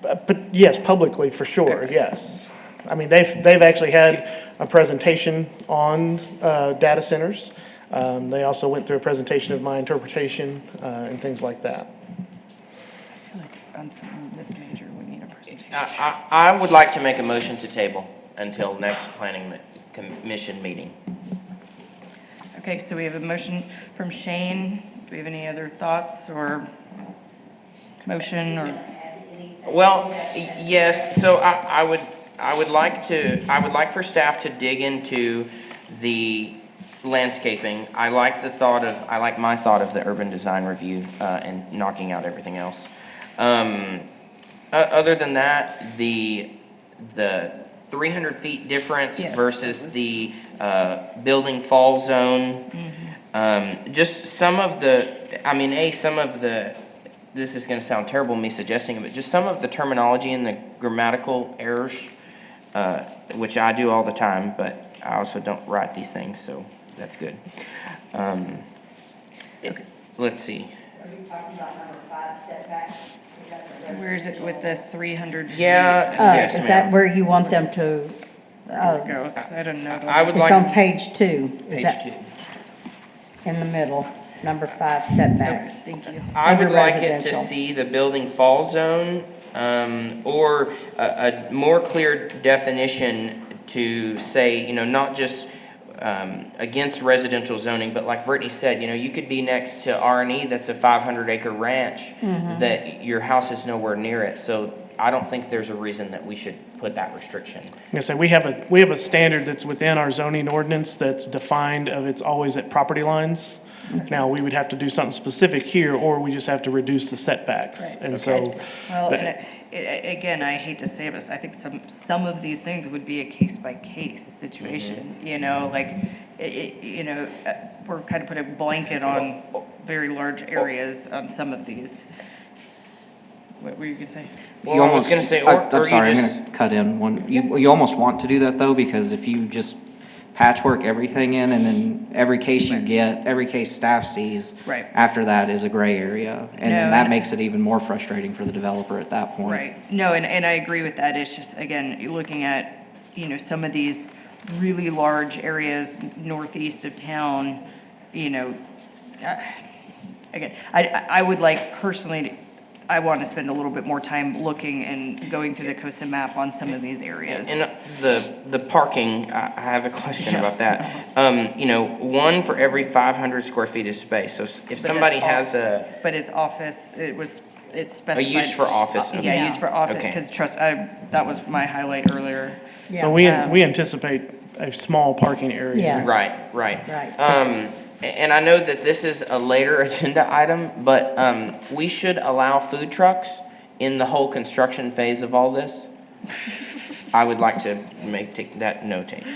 But yes, publicly, for sure, yes. I mean, they've actually had a presentation on data centers. They also went through a presentation of my interpretation and things like that. I feel like on something this major, we need a presentation. I would like to make a motion to table until next planning commission meeting. Okay, so we have a motion from Shane. Do we have any other thoughts or motion or? Well, yes, so I would like for staff to dig into the landscaping. I like my thought of the urban design review, and knocking out everything else. Other than that, the 300 feet difference Yes. versus the, building fall zone. Just some of the, this is gonna sound terrible, me suggesting it, but just some of the terminology and the grammatical errors, which I do all the time, but I also don't write these things, so that's good. Let's see. Are you talking about number 5 setback? Where is it with the 300? Yeah, yes, Is ma'am. that where you want them to? Go, 'cause I don't know. I would It's like. on page 2. Is Page that 2. in the middle, number 5 setbacks? Thank you. I would Under like it to residential. see the building fall zone, or a more clear definition to say, not just against residential zoning, but like Brittany said, you could be next to R&E that's a 500-acre ranch that your house is nowhere near it. So I don't think there's a reason that we should put that restriction. I say we have a standard that's within our zoning ordinance that's defined of it's always at property lines. Now, we would have to do something specific here, or we just have to reduce the setbacks. And so. Well, that- again, I hate to say this, I think some of these things would be a case-by-case situation, like, we're kind of putting a blanket on very large areas on some of these. What were you gonna say? Well, I was gonna say, I'm or sorry, you I'm just, gonna cut in one. You almost want to do that though, because if you just patchwork everything in and then every case staff sees. Right. After that is a gray area. And No, then that and- makes it even more frustrating for the developer at that point. Right, no, and I agree with that, it's just, again, you're looking at, some of these really large areas northeast of town, again, I would like personally, I want to spend a little bit more time looking and going through the COSA map on some of these areas. and the parking, I have a question about that. 1 for every 500 square feet of space. So if But somebody it's has But it's office, it's specified. use for office, Yeah, okay. use for office, Okay. because that was my highlight earlier. So we anticipate a small parking area. Yeah. Right. Right. And I know that this is a later agenda item, but we should allow food trucks in the whole construction phase of all this. I would like to take that notate.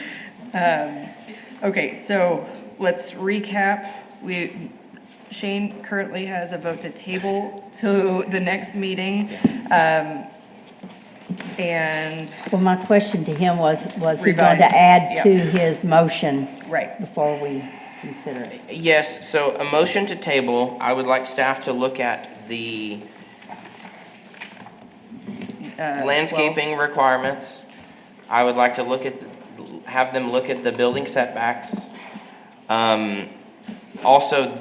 Okay, so let's recap. Shane currently has a vote to table to the next meeting. And, Well, my question to him was he going Revise, to add yeah. to his motion right, before we consider it? Yes, so a motion to table, I would like staff to look at the landscaping requirements. I would like to have them look at the building setbacks. Also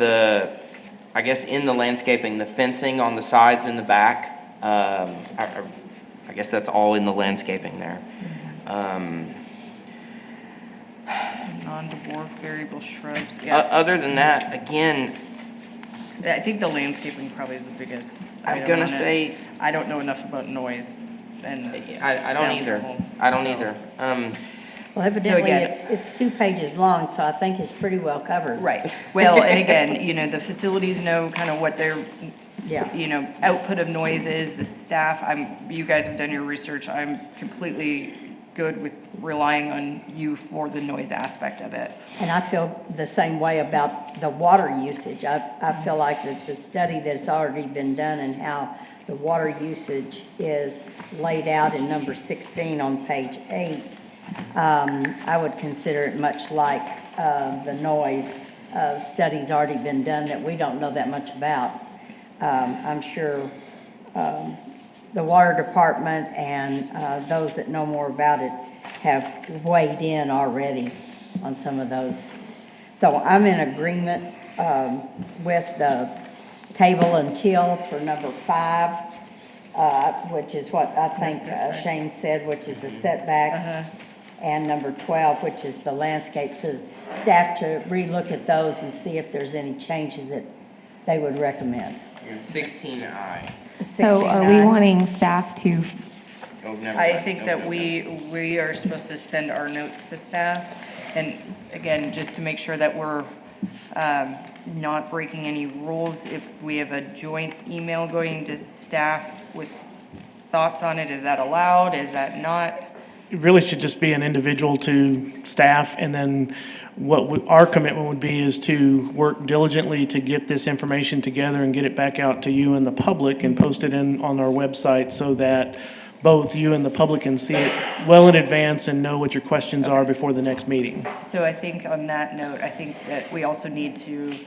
I guess in the landscaping, the fencing on the sides and the back. I guess that's all in the landscaping there. non-dwarf variable shrubs, Other than that, again, I think the landscaping probably is the biggest. I'm item gonna on it. say- I don't know enough about noise and. I don't sound either. level, I don't so- either. Well, evidently, again- it's 2 pages long, so I think it's pretty well covered. Right, well, and again, the facilities know kind of what their, Yeah. output of noise is, the staff, you guys have done your research, I'm completely good with relying on you for the noise aspect of it. And I feel the same way about the water usage. I feel like that the study that's already been done and how the water usage is laid out in number 16 on page 8, I would consider it much like the noise study's already been done that we don't know that much about. I'm sure the water department and those that know more about it have weighed in already on some of those. So I'm in agreement with the table until for number 5, which is what I think Shane said, which is the setbacks. And number 12, which is the landscape, for staff to relook at those and see if there's any changes that they would recommend. 16I. So are we wanting staff to, I think that we are supposed to send our notes to staff. And again, just to make sure that we're not breaking any rules, if we have a joint email going to staff with thoughts on it, is that allowed? Is that not? It really should just be an individual to staff, and then our commitment would be is to work diligently to get this information together and get it back out to you and the public and post it on our website so that both you and the public can see it well in advance and know what your questions are before the next meeting. So I think on that note, I think that we also need to,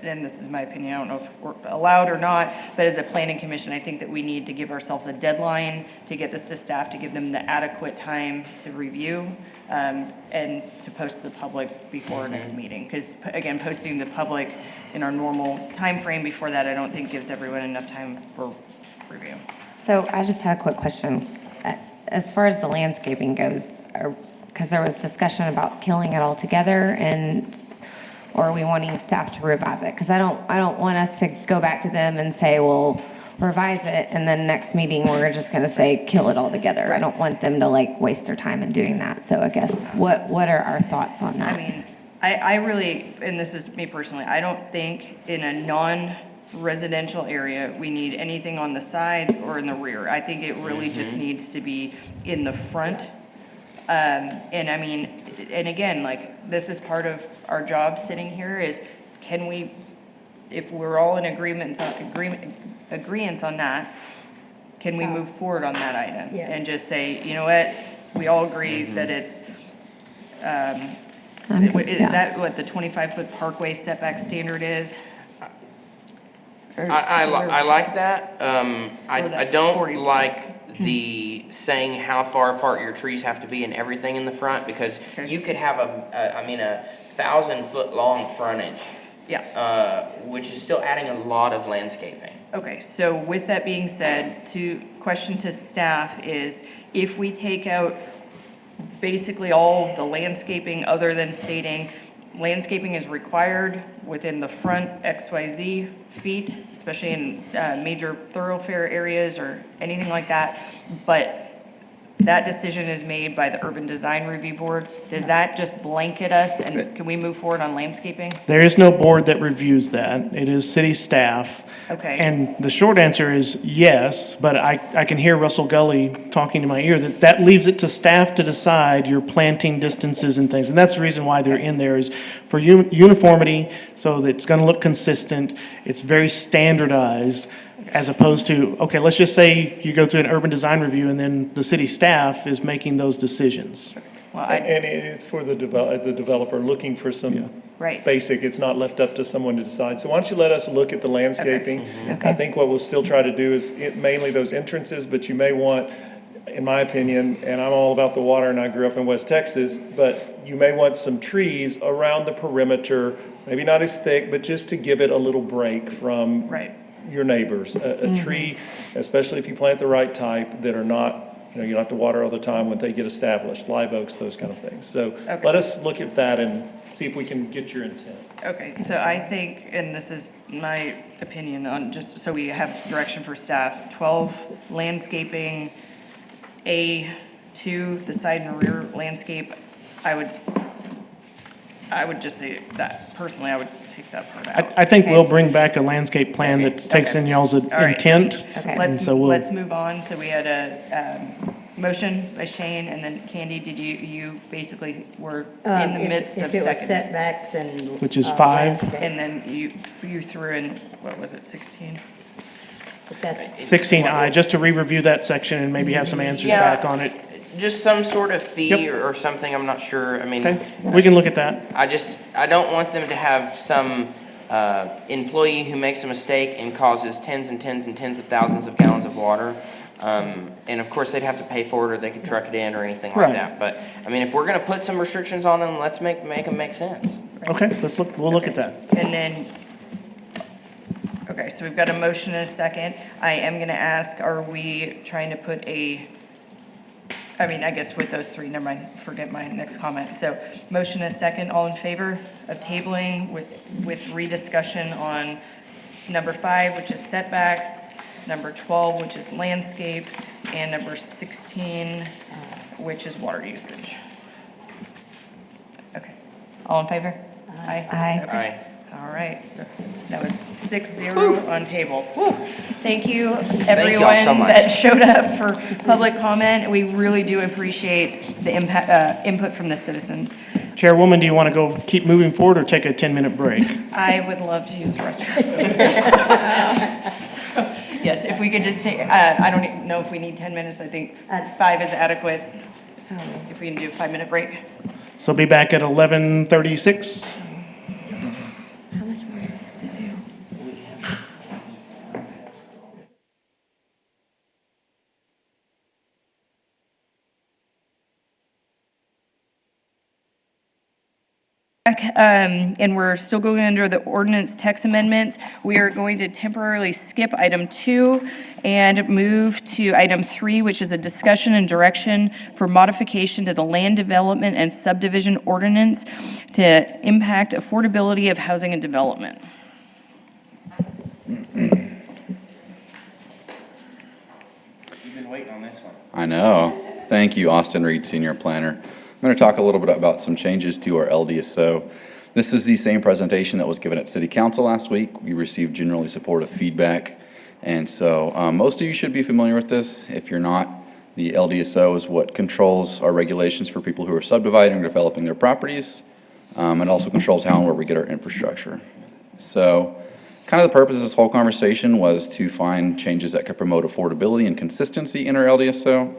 and this is my opinion, I don't know if we're allowed or not, but as a planning commission, I think that we need to give ourselves a deadline to get this to staff, to give them the adequate time to review, and to post to the public before our next meeting. Because again, posting the public in our normal time frame before that, I don't think gives everyone enough time for review. so I just have a quick question. As far as the landscaping goes, because there was discussion about killing it all together, or are we wanting staff to revise it? Because I don't want us to go back to them and say, well, revise it, and then next meeting, we're just gonna say, kill it all together. I don't want them to like waste their time in doing that. So I guess, what are our thoughts on that? I mean, I really, and this is me personally, I don't think in a non-residential area, we need anything on the sides or in the rear. I think it really just needs to be in the front. And I mean, and again, like, this is part of our job sitting here is, can we, if we're all in agreements on that, can we move forward on that item? Yes. And just say, you know what, we all agree that it's, is that what the 25-foot parkway setback standard is? I like that. I that don't 40. like the saying how far apart your trees have to be and everything in the front, because you could have a 1,000-foot long frontage. Yeah. Which is still adding a lot of landscaping. Okay, so with that being said, question to staff is, if we take out basically all the landscaping other than stating landscaping is required within the front XYZ feet, especially in major thoroughfare areas or anything like that, but that decision is made by the Urban Design Review Board, does that just blanket us, and can we move forward on landscaping? There is no board that reviews that. It is city staff. Okay. And the short answer is yes, but I can hear Russell Gully talking to my ear that leaves it to staff to decide your planting distances and things. And that's the reason why they're in there, is for uniformity, so that it's going to look consistent. It's very standardized, as opposed to, okay, let's just say you go through an urban design review and then the city staff is making those decisions. Well, And it's for the developer looking for some Right. basic, it's not left up to someone to decide. So why don't you let us look at the landscaping? Okay. I think what we'll still try to do is mainly those entrances, but you may want, in my opinion, and I'm all about the water and I grew up in West Texas, but you may want some trees around the perimeter, maybe not as thick, but just to give it a little break from your neighbors. A tree, especially if you plant the right type, that are not, you don't have to water all the time when they get established, live oaks, those kind of things. So let us look at that and see if we can get your intent. Okay, so I think, and this is my opinion on, just so we have direction for staff, 12 landscaping, A2, the side and rear landscape, I would just say that, personally, I would take that part out. I think we'll bring back a landscape plan that takes in y'all's intent. Okay, And so we'll. let's move on. So we had a motion by Shane, and then Candy, you basically were in the midst of If it was second. setbacks and. Which is 5. landscape. And then you threw in, what was it, 16? But that's 16I, just to re-review that section and maybe have some answers Yeah. back on it. Just some sort of fee Yep. or something, I'm not sure, I mean. Okay, we can look at that. I don't want them to have some employee who makes a mistake and causes tens and tens and tens of thousands of gallons of water. And of course, they'd have to pay for it, or they could truck it in or anything like Right. that. But, I mean, if we're gonna put some restrictions on them, let's make them make sense. Okay, we'll look at that. And then, okay, so we've got a motion and a second. I am gonna ask, are we trying to put I guess with those three, never mind, forget my next comment. So, motion and a second, all in favor of tabling with rediscussion on number 5, which is setbacks, number 12, which is landscape, and number 16, which is water usage. Okay, all in favor? Aye. Aye. Okay. Aye. All right, so that was 6-0 on table. Whew. Thank you, y'all so everyone much. that showed up for public comment. We really do appreciate the input from the citizens. Chairwoman, do you want to go keep moving forward or take a 10-minute break? I would love to use the restroom. Yes, if we could just take, I don't even know if we need 10 minutes. I think 5 is adequate. If we can do a 5-minute break. So be back at 11:36. How much more do we have to do? And we're still going under the ordinance text amendments. We are going to temporarily skip item 2 and move to item 3, which is a discussion and direction for modification to the land development and subdivision ordinance to impact affordability of housing and development. You've been waiting on this one. I know. Thank you, Austin Reed, Senior Planner. I'm going to talk a little bit about some changes to our LDSO. This is the same presentation that was given at City Council last week. We received generally supportive feedback, and so most of you should be familiar with this. If you're not, the LDSO is what controls our regulations for people who are subdividing or developing their properties. It also controls how and where we get our infrastructure. So kind of the purpose of this whole conversation was to find changes that could promote affordability and consistency in our LDSO.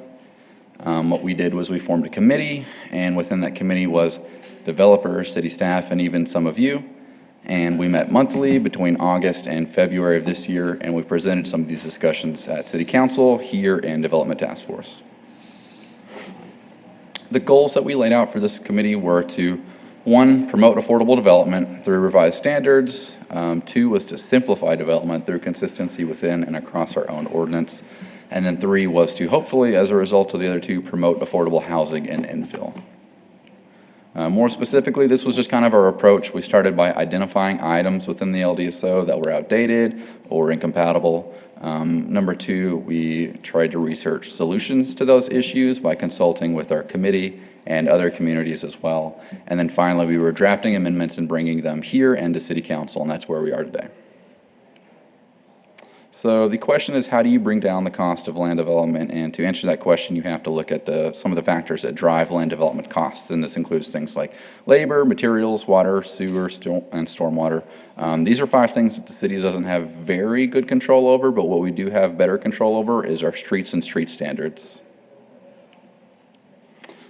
What we did was we formed a committee, and within that committee was developers, city staff, and even some of you. And we met monthly between August and February of this year, and we presented some of these discussions at City Council, here, and Development Task Force. The goals that we laid out for this committee were to, 1, promote affordable development through revised standards. 2 was to simplify development through consistency within and across our own ordinance. And then 3 was to hopefully, as a result of the other 2, promote affordable housing and infill. More specifically, this was just kind of our approach. We started by identifying items within the LDSO that were outdated or incompatible. Number 2, we tried to research solutions to those issues by consulting with our committee and other communities as well. And then finally, we were drafting amendments and bringing them here and to City Council, and that's where we are today. So the question is, how do you bring down the cost of land development? And to answer that question, you have to look at some of the factors that drive land development costs. And this includes things like labor, materials, water, sewer, and stormwater. These are 5 things that the city doesn't have very good control over, but what we do have better control over is our streets and street standards.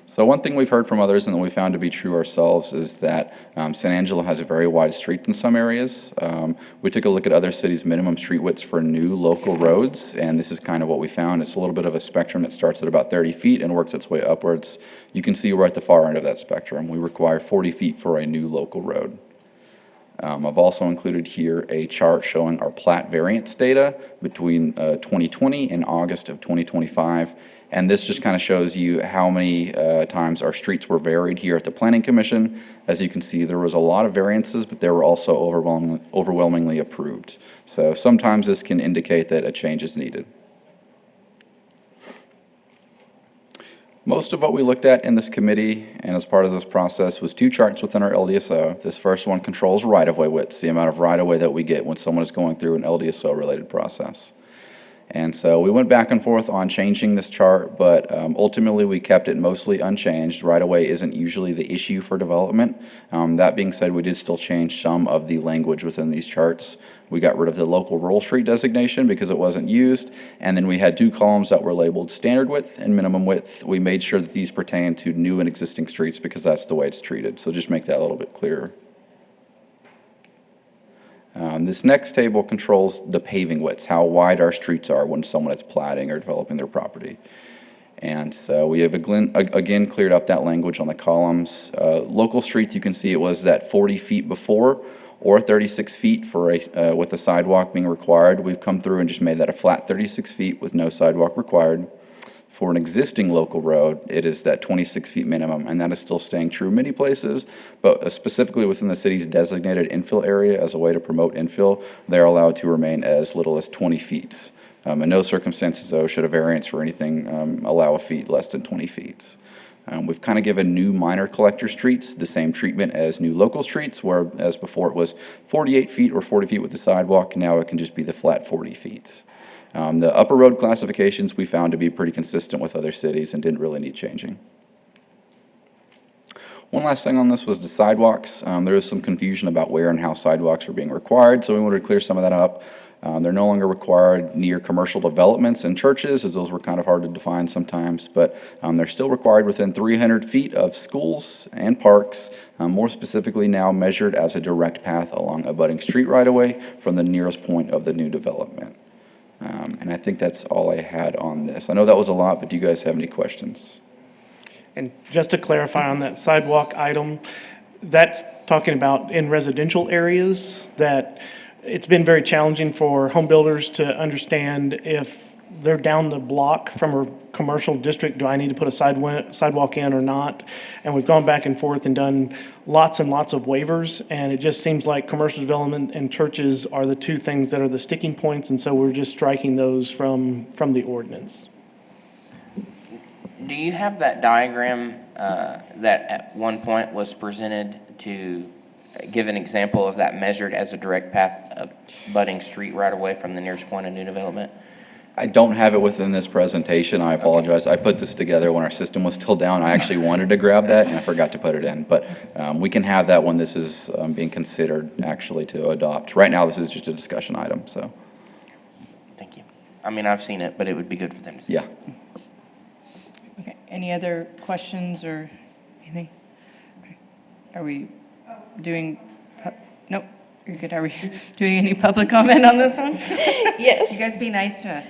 So one thing we've heard from others and that we found to be true ourselves is that San Angelo has a very wide street in some areas. We took a look at other cities' minimum street widths for new local roads, and this is kind of what we found. It's a little bit of a spectrum that starts at about 30 feet and works its way upwards. You can see we're at the far end of that spectrum. We require 40 feet for a new local road. I've also included here a chart showing our plat variance data between 2020 and August of 2025. And this just kind of shows you how many times our streets were varied here at the Planning Commission. As you can see, there was a lot of variances, but they were also overwhelmingly approved. So sometimes this can indicate that a change is needed. Most of what we looked at in this committee and as part of this process was 2 charts within our LDSO. This first one controls right-of-way widths, the amount of right-of-way that we get when someone is going through an LDSO-related process. And so we went back and forth on changing this chart, but ultimately we kept it mostly unchanged. Right-of-way isn't usually the issue for development. That being said, we did still change some of the language within these charts. We got rid of the local rural street designation because it wasn't used, and then we had 2 columns that were labeled standard width and minimum width. We made sure that these pertain to new and existing streets because that's the way it's treated. So just make that a little bit clearer. This next table controls the paving widths, how wide our streets are when someone is platting or developing their property. And so we have again cleared up that language on the columns. Local streets, you can see it was that 40 feet before or 36 feet for with the sidewalk being required. We've come through and just made that a flat 36 feet with no sidewalk required. For an existing local road, it is that 26 feet minimum, and that is still staying true in many places, but specifically within the city's designated infill area as a way to promote infill, they're allowed to remain as little as 20 feet. In no circumstances, though, should a variance for anything allow a feet less than 20 feet. We've kind of given new minor collector streets the same treatment as new local streets, whereas before it was 48 feet or 40 feet with the sidewalk, now it can just be the flat 40 feet. The upper road classifications we found to be pretty consistent with other cities and didn't really need changing. One last thing on this was the sidewalks. There was some confusion about where and how sidewalks are being required, so we wanted to clear some of that up. They're no longer required near commercial developments and churches, as those were kind of hard to define sometimes, but they're still required within 300 feet of schools and parks, more specifically now measured as a direct path along a abutting street right-of-way from the nearest point of the new development. And I think that's all I had on this. I know that was a lot, but do you guys have any questions? And just to clarify on that sidewalk item, that's talking about in residential areas that it's been very challenging for home builders to understand if they're down the block from a commercial district, do I need to put a sidewalk in or not? And we've gone back and forth and done lots and lots of waivers, and it just seems like commercial development and churches are the 2 things that are the sticking points, and so we're just striking those from the ordinance. Do you have that diagram that at one point was presented to give an example of that measured as a direct path of budding street right away from the nearest point of new development? I don't have it within this presentation. I apologize. I put this together when our system was still down. I actually wanted to grab that, and I forgot to put it in. But we can have that when this is being considered actually to adopt. Right now, this is just a discussion item, so. Thank you. I mean, I've seen it, but it would be good for them to see. Yeah. Okay, any other questions or anything? Are we doing, nope. You're good. Are we doing any public comment on this one? Yes. You guys be nice to us.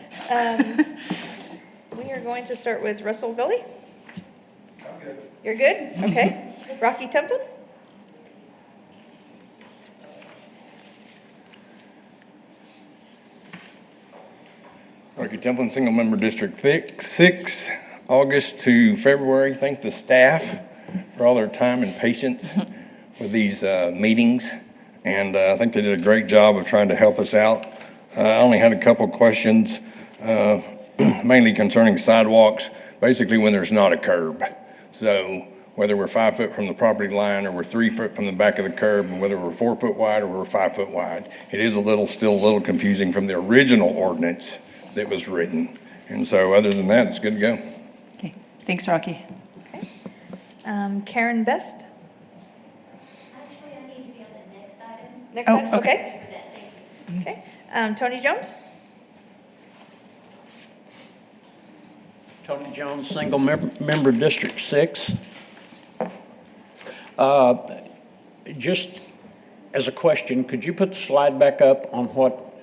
We are going to start with Russell Villey. I'm good. You're good? Okay. Rocky Temple? Rocky Temple, Single Member District 6, August to February. Thank the staff for all their time and patience with these meetings. And I think they did a great job of trying to help us out. I only had a couple questions, mainly concerning sidewalks, basically when there's not a curb. So whether we're 5 foot from the property line or we're 3 foot from the back of the curb, and whether we're 4 foot wide or we're 5 foot wide, it is still a little confusing from the original ordinance that was written. And so other than that, it's good to go. Okay, thanks, Rocky. Okay. Karen Best? Next Oh, item? Okay. Okay. Tony Jones? Tony Jones, Single Member District 6. Just as a question, could you put the slide back up on what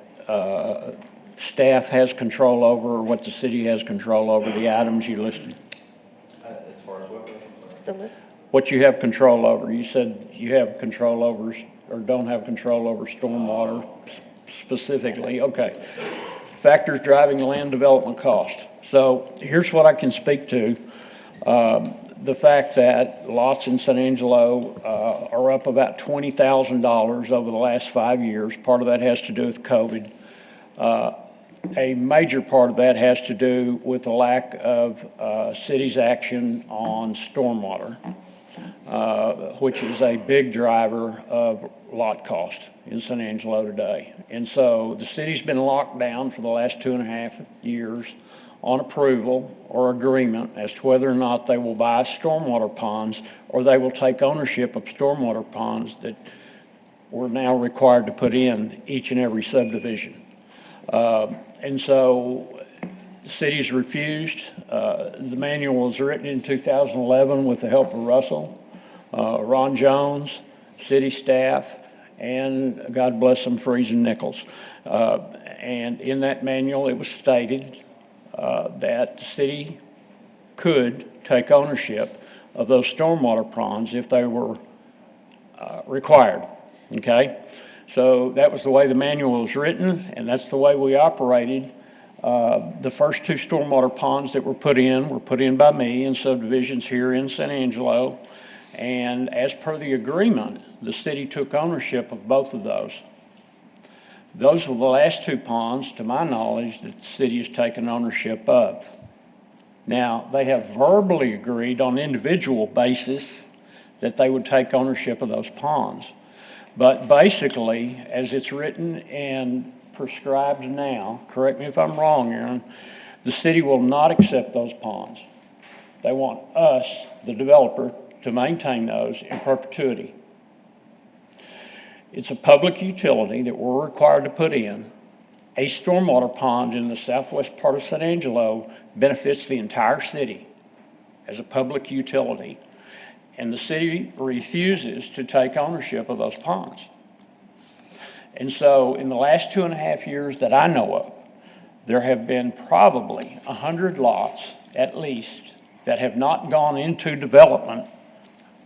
staff has control over, or what the city has control over, the items you listed? As far as what? The list. What you have control over. You said you have control over, or don't have control over stormwater specifically. Okay. Factors driving land development cost. So here's what I can speak to. The fact that lots in San Angelo are up about $20,000 over the last 5 years. Part of that has to do with COVID. A major part of that has to do with the lack of city's action on stormwater. which is a big driver of lot cost in San Angelo today. And so the city's been locked down for the last 2.5 years on approval or agreement as to whether or not they will buy stormwater ponds or they will take ownership of stormwater ponds that we're now required to put in each and every subdivision. And so the city's refused. The manual was written in 2011 with the help of Russell, Ron Jones, city staff, and God bless them, Freeze and Nichols. And in that manual, it was stated that the city could take ownership of those stormwater ponds if they were required, okay? So that was the way the manual was written, and that's the way we operated. The first 2 stormwater ponds that were put in by me in subdivisions here in San Angelo, and as per the agreement, the city took ownership of both of those. Those are the last 2 ponds, to my knowledge, that the city has taken ownership of. Now, they have verbally agreed on individual basis that they would take ownership of those ponds. But basically, as it's written and prescribed now, correct me if I'm wrong, Aaron, the city will not accept those ponds. They want us, the developer, to maintain those in perpetuity. It's a public utility that we're required to put in. A stormwater pond in the southwest part of San Angelo benefits the entire city as a public utility, and the city refuses to take ownership of those ponds. And so in the last 2.5 years that I know of, there have been probably 100 lots at least that have not gone into development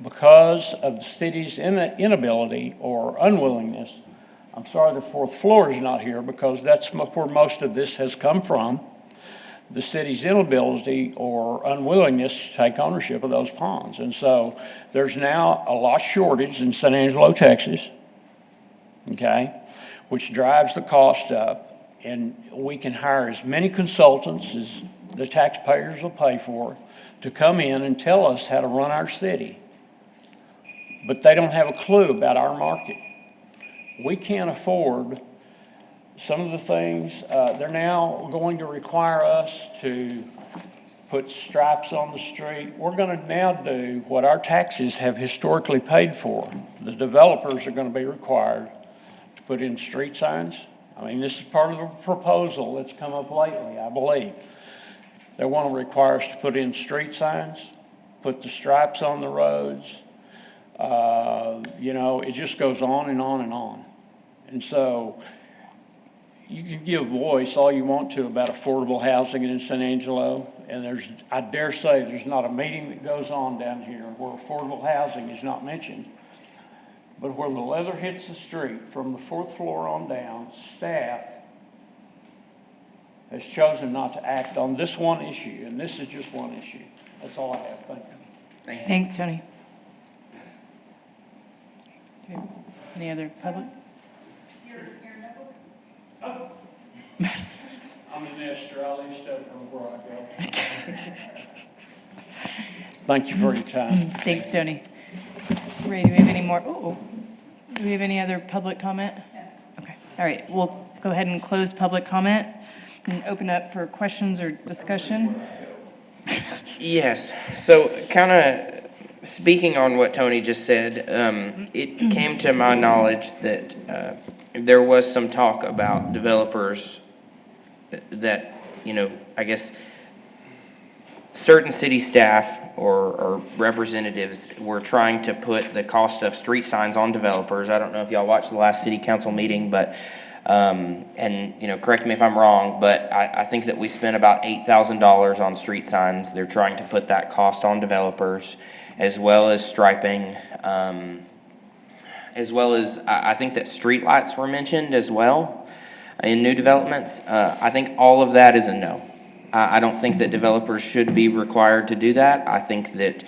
because of the city's inability or unwillingness. I'm sorry the 4th floor is not here because that's where most of this has come from. The city's inability or unwillingness to take ownership of those ponds. And so there's now a lot shortage in San Angelo, Texas, okay, which drives the cost up. And we can hire as many consultants as the taxpayers will pay for to come in and tell us how to run our city. But they don't have a clue about our market. We can't afford some of the things. They're now going to require us to put stripes on the street. We're going to now do what our taxes have historically paid for. The developers are going to be required to put in street signs. I mean, this is part of the proposal that's come up lately, I believe. They want to require us to put in street signs, put the stripes on the roads. You know, it just goes on and on and on. And so you can give voice all you want to about affordable housing in San Angelo, and I dare say there's not a meeting that goes on down here where affordable housing is not mentioned. But where the leather hits the street from the 4th floor on down, staff has chosen not to act on this one issue, and this is just one issue. That's all I have. Thank you. Thanks, Tony. Okay. Any other public? I'm an Australian, don't know where I go. Thank you for your time. Thanks, Tony. Ray, do we have any more? Do we have any other public comment? Okay. All right. We'll go ahead and close public comment and open up for questions or discussion. Yes. So kind of speaking on what Tony just said, it came to my knowledge that there was some talk about developers that, you know, I guess certain city staff or representatives were trying to put the cost of street signs on developers. I don't know if y'all watched the last city council meeting, but, and, you know, correct me if I'm wrong, but I think that we spent about $8,000 on street signs. They're trying to put that cost on developers, as well as striping, as well as, I think that streetlights were mentioned as well in new developments. I think all of that is a no. I don't think that developers should be required to do that. I think that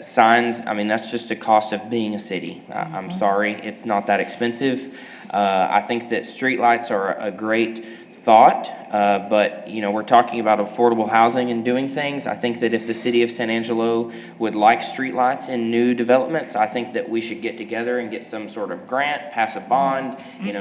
signs, I mean, that's just a cost of being a city. I'm sorry, it's not that expensive. I think that streetlights are a great thought, but, we're talking about affordable housing and doing things. I think that if the city of San Angelo would like streetlights in new developments, I think that we should get together and get some sort of grant, pass a bond,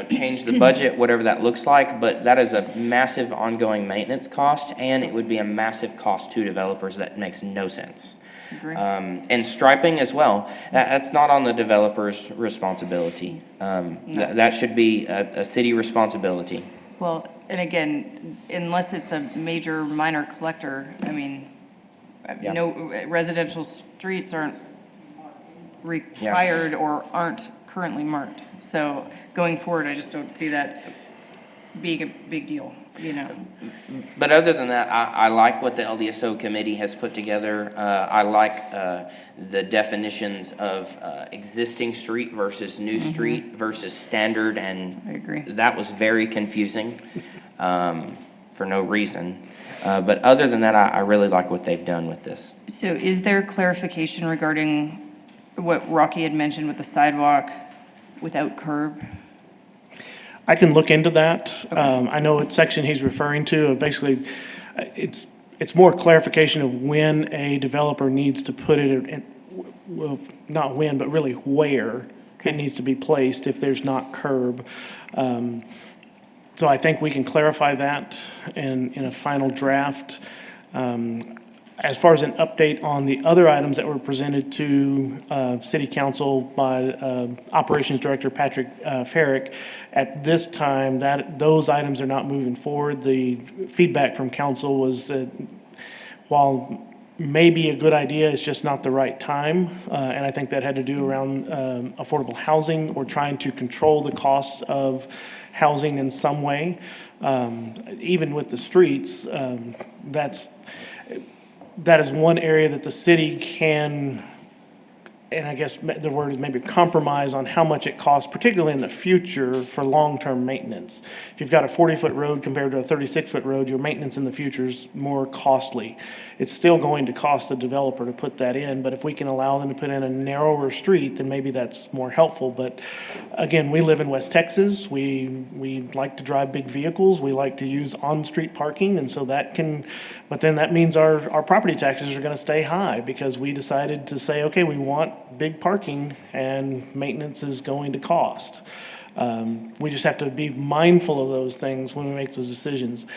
change the budget, whatever that looks like. But that is a massive ongoing maintenance cost, and it would be a massive cost to developers that makes no sense. And striping as well. That's not on the developer's responsibility. That should be a city responsibility. Well, and again, unless it's a major minor collector, I mean, no, residential streets aren't required or aren't currently marked. So going forward, I just don't see that being a big deal, But other than that, I like what the LDSO committee has put together. I like the definitions of existing street versus new street versus standard, and I agree. That was very confusing for no reason. But other than that, I really like what they've done with this. So is there clarification regarding what Rocky had mentioned with the sidewalk without curb? I can look into that. I know what section he's referring to. Basically, it's more clarification of when a developer needs to put it in, well, not when, but really where it needs to be placed if there's not curb. So I think we can clarify that in a final draft. As far as an update on the other items that were presented to City Council by Operations Director Patrick Farrick, at this time, those items are not moving forward. The feedback from council was that while maybe a good idea, it's just not the right time. And I think that had to do around affordable housing or trying to control the costs of housing in some way. Even with the streets, that is one area that the city can, and I guess the word is maybe compromise on how much it costs, particularly in the future for long-term maintenance. If you've got a 40-foot road compared to a 36-foot road, your maintenance in the future is more costly. It's still going to cost the developer to put that in, but if we can allow them to put in a narrower street, then maybe that's more helpful. But again, we live in West Texas. We like to drive big vehicles. We like to use on-street parking, and so that can, but then that means our property taxes are going to stay high because we decided to say, okay, we want big parking and maintenance is going to cost. We just have to be mindful of those things when we make those decisions.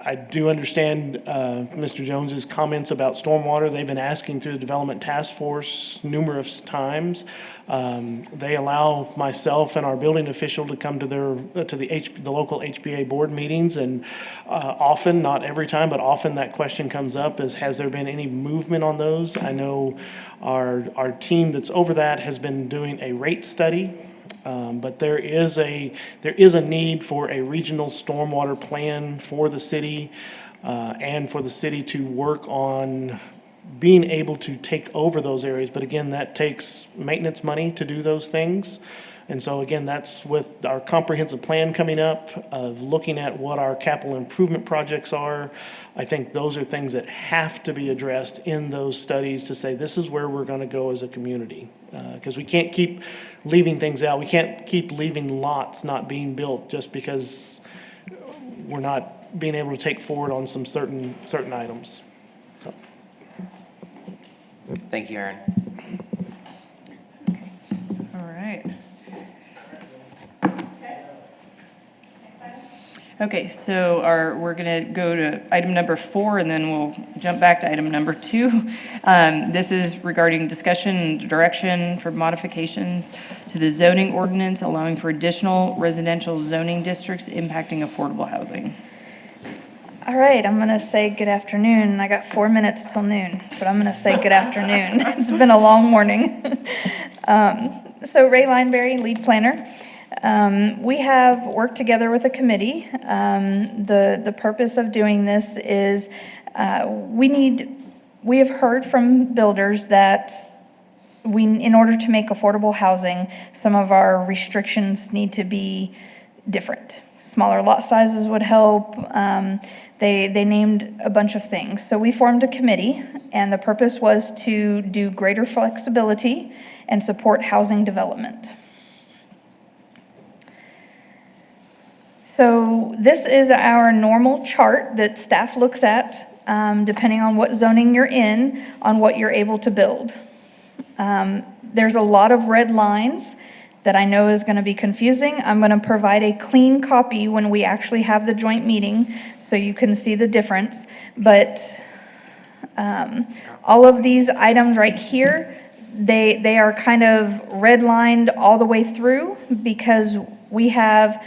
I do understand Mr. Jones's comments about stormwater. They've been asking through the Development Task Force numerous times. They allow myself and our building official to come to the local HBA board meetings, and often, not every time, but often that question comes up is, has there been any movement on those? I know our team that's over that has been doing a rate study. But there is a need for a regional stormwater plan for the city and for the city to work on being able to take over those areas. But again, that takes maintenance money to do those things. And so again, that's with our comprehensive plan coming up of looking at what our capital improvement projects are. I think those are things that have to be addressed in those studies to say this is where we're going to go as a community. Because we can't keep leaving things out. We can't keep leaving lots not being built just because we're not being able to take forward on some certain items. So. Thank you, Aaron. All right. Okay, so we're going to go to item number 4, and then we'll jump back to item number 2. This is regarding discussion and direction for modifications to the zoning ordinance, allowing for additional residential zoning districts impacting affordable housing. All right, I'm going to say good afternoon. I got 4 minutes till noon, but I'm going to say good afternoon. It's been a long morning. So Ray Lineberry, lead planner. We have worked together with a committee. The purpose of doing this is we have heard from builders that in order to make affordable housing, some of our restrictions need to be different. Smaller lot sizes would help. They named a bunch of things. So we formed a committee, and the purpose was to do greater flexibility and support housing development. So this is our normal chart that staff looks at, depending on what zoning you're in, on what you're able to build. There's a lot of red lines that I know is going to be confusing. I'm going to provide a clean copy when we actually have the joint meeting so you can see the difference. But all of these items right here, they are kind of redlined all the way through because we have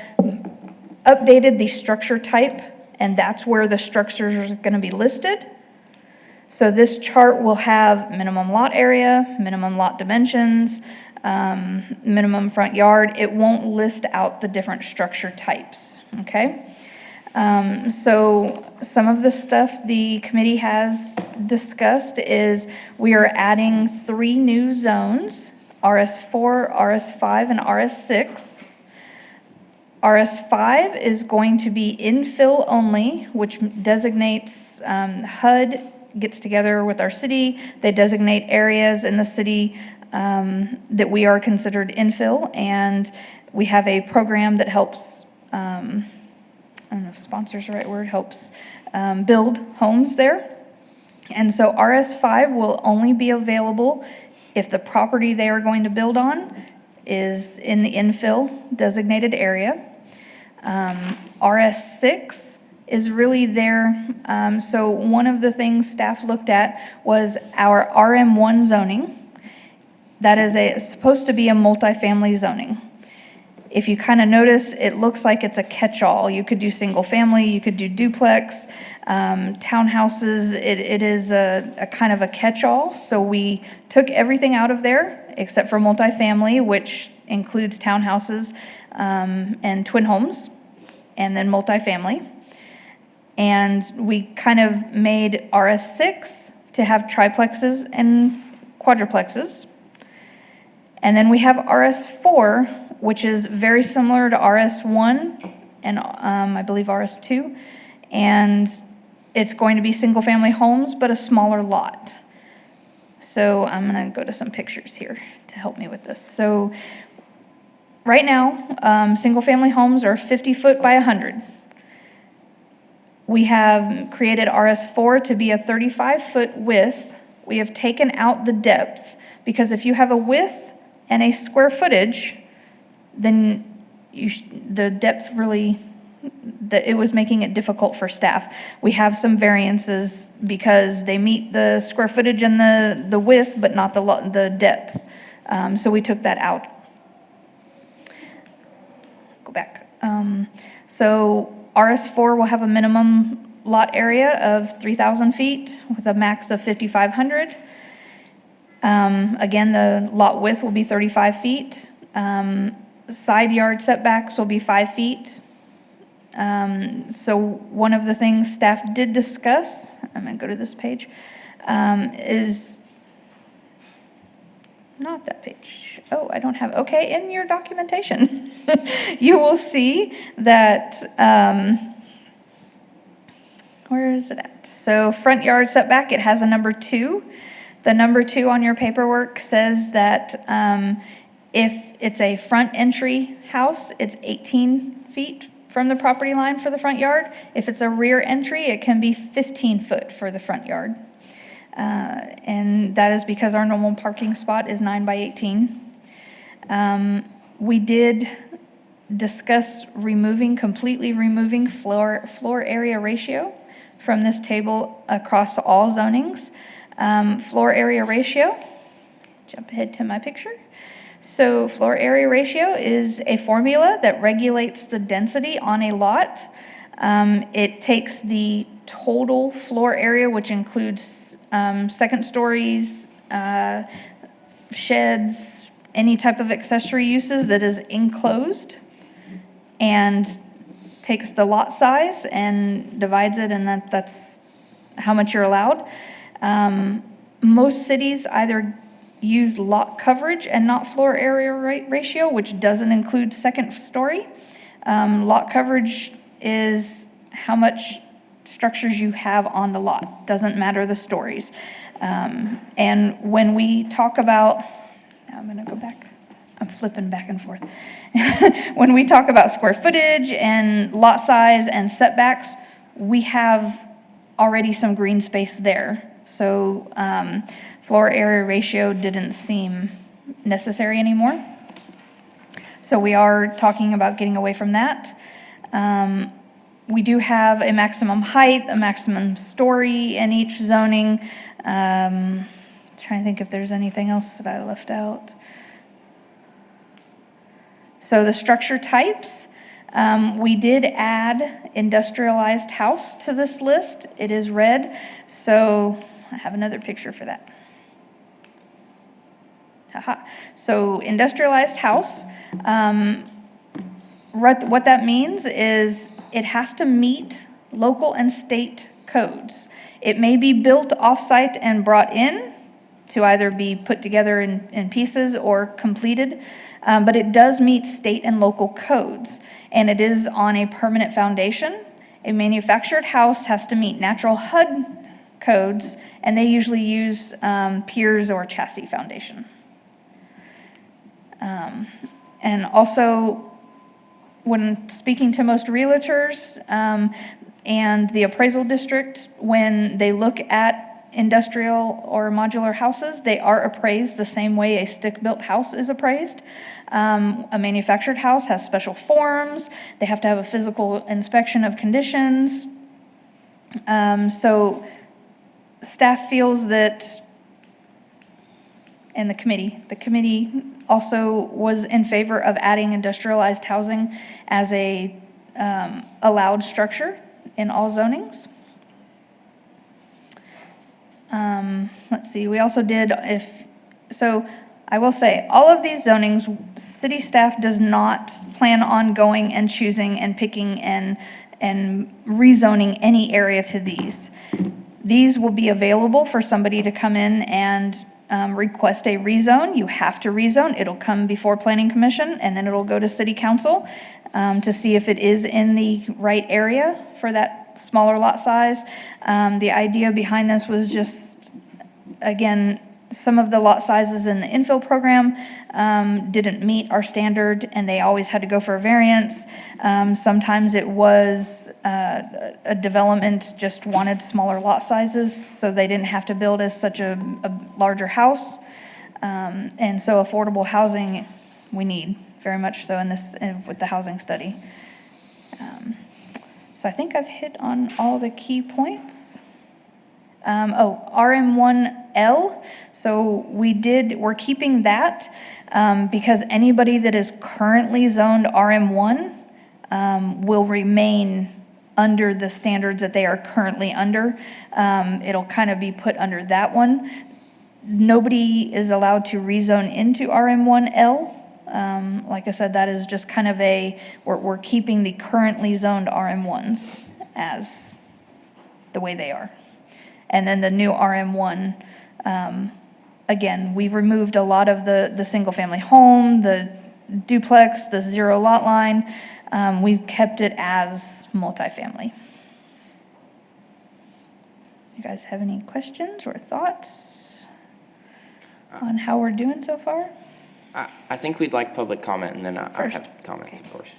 updated the structure type, and that's where the structures are going to be listed. So this chart will have minimum lot area, minimum lot dimensions, minimum front yard. It won't list out the different structure types, okay? So some of the stuff the committee has discussed is we are adding 3 new zones, RS4, RS5, and RS6. RS5 is going to be infill only, which designates HUD gets together with our city. They designate areas in the city that we are considered infill, and we have a program that helps, I don't know if sponsor is the right word, helps build homes there. And so RS5 will only be available if the property they are going to build on is in the infill designated area. RS6 is really there. So one of the things staff looked at was our RM1 zoning. That is supposed to be a multifamily zoning. If you kind of notice, it looks like it's a catch-all. You could do single family, you could do duplex, townhouses. It is a kind of a catch-all. So we took everything out of there except for multifamily, which includes townhouses and twin homes, and then multifamily. And we kind of made RS6 to have triplexes and quadruplexes. And then we have RS4, which is very similar to RS1 and I believe RS2. And it's going to be single-family homes, but a smaller lot. So I'm going to go to some pictures here to help me with this. So right now, single-family homes are 50 foot by 100. We have created RS4 to be a 35-foot width. We have taken out the depth, because if you have a width and a square footage, then the depth really, it was making it difficult for staff. We have some variances because they meet the square footage and the width, but not the depth. So we took that out. Go back. So RS4 will have a minimum lot area of 3,000 feet with a max of 5,500. Again, the lot width will be 35 feet. Side yard setbacks will be 5 feet. So one of the things staff did discuss, I'm going to go to this page, is not that page. Oh, I don't have, okay, in your documentation, you will see that, where is it at? So front yard setback, it has a number 2. The number 2 on your paperwork says that if it's a front entry house, it's 18 feet from the property line for the front yard. If it's a rear entry, it can be 15 foot for the front yard. And that is because our normal parking spot is 9 by 18. We did discuss completely removing floor area ratio from this table across all zonings. Floor area ratio, jump ahead to my picture. So floor area ratio is a formula that regulates the density on a lot. It takes the total floor area, which includes second stories, sheds, any type of accessory uses that is enclosed, and takes the lot size and divides it, and that's how much you're allowed. Most cities either use lot coverage and not floor area ratio, which doesn't include second story. Lot coverage is how much structures you have on the lot, doesn't matter the stories. And when we talk about, now I'm going to go back, I'm flipping back and forth. When we talk about square footage and lot size and setbacks, we have already some green space there. So floor area ratio didn't seem necessary anymore. So we are talking about getting away from that. We do have a maximum height, a maximum story in each zoning. Trying to think if there's anything else that I left out. So the structure types, we did add industrialized house to this list. It is red, so I have another picture for that. So industrialized house, what that means is it has to meet local and state codes. It may be built off-site and brought in to either be put together in pieces or completed, but it does meet state and local codes, and it is on a permanent foundation. A manufactured house has to meet natural HUD codes, and they usually use piers or chassis foundation. And also, when speaking to most realtors and the appraisal district, when they look at industrial or modular houses, they are appraised the same way a stick-built house is appraised. A manufactured house has special forms. They have to have a physical inspection of conditions. So staff feels that, and the committee also was in favor of adding industrialized housing as a allowed structure in all zonings. Let's see, we also did, so I will say, all of these zonings, city staff does not plan on going and choosing and picking and rezoning any area to these. These will be available for somebody to come in and request a rezone. You have to rezone. It'll come before Planning Commission, and then it'll go to City Council to see if it is in the right area for that smaller lot size. The idea behind this was just, again, some of the lot sizes in the infill program didn't meet our standard, and they always had to go for a variance. Sometimes it was a development just wanted smaller lot sizes, so they didn't have to build as such a larger house. And so affordable housing we need very much so in this with the housing study. So I think I've hit on all the key points. RM1L. So we're keeping that because anybody that is currently zoned RM1 will remain under the standards that they are currently under. It'll kind of be put under that one. Nobody is allowed to rezone into RM1L. Like I said, that is just kind of we're keeping the currently zoned RM1s as the way they are. And then the new RM1, again, we removed a lot of the single-family home, the duplex, the zero lot line. We kept it as multifamily. You guys have any questions or thoughts on how we're doing so far? I think we'd like public comment, and then I have comments, of course.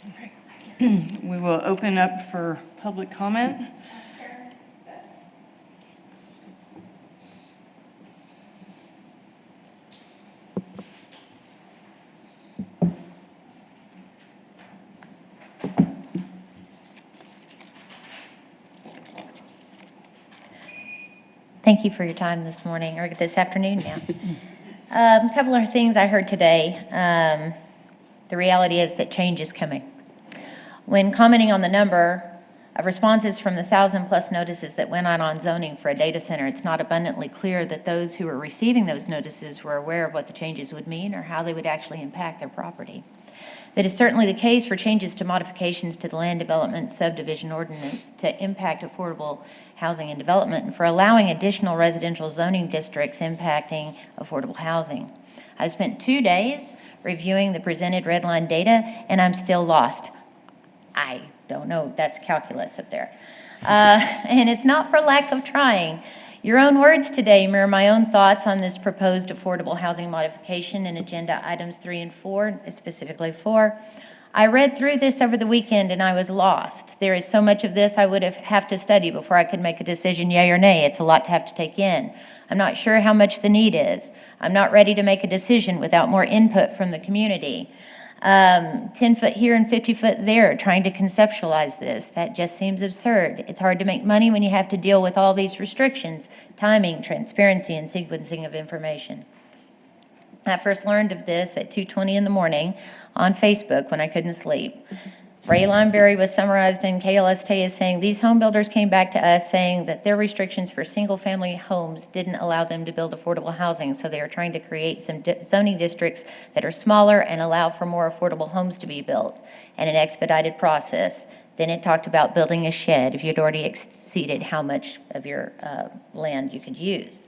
Okay. We will open up for public comment. Thank you for your time this morning, or this afternoon now. A couple of things I heard today. The reality is that change is coming. When commenting on the number of responses from the 1,000+ notices that went out on zoning for a data center, it's not abundantly clear that those who were receiving those notices were aware of what the changes would mean or how they would actually impact their property. That is certainly the case for changes to modifications to the land development subdivision ordinance to impact affordable housing and development, and for allowing additional residential zoning districts impacting affordable housing. I've spent 2 days reviewing the presented red line data, and I'm still lost. I don't know, that's calculus up there. And it's not for lack of trying. Your own words today mirror my own thoughts on this proposed affordable housing modification in agenda items 3 and 4, specifically 4. I read through this over the weekend and I was lost. There is so much of this I would have to study before I could make a decision, yay or nay. It's a lot to have to take in. I'm not sure how much the need is. I'm not ready to make a decision without more input from the community. 10 foot here and 50 foot there, trying to conceptualize this. That just seems absurd. It's hard to make money when you have to deal with all these restrictions, timing, transparency, and sequencing of information. I first learned of this at 2:20 in the morning on Facebook when I couldn't sleep. Ray Limeberry was summarized in KLST as saying, these home builders came back to us saying that their restrictions for single-family homes didn't allow them to build affordable housing, so they are trying to create some zoning districts that are smaller and allow for more affordable homes to be built, and an expedited process. Then it talked about building a shed if you'd already exceeded how much of your land you could use.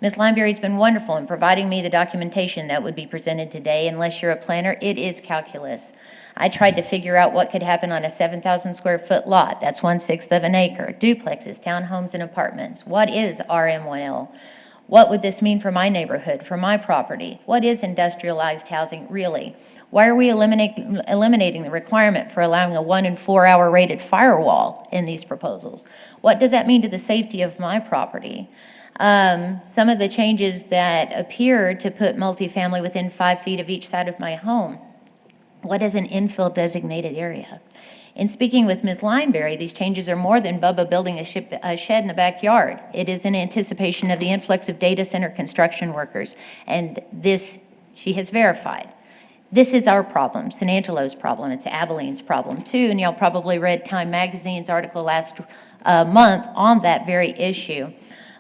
Ms. Limeberry's been wonderful in providing me the documentation that would be presented today. Unless you're a planner, it is calculus. I tried to figure out what could happen on a 7,000 square foot lot. That's 1/6 of an acre. Duplexes, townhomes, and apartments. What is RM1L? What would this mean for my neighborhood, for my property? What is industrialized housing really? Why are we eliminating the requirement for allowing a 1 and 4 hour rated firewall in these proposals? What does that mean to the safety of my property? Some of the changes that appear to put multifamily within 5 feet of each side of my home. What is an infill designated area? In speaking with Ms. Limeberry, these changes are more than Bubba building a shed in the backyard. It is in anticipation of the influx of data center construction workers. And this, she has verified. This is our problem, Sanangelo's problem. It's Abilene's problem too. And y'all probably read Time Magazine's article last month on that very issue.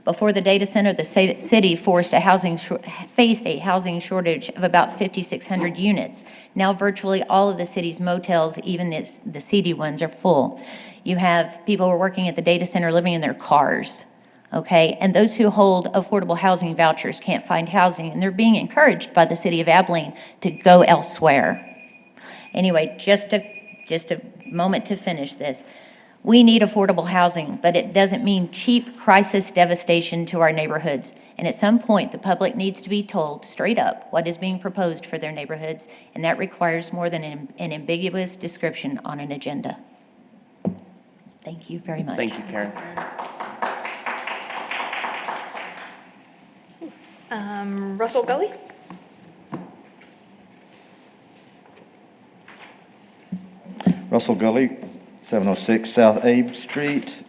Before the data center, the city faced a housing shortage of about 5,600 units. Now virtually all of the city's motels, even the seedy ones, are full. You have people who are working at the data center living in their cars, okay? And those who hold affordable housing vouchers can't find housing, and they're being encouraged by the city of Abilene to go elsewhere. Anyway, just a moment to finish this. We need affordable housing, but it doesn't mean cheap crisis devastation to our neighborhoods. And at some point, the public needs to be told straight up what is being proposed for their neighborhoods, and that requires more than an ambiguous description on an agenda. Thank you very much. Thank you, Karen. Russell Gully? Russell Gully, 706 South Abe Street.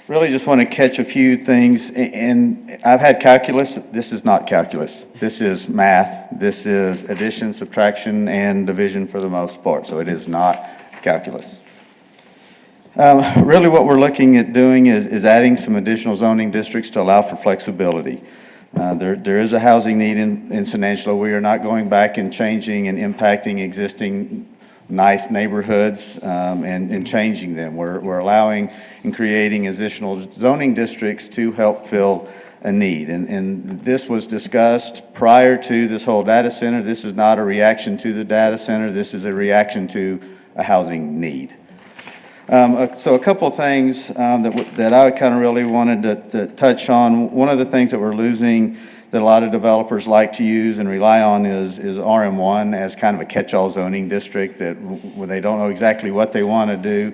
Really just want to catch a few things, and I've had calculus. This is not calculus. This is math. This is addition, subtraction, and division for the most part, so it is not calculus. Really what we're looking at doing is adding some additional zoning districts to allow for flexibility. There is a housing need in San Angelo. We are not going back and changing and impacting existing nice neighborhoods and changing them. We're allowing and creating additional zoning districts to help fill a need. And this was discussed prior to this whole data center. This is not a reaction to the data center. This is a reaction to a housing need. So a couple of things that I kind of really wanted to touch on. One of the things that we're losing that a lot of developers like to use and rely on is RM1 as kind of a catch-all zoning district that where they don't know exactly what they want to do.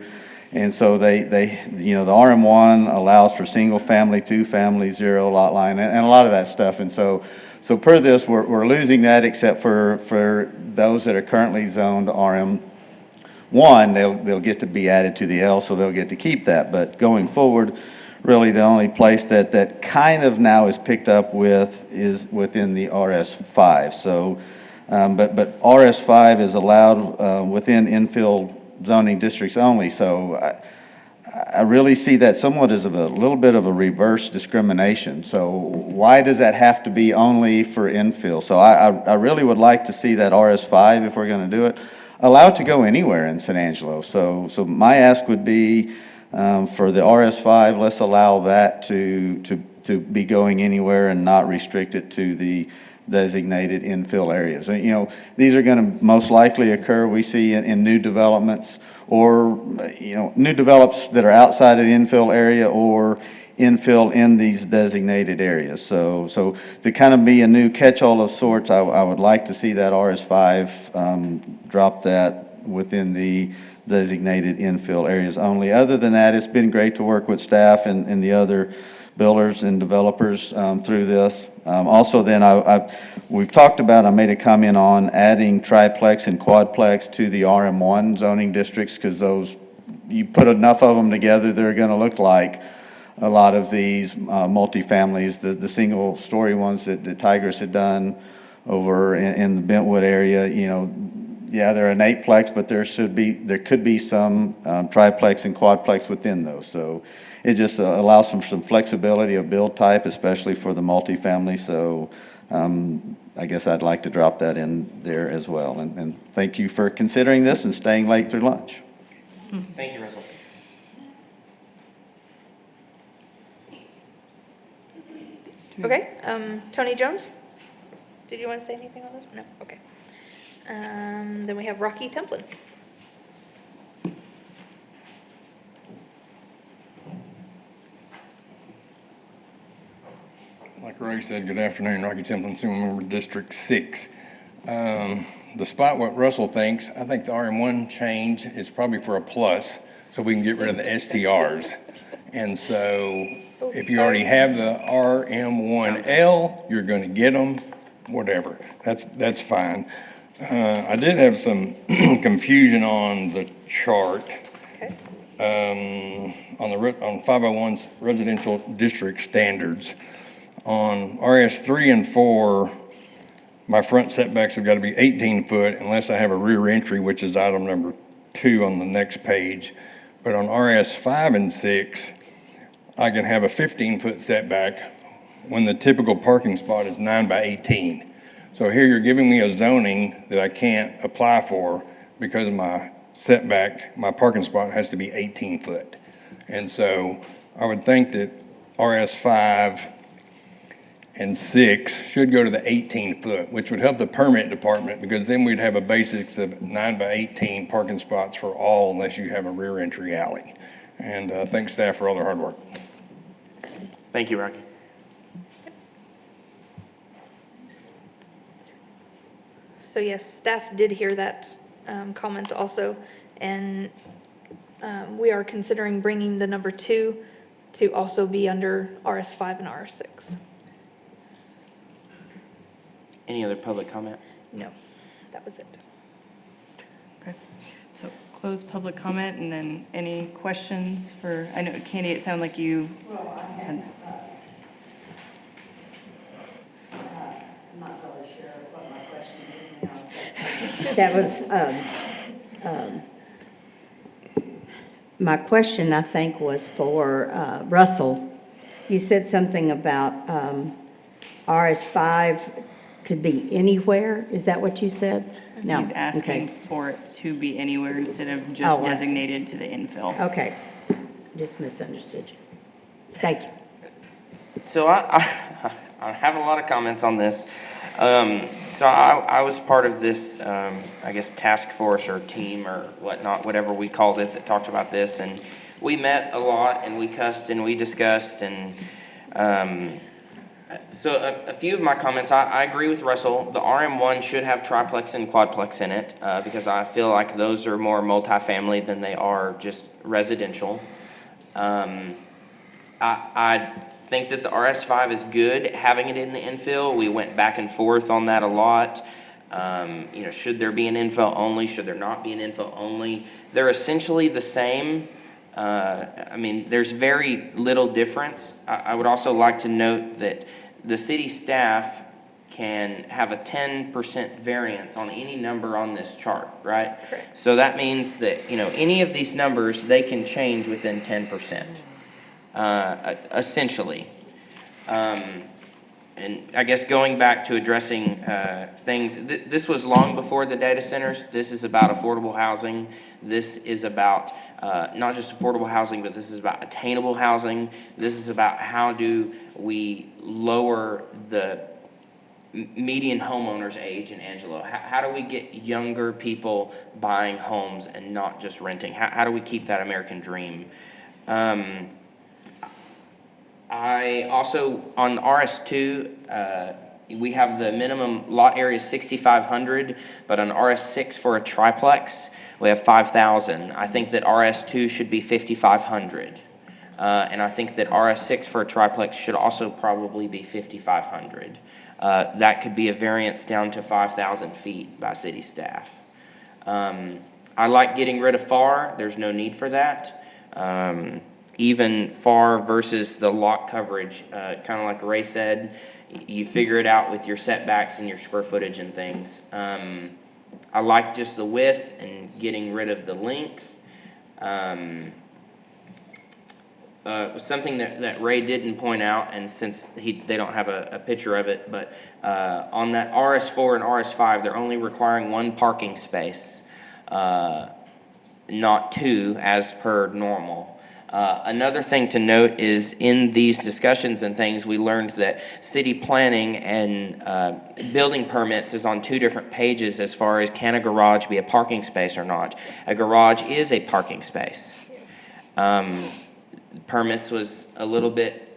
And so the RM1 allows for single family, 2-family, 0 lot line, and a lot of that stuff. And so per this, we're losing that except for those that are currently zoned RM1, they'll get to be added to the L, so they'll get to keep that. But going forward, really the only place that kind of now is picked up with is within the RS5. So, but RS5 is allowed within infill zoning districts only. So I really see that somewhat as a little bit of a reverse discrimination. So why does that have to be only for infill? So I really would like to see that RS5, if we're going to do it, allowed to go anywhere in San Angelo. So my ask would be for the RS5, let's allow that to be going anywhere and not restrict it to the designated infill areas. You know, these are going to most likely occur, we see in new developments or, new develops that are outside of the infill area or infill in these designated areas. So to kind of be a new catch-all of sorts, I would like to see that RS5 drop that within the designated infill areas only. Other than that, it's been great to work with staff and the other builders and developers through this. Also then, we've talked about, I made a comment on adding triplex and quadplex to the RM1 zoning districts, because those, you put enough of them together, they're going to look like a lot of these multifamilies, the single-story ones that Tigris had done over in the Bentwood area. You know, yeah, they're an eightplex, but there could be some triplex and quadplex within those. So it just allows some flexibility of build type, especially for the multifamily. So I guess I'd like to drop that in there as well. And thank you for considering this and staying late through lunch. Thank you, Russell. Okay, Tony Jones? Did you want to say anything on this? No, okay. Then we have Rocky Templin. Like Ray said, good afternoon, Rocky Templin, single member District 6. Despite what Russell thinks, I think the RM1 change is probably for a plus, so we can get rid of the STRs. And so if you already have the RM1L, you're going to get them, whatever. That's fine. I did have some confusion on the chart. On 501's residential district standards. On RS 3 and 4, my front setbacks have got to be 18 foot unless I have a rear entry, which is item number 2 on the next page. But on RS 5 and 6, I can have a 15-foot setback when the typical parking spot is 9 by 18. So here you're giving me a zoning that I can't apply for because of my setback. My parking spot has to be 18 foot. And so I would think that RS 5 and 6 should go to the 18 foot, which would help the permit department, because then we'd have a basics of 9 by 18 parking spots for all unless you have a rear entry alley. And thanks staff for all their hard work. Thank you, Rocky. So yes, staff did hear that comment also, and we are considering bringing the number 2 to also be under RS5 and RS6. Any other public comment? No, that was it. Okay, so close public comment, and then any questions for, I know, Candy, it sounded like you had. I'm not really sure what my question is now. That was, my question, I think, was for Russell. You said something about RS5 could be anywhere. Is that what you said? No. He's asking Okay. for it to be anywhere instead of just Oh, I see. designated to the infill. Okay. Just misunderstood you. Thank you. So I have a lot of comments on this. So I was part of this, I guess, task force or team or whatnot, whatever we called it, that talked about this. And we met a lot, and we cussed, and we discussed. And so a few of my comments, I agree with Russell. The RM1 should have triplex and quadplex in it, because I feel like those are more multifamily than they are just residential. I think that the RS5 is good, having it in the infill. We went back and forth on that a lot. You know, should there be an infill only? Should there not be an infill only? They're essentially the same. I mean, there's very little difference. I would also like to note that the city staff can have a 10% variance on any number on this chart, right? Correct. So that means that, you know, any of these numbers, they can change within 10%. Essentially. And I guess going back to addressing things, this was long before the data centers. This is about affordable housing. This is about not just affordable housing, but this is about attainable housing. This is about how do we lower the median homeowner's age in Angelo. How do we get younger people buying homes and not just renting? How do we keep that American dream? I also, on RS2, we have the minimum lot area is 6,500, but on RS6 for a triplex, we have 5,000. I think that RS2 should be 5,500. And I think that RS6 for a triplex should also probably be 5,500. That could be a variance down to 5,000 feet by city staff. I like getting rid of FAR. There's no need for that. Even FAR versus the lot coverage, kind of like Ray said, you figure it out with your setbacks and your square footage and things. I like just the width and getting rid of the length. Something that Ray didn't point out, and since they don't have a picture of it, but on that RS4 and RS5, they're only requiring one parking space, not two as per normal. Another thing to note is in these discussions and things, we learned that city planning and building permits is on two different pages as far as can a garage be a parking space or not. A garage is a parking space. Permits was a little bit,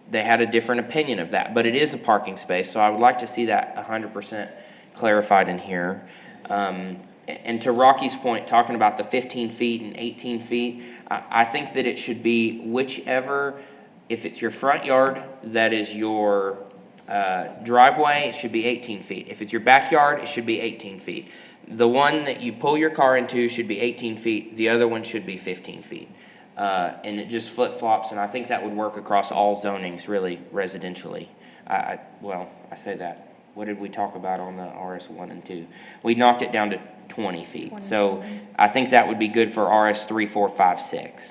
they had a different opinion of that, but it is a parking space, so I would like to see that 100% clarified in here. And to Rocky's point, talking about the 15 feet and 18 feet, I think that it should be whichever, if it's your front yard, that is your driveway, it should be 18 feet. If it's your backyard, it should be 18 feet. The one that you pull your car into should be 18 feet, the other one should be 15 feet. And it just flip-flops, and I think that would work across all zonings, really, residentially. Well, I say that. What did we talk about on the RS1 and 2? We knocked it down to 20 feet. So I think that would be good for RS3, 4, 5, 6.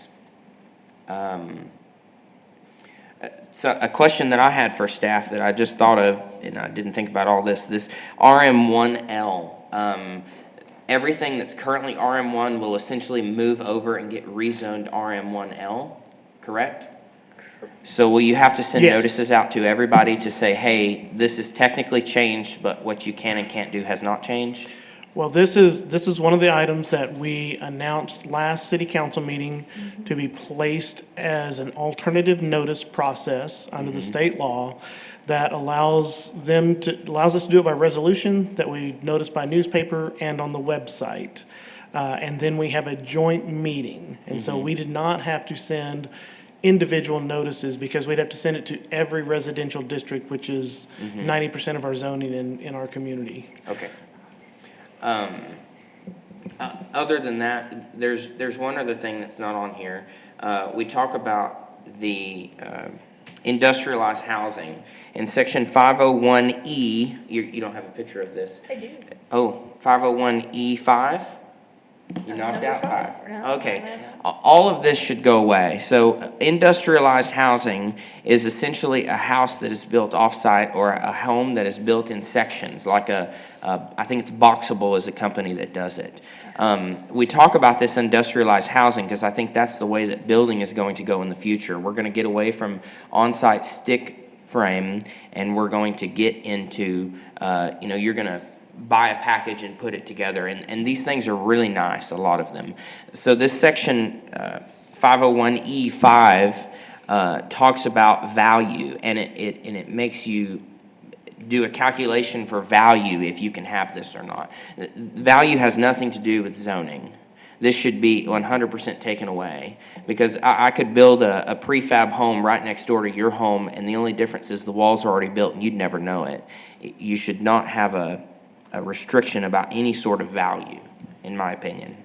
So a question that I had for staff that I just thought of, and I didn't think about all this RM1L. Everything that's currently RM1 will essentially move over and get rezoned RM1L, correct? So will you have to send Yes. notices out to everybody to say, hey, this is technically changed, but what you can and can't do has not changed? Well, this is one of the items that we announced last city council meeting to be placed as an alternative notice process under the state law that allows us to do it by resolution, that we notice by newspaper and on the website. And then we have a joint meeting. And so we did not have to send individual notices because we'd have to send it to every residential district, which is 90% of our zoning in our community. Okay. Other than that, there's one other thing that's not on here. We talk about the industrialized housing. In section 501E, you don't have a picture of this. I do. Oh, 501E5? You knocked out 5. Okay. All of this should go away. So industrialized housing is essentially a house that is built off-site or a home that is built in sections, like I think it's Boxable is a company that does it. We talk about this industrialized housing because I think that's the way that building is going to go in the future. We're going to get away from on-site stick frame, and we're going to get into, you're going to buy a package and put it together. And these things are really nice, a lot of them. So this section 501E5 talks about value, and it makes you do a calculation for value if you can have this or not. Value has nothing to do with zoning. This should be 100% taken away because I could build a prefab home right next door to your home, and the only difference is the walls are already built and you'd never know it. You should not have a restriction about any sort of value, in my opinion.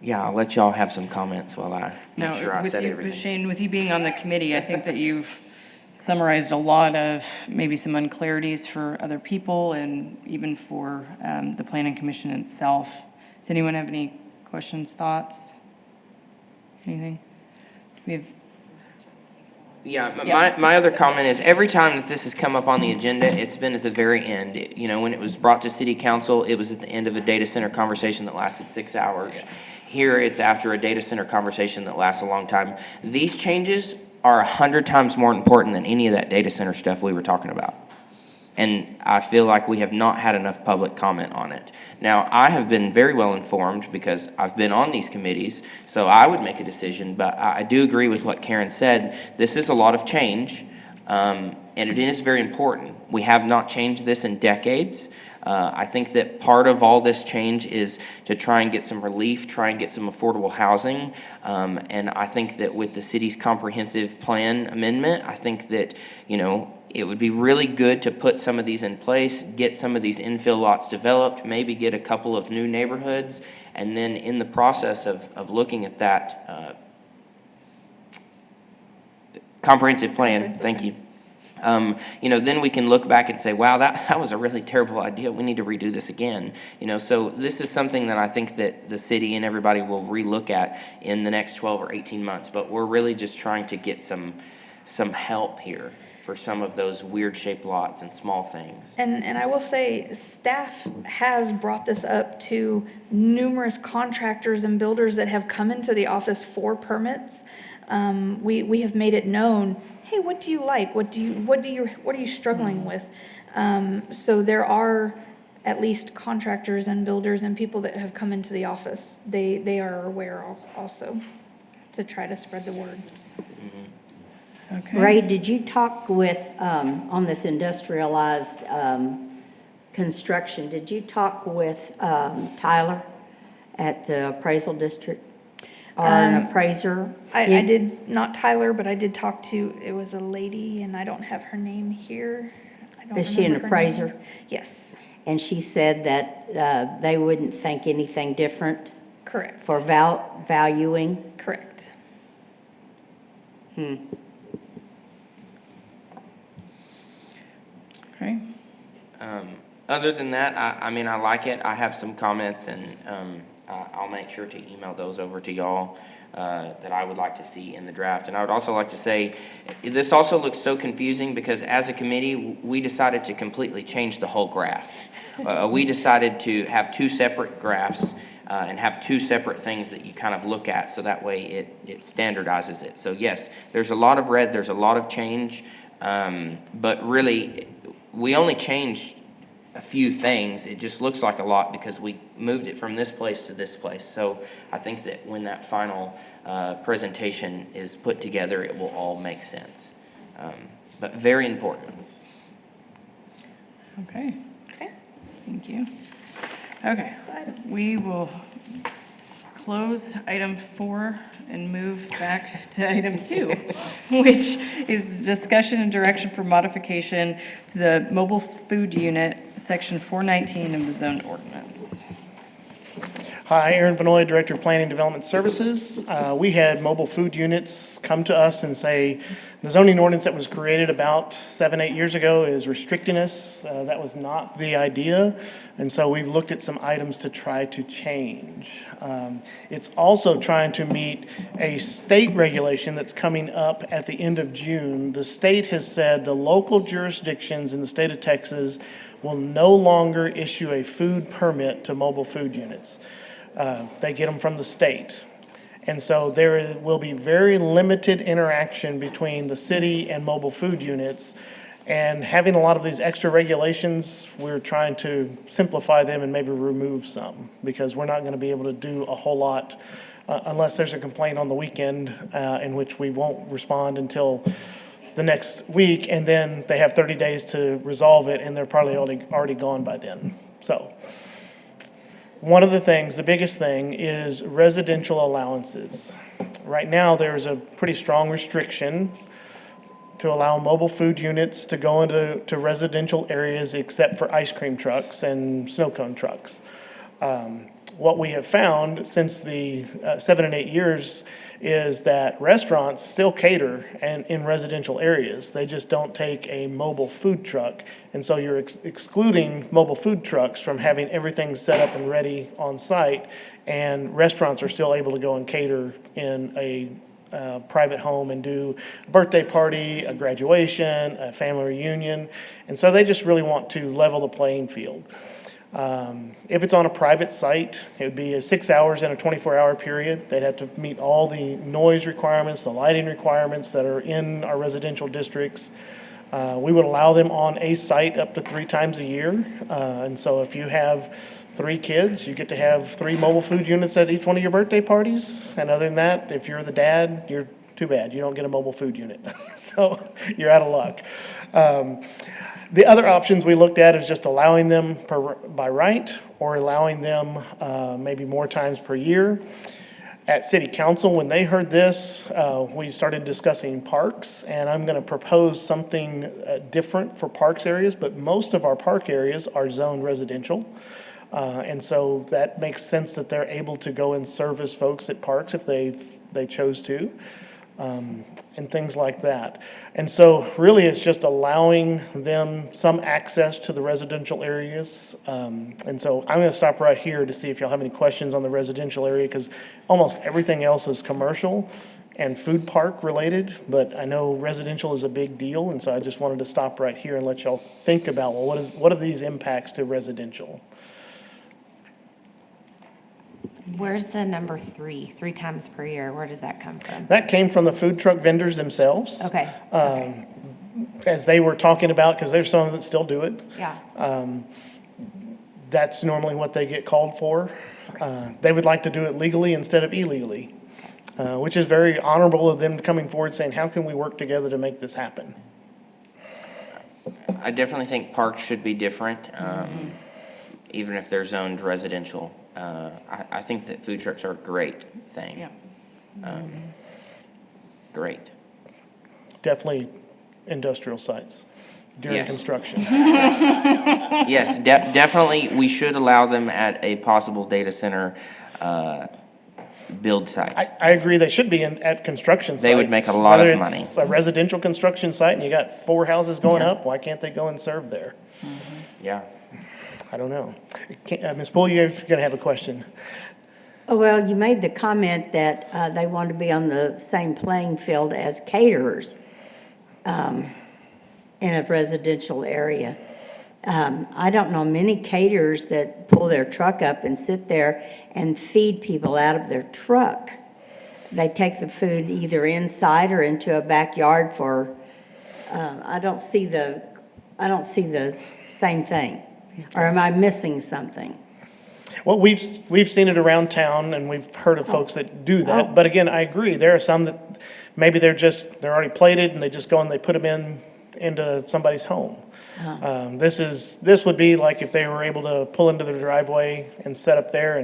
Yeah, I'll let y'all have some comments while I make sure I said everything. Shane, with you being on the committee, I think that you've summarized a lot of maybe some unclarities for other people and even for the Planning Commission itself. Does anyone have any questions, thoughts? Anything? We have. Yeah, my other comment is every time that this has come up on the agenda, it's been at the very end. When it was brought to city council, it was at the end of a data center conversation that lasted 6 hours. Here, it's after a data center conversation that lasts a long time. These changes are 100 times more important than any of that data center stuff we were talking about. And I feel like we have not had enough public comment on it. Now, I have been very well informed because I've been on these committees, so I would make a decision, but I do agree with what Karen said. This is a lot of change, and it is very important. We have not changed this in decades. I think that part of all this change is to try and get some relief, try and get some affordable housing. And I think that with the city's comprehensive plan amendment, I think that, it would be really good to put some of these in place, get some of these infill lots developed, maybe get a couple of new neighborhoods, and then in the process of looking at that comprehensive plan, thank you. Then we can look back and say, wow, that was a really terrible idea. We need to redo this again. So this is something that I think that the city and everybody will relook at in the next 12 or 18 months. But we're really just trying to get some help here for some of those weird shaped lots and small things. And I will say, staff has brought this up to numerous contractors and builders that have come into the office for permits. We have made it known, hey, what do you like? What are you struggling with? So there are at least contractors and builders and people that have come into the office. They are aware also to try to spread the word. Okay. Ray, did you talk with, on this industrialized construction, did you talk with Tyler at the appraisal district? Or an appraiser? I did, not Tyler, but I did talk to, it was a lady, and I don't have her name here. I don't Is she an remember her name. appraiser? Yes. And she said that they wouldn't think anything different? Correct. For valuing? Correct. Okay. Other than that, I mean, I like it. I have some comments, and I'll make sure to email those over to y'all that I would like to see in the draft. And I would also like to say, this also looks so confusing because as a committee, we decided to completely change the whole graph. We decided to have two separate graphs and have two separate things that you kind of look at, so that way it standardizes it. So yes, there's a lot of red, there's a lot of change, but really, we only changed a few things. It just looks like a lot because we moved it from this place to this place. So I think that when that final presentation is put together, it will all make sense. But very important. Okay. Thank you. Okay, we will close item 4 and move back to item 2, which is the discussion and direction for modification to the mobile food unit, section 419 of the zone ordinance. Hi, Aaron Vanoy, Director of Planning and Development Services. We had mobile food units come to us and say, the zoning ordinance that was created about 7-8 years ago is restricting us. That was not the idea. And so we've looked at some items to try to change. It's also trying to meet a state regulation that's coming up at the end of June. The state has said the local jurisdictions in the state of Texas will no longer issue a food permit to mobile food units. They get them from the state. And so there will be very limited interaction between the city and mobile food units. And having a lot of these extra regulations, we're trying to simplify them and maybe remove some, because we're not going to be able to do a whole lot unless there's a complaint on the weekend, in which we won't respond until the next week, and then they have 30 days to resolve it, and they're probably already gone by then. So one of the things, the biggest thing, is residential allowances. Right now, there's a pretty strong restriction to allow mobile food units to go into residential areas except for ice cream trucks and snow cone trucks. What we have found since the 7 and 8 years is that restaurants still cater in residential areas. They just don't take a mobile food truck. And so you're excluding mobile food trucks from having everything set up and ready on site. And restaurants are still able to go and cater in a private home and do a birthday party, a graduation, a family reunion. And so they just really want to level the playing field. If it's on a private site, it would be 6 hours in a 24-hour period. They'd have to meet all the noise requirements, the lighting requirements that are in our residential districts. We would allow them on a site up to 3 times a year. And so if you have 3 kids, you get to have 3 mobile food units at each one of your birthday parties. And other than that, if you're the dad, you're too bad. You don't get a mobile food unit. So you're out of luck. The other options we looked at is just allowing them by right or allowing them maybe more times per year. At City Council, when they heard this, we started discussing parks, and I'm going to propose something different for parks areas, but most of our park areas are zoned residential. And so that makes sense that they're able to go and service folks at parks if they chose to, and things like that. And so really it's just allowing them some access to the residential areas. And so I'm going to stop right here to see if y'all have any questions on the residential area, because almost everything else is commercial and food park related, but I know residential is a big deal, and so I just wanted to stop right here and let y'all think about, well, what are these impacts to residential? Where's the number 3 times per year? Where does that come from? That came from the food truck vendors themselves. Okay. As they were talking about, because there's some that still do it. Yeah. That's normally what they get called for. They would like to do it legally instead of illegally, which is very honorable of them coming forward saying, how can we work together to make this happen? I definitely think parks should be different, even if they're zoned residential. I think that food trucks are a great thing. Yeah. Great. Definitely industrial sites during Yes. construction. Yes, definitely, we should allow them at a possible data center build site. I agree, they should be at construction sites. They would make a lot of money. Whether it's a residential construction site and you got 4 houses going up, why can't they go and serve there? Yeah. I don't know. Ms. Poole, you're going to have a question. Oh, well, you made the comment that they want to be on the same playing field as caterers in a residential area. I don't know many caterers that pull their truck up and sit there and feed people out of their truck. They take the food either inside or into a backyard for, I don't see the same thing. Or am I missing something? Well, we've seen it around town, and we've heard of folks that do that. But again, I agree, there are some that maybe they're already plated, and they just go and they put them into somebody's home. This would be like if they were able to pull into their driveway and set up there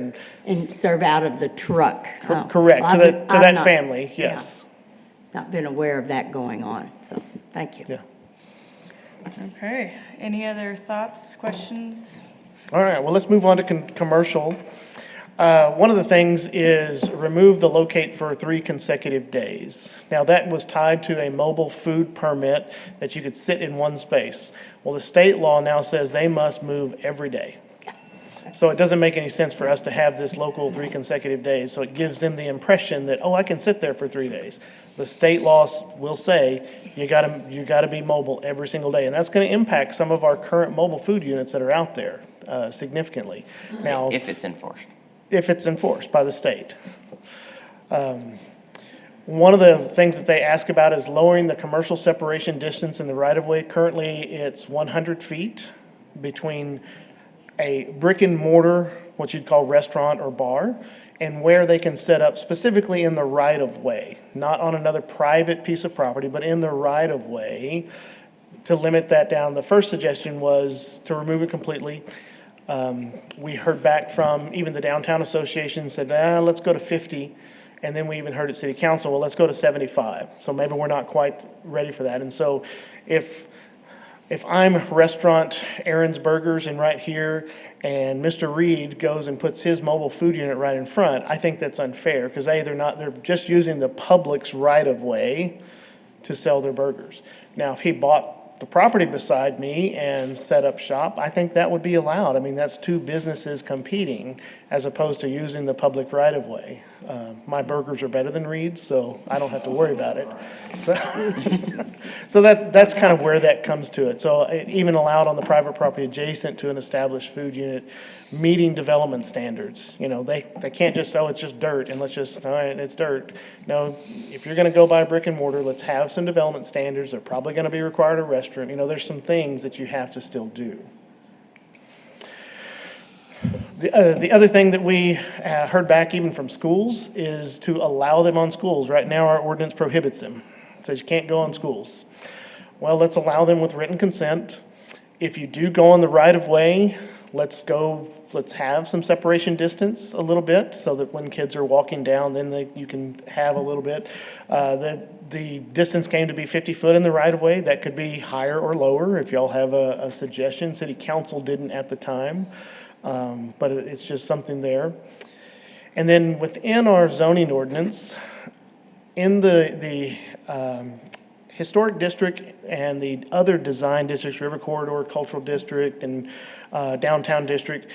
And serve out of the truck. Correct, Well, to that not- family, yes. Not been aware of that going on, so, thank you. Yeah. Okay, any other thoughts, questions? All right, well, let's move on to commercial. One of the things is remove the locate for 3 consecutive days. Now, that was tied to a mobile food permit that you could sit in one space. Well, the state law now says they must move every day. So it doesn't make any sense for us to have this local 3 consecutive days. So it gives them the impression that, oh, I can sit there for 3 days. The state laws will say you gotta be mobile every single day. And that's gonna impact some of our current mobile food units that are out there significantly. Now, If it's enforced. if it's enforced by the state. One of the things that they ask about is lowering the commercial separation distance in the right-of-way. Currently, it's 100 feet between a brick and mortar, what you'd call restaurant or bar, and where they can set up specifically in the right-of-way, not on another private piece of property, but in the right-of-way, to limit that down. The first suggestion was to remove it completely. We heard back from even the downtown association said, let's go to 50. And then we even heard at city council, well, let's go to 75. So maybe we're not quite ready for that. And so if I'm restaurant Aaron's Burgers and right here, and Mr. Reed goes and puts his mobile food unit right in front, I think that's unfair, because they're just using the public's right-of-way to sell their burgers. Now, if he bought the property beside me and set up shop, I think that would be allowed. I mean, that's 2 businesses competing as opposed to using the public right-of-way. My burgers are better than Reed's, so I don't have to worry about it. So that's kind of where that comes to it. So even allowed on the private property adjacent to an established food unit, meeting development standards. You know, they can't just, it's just dirt, and let's just, all right, it's dirt. No, if you're gonna go by brick and mortar, let's have some development standards. They're probably gonna be required of restaurants. restroom. You know, there's some things that you have to still do. The other thing that we heard back even from schools is to allow them on schools. Right now, our ordinance prohibits them. It says you can't go on schools. Well, let's allow them with written consent. If you do go on the right of way, let's have some separation distance a little bit so that when kids are walking down, then you can have a little bit. The distance came to be 50 foot in the right of way. That could be higher or lower if y'all have a suggestion. City council didn't at the time, but it's just something there. And then within our zoning ordinance, in the historic district and the other design districts, River Corridor, Cultural District, and Downtown District,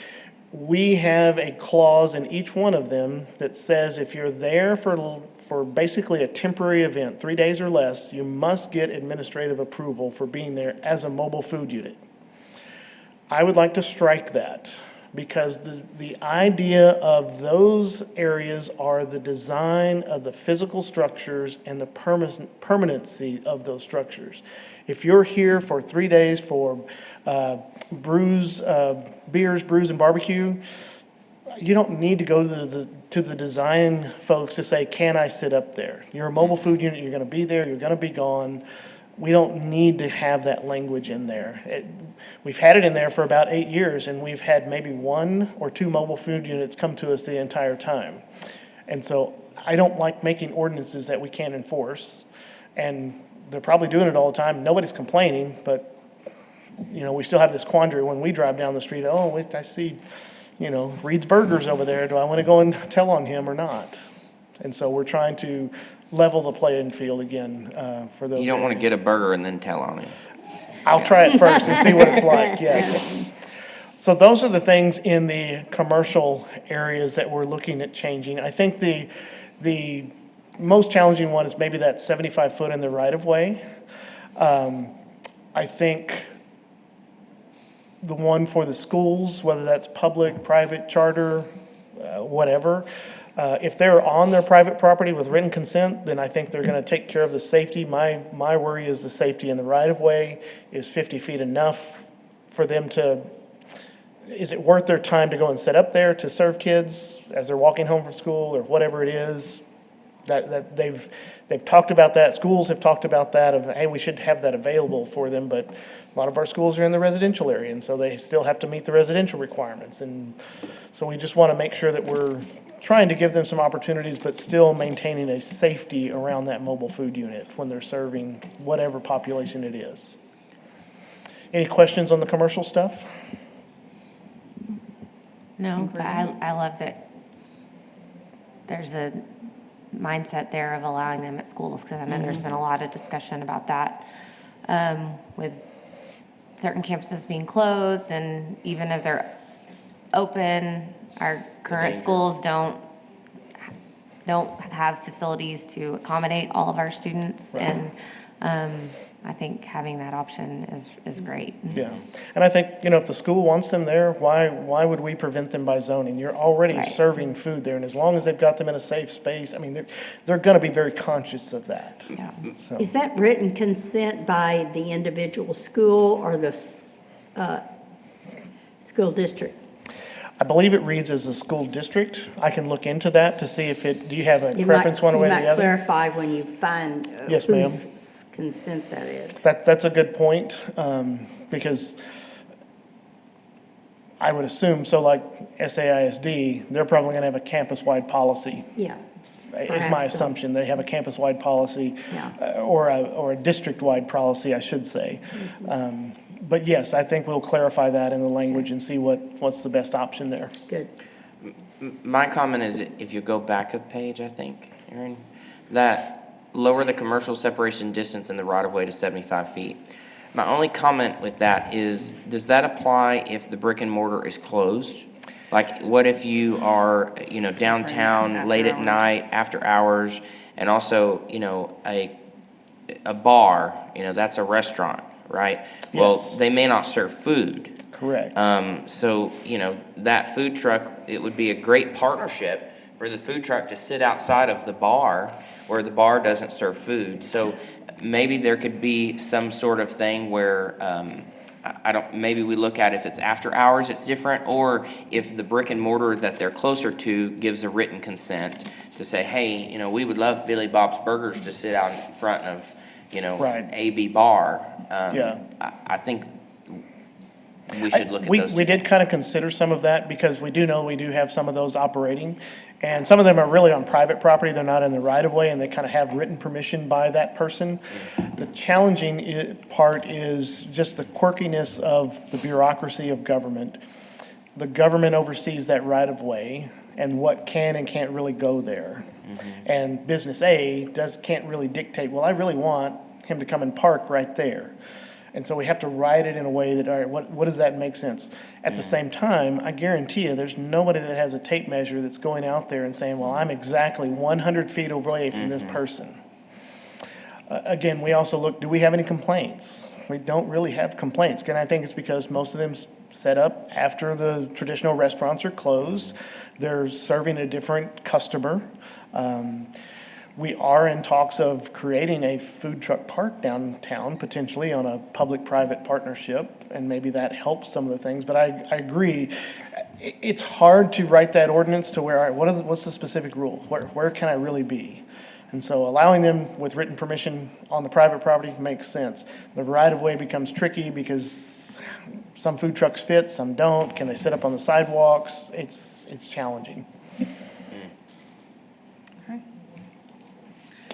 we have a clause in each one of them that says if you're there for basically a temporary event, 3 days or less, you must get administrative approval for being there as a mobile food unit. I would like to strike that because the idea of those areas are the design of the physical structures and the permanency of those structures. If you're here for 3 days for beers, brews, and barbecue, you don't need to go to the design folks to say, can I sit up there? You're a mobile food unit, you're gonna be there, you're gonna be gone. We don't need to have that language in there. We've had it in there for about 8 years, and we've had maybe 1 or 2 mobile food units come to us the entire time. And so I don't like making ordinances that we can't enforce. And they're probably doing it all the time. Nobody's complaining, but, you know, we still have this quandary when we drive down the street. Oh, wait, I see, you know, Reed's Burgers over there. Do I want to go and tell on him or not? And so we're trying to level the playing field again for those. You don't want to get a burger and then tell on him. I'll try it first and see what it's like, yes. So those are the things in the commercial areas that we're looking at changing. I think the most challenging one is maybe that 75 foot in the right of way. I think the one for the schools, whether that's public, private, charter, whatever, if they're on their private property with written consent, then I think they're going to take care of the safety. My worry is the safety in the right of way. Is 50 feet enough for them to, is it worth their time to go and set up there to serve kids as they're walking home from school or whatever it is? That they've talked about that. Schools have talked about that of, hey, we should have that available for them, but a lot of our schools are in the residential area, and so they still have to meet the residential requirements. And so we just want to make sure that we're trying to give them some opportunities, but still maintaining a safety around that mobile food unit when they're serving whatever population it is. Any questions on the commercial stuff? No, but I love that there's a mindset there of allowing them at schools, because I know there's been a lot of discussion about that with certain campuses being closed, and even if they're open, our current schools don't have facilities to accommodate all of our students. Right. And I think having that option is great. Yeah, and I think, you know, if the school wants them there, why would we prevent them by zoning? You're already serving food there, and as long as they've got them in a safe space, I mean, they're going to be very conscious of that. Yeah. So. Is that written consent by the individual school or the school district? I believe it reads as a school district. I can look into that to see if do you have a preference one way or the other? You might clarify when you find yes, ma'am. Whose consent that is. That's a good point, because I would assume, so like SAISD, they're probably going to have a campus-wide policy. Yeah. Is my assumption. They have a campus-wide policy, yeah. Or a district-wide policy, I should say. Mm-hmm. But yes, I think we'll clarify that in the language and see what's the best option there. Good. My comment is, if you go back a page, I think, Aaron, that lower the commercial separation distance in the right-of-way to 75 feet. My only comment with that is, does that apply if the brick and mortar is closed? Like, what if you are, you know, downtown late at night, after hours, and also, you know, a bar, you know, that's a restaurant, right? Yes. Well, they may not serve food. Correct. So, you know, that food truck, it would be a great partnership for for the food truck to sit outside of the bar where the bar doesn't serve food. So maybe there could be some sort of thing where, I don't, maybe we look at if it's after hours, it's different, or if the brick and mortar that they're closer to gives a written consent to say, hey, you know, we would love Billy Bob's Burgers to sit out in front of, you know, Right. AB Bar. Yeah. I think we should look at those two. We did kind of consider some of that because we do know we do have some of those operating. And some of them are really on private property. They're not in the right of way and they kind of have written permission by that person. The challenging part is just the quirkiness of the bureaucracy of government. The government oversees that right of way and what can and can't really go there. And business A can't really dictate, well, I really want him to come and park right there. And so we have to write it in a way that, all right, what does that make sense? At the same time, I guarantee you, there's nobody that has a tape measure that's going out there and saying, well, I'm exactly 100 feet away from this person. Again, we also look, do we have any complaints? We don't really have complaints. And I think it's because most of them set up after the traditional restaurants are closed. They're serving a different customer. We are in talks of creating a food truck park downtown, potentially on a public-private partnership, and maybe that helps some of the things. But I agree, it's hard to write that ordinance to where, all right, what's the specific rule? Where can I really be? And so allowing them with written permission on the private property makes sense. The right-of-way becomes tricky because some food trucks fit, some don't. Can they sit up on the sidewalks? It's challenging.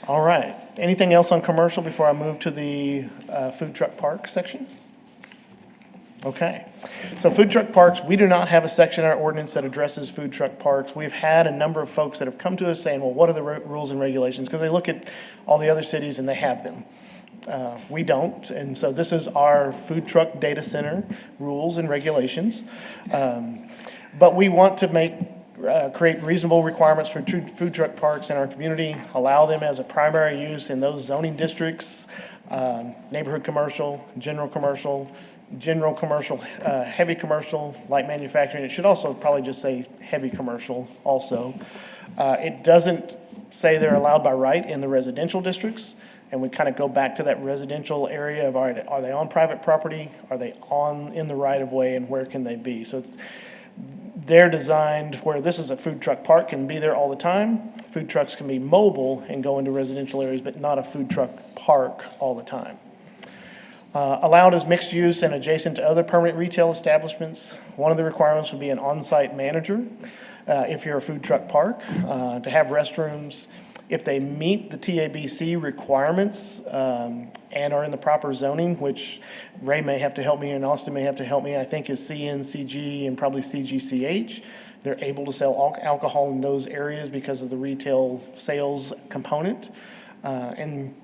All right. Anything else on commercial before I move to the food truck park section? Okay. So food truck parks, we do not have a section in our ordinance that addresses food truck parks. We've had a number of folks that have come to us saying, well, what are the rules and regulations? Because they look at all the other cities and they have them. We don't. And so this is our food truck data center rules and regulations. But we want to create reasonable requirements for food truck parks in our community, allow them as a primary use in those zoning districts, neighborhood commercial, general commercial, heavy commercial, light manufacturing. It should also probably just say heavy commercial also. It doesn't say they're allowed by right in the residential districts, and we kind of go back to that residential area of, are they on private property? Are they in the right of way, and where can they be? So they're designed where this is a food truck park, can be there all the time. Food trucks can be mobile and go into residential areas, but not a food truck park all the time. Allowed as mixed use and adjacent to other permanent retail establishments. One of the requirements would be an on-site manager if you're a food truck park, to have restrooms. If they meet the TABC requirements and are in the proper zoning, which Ray may have to help me and Austin may have to help me, I think is CN, CG, and probably CGCH. They're able to sell alcohol in those areas because of the retail sales component. And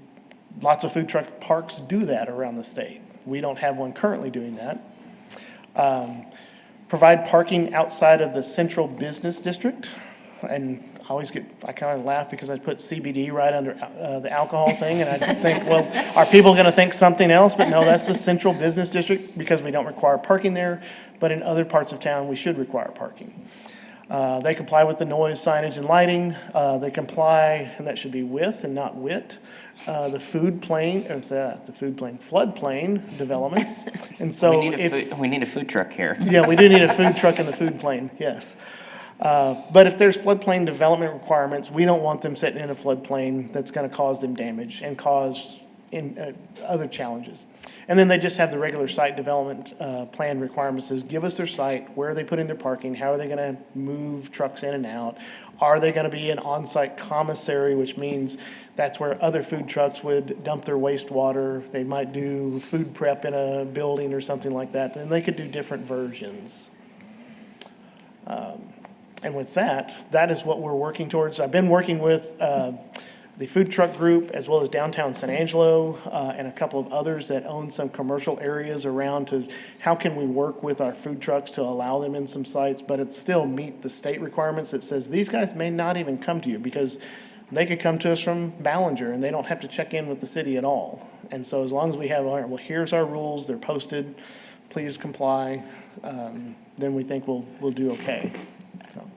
lots of food truck parks do that around the state. We don't have one currently doing that. Provide parking outside of the central business district. And I kind of laugh because I put CBD right under the alcohol thing, and I think, well, are people going to think something else? But no, that's the central business district because we don't require parking there, but in other parts of town, we should require parking. They comply with the noise, signage, and lighting. They comply, and that should be with and not wit, the floodplain developments. And so we need a food truck here. Yeah, we do need a food truck in the food plain, yes. But if there's floodplain development requirements, we don't want them sitting in a floodplain that's going to cause them damage and cause other challenges. And then they just have the regular site development plan requirements. Says give us their site, where are they putting their parking, how are they going to move trucks in and out, are they going to be an on-site commissary, which means that's where other food trucks would dump their wastewater. They might do food prep in a building or something like that, and they could do different versions. And with that is what we're working towards. I've been working with the food truck group as well as downtown San Angelo and a couple of others that own some commercial areas around to how can we work with our food trucks to allow them in some sites, but it still meet the state requirements that says these guys may not even come to you because they could come to us from Ballinger and they don't have to check in with the city at all. And so as long as we have, all right, well, here's our rules, they're posted, please comply, then we think we'll do okay.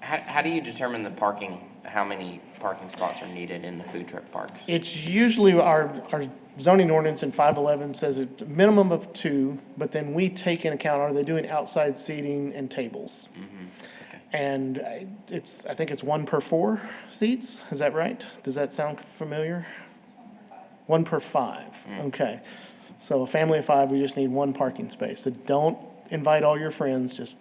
How do you determine the parking, how many parking spots are needed in the food truck parks? It's usually our zoning ordinance in 511 says a minimum of 2, but then we take in account, are they doing outside seating and tables? And I think it's 1 per 4 seats, is that right? Does that sound familiar? 1 per 5, okay. So a family of 5, we just need 1 parking space. So don't invite all your friends, just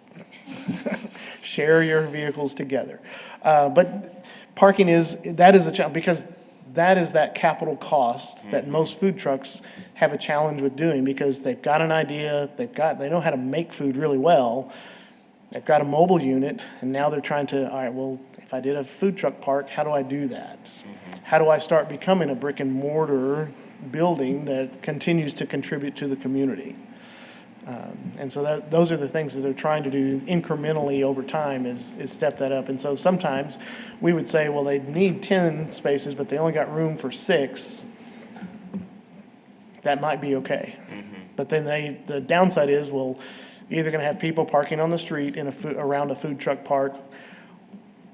share your vehicles together. But parking that is a challenge, because that is that capital cost that most food trucks have a challenge with doing, because they've got an idea, they know how to make food really well, they've got a mobile unit, and now they're trying to, all right, well, if I did a food truck park, how do I do that? How do I start becoming a brick and mortar building that continues to contribute to the community? And so those are the things that they're trying to do incrementally over time is step that up. And so sometimes we would say, well, they need 10 spaces, but they only got room for 6. That might be okay. But then the downside is, well, you're either going to have people parking on the street around a food truck park,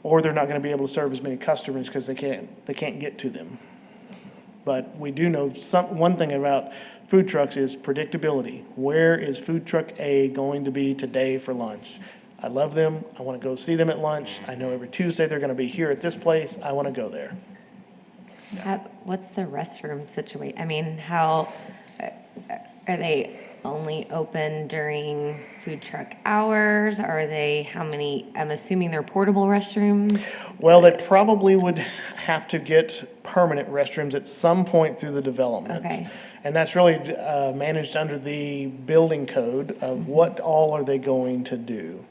or they're not going to be able to serve as many customers because they can't get to them. But we do know one thing about food trucks is predictability. Where is food truck A going to be today for lunch? I love them. I want to go see them at lunch. I know every Tuesday they're going to be here at this place. I want to go there. What's the restroom situation? I mean, how, are they only open during food truck hours? I'm assuming they're portable restrooms? Well, they probably would have to get permanent restrooms at some point through the development. Okay. And that's really managed under the building code of what all are they going to do.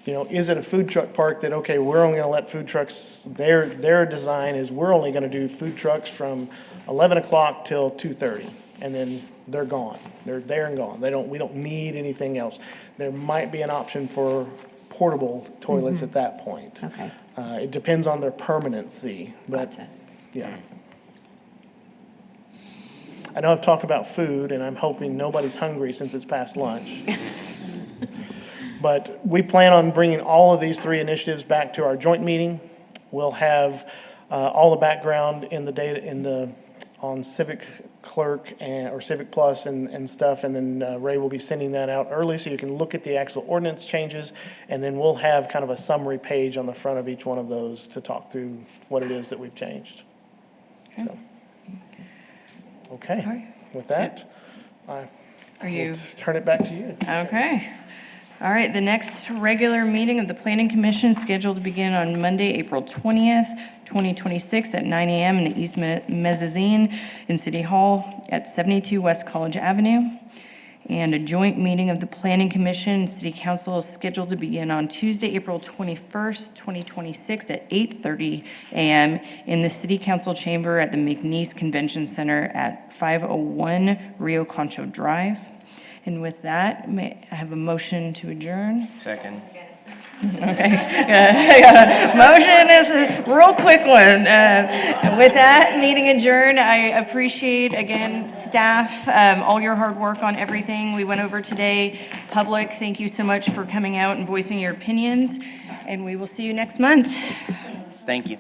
You know, is it a food truck park that, okay, we're only gonna let food trucks, their design is we're only gonna do food trucks from 11 o'clock till 2:30, and then they're gone. They're there and gone. We don't need anything else. There might be an option for portable toilets at that point. Okay. It depends on their permanency, but, yeah. I know I've talked about food, and I'm hoping nobody's hungry since it's past lunch. But we plan on bringing all of these 3 initiatives back to our joint meeting. We'll have all the background in the data on Civic Clerk or Civic Plus and stuff, and then Ray will be sending that out early so you can look at the actual ordinance changes, and then we'll have kind of a summary page on the front of each one of those to talk through what it is that we've changed. So, okay, with that, I will turn it back to you. Okay. All right, the next regular meeting of the Planning Commission is scheduled to begin on Monday, April 20th, 2026 at 9 a.m. in the East Mezzanine in City Hall at 72 West College Avenue. And a joint meeting of the Planning Commission and City Council is scheduled to begin on Tuesday, April 21st, 2026 at 8:30 a.m. in the City Council chamber at the McNeese Convention Center at 501 Rio Concho Drive. And with that, may I have a motion to adjourn? Second. Okay. Motion is a real quick one. With that, meeting adjourned. I appreciate, again, staff, all your hard work on everything we went over today. Public, thank you so much for coming out and voicing your opinions, and we will see you next month. Thank you.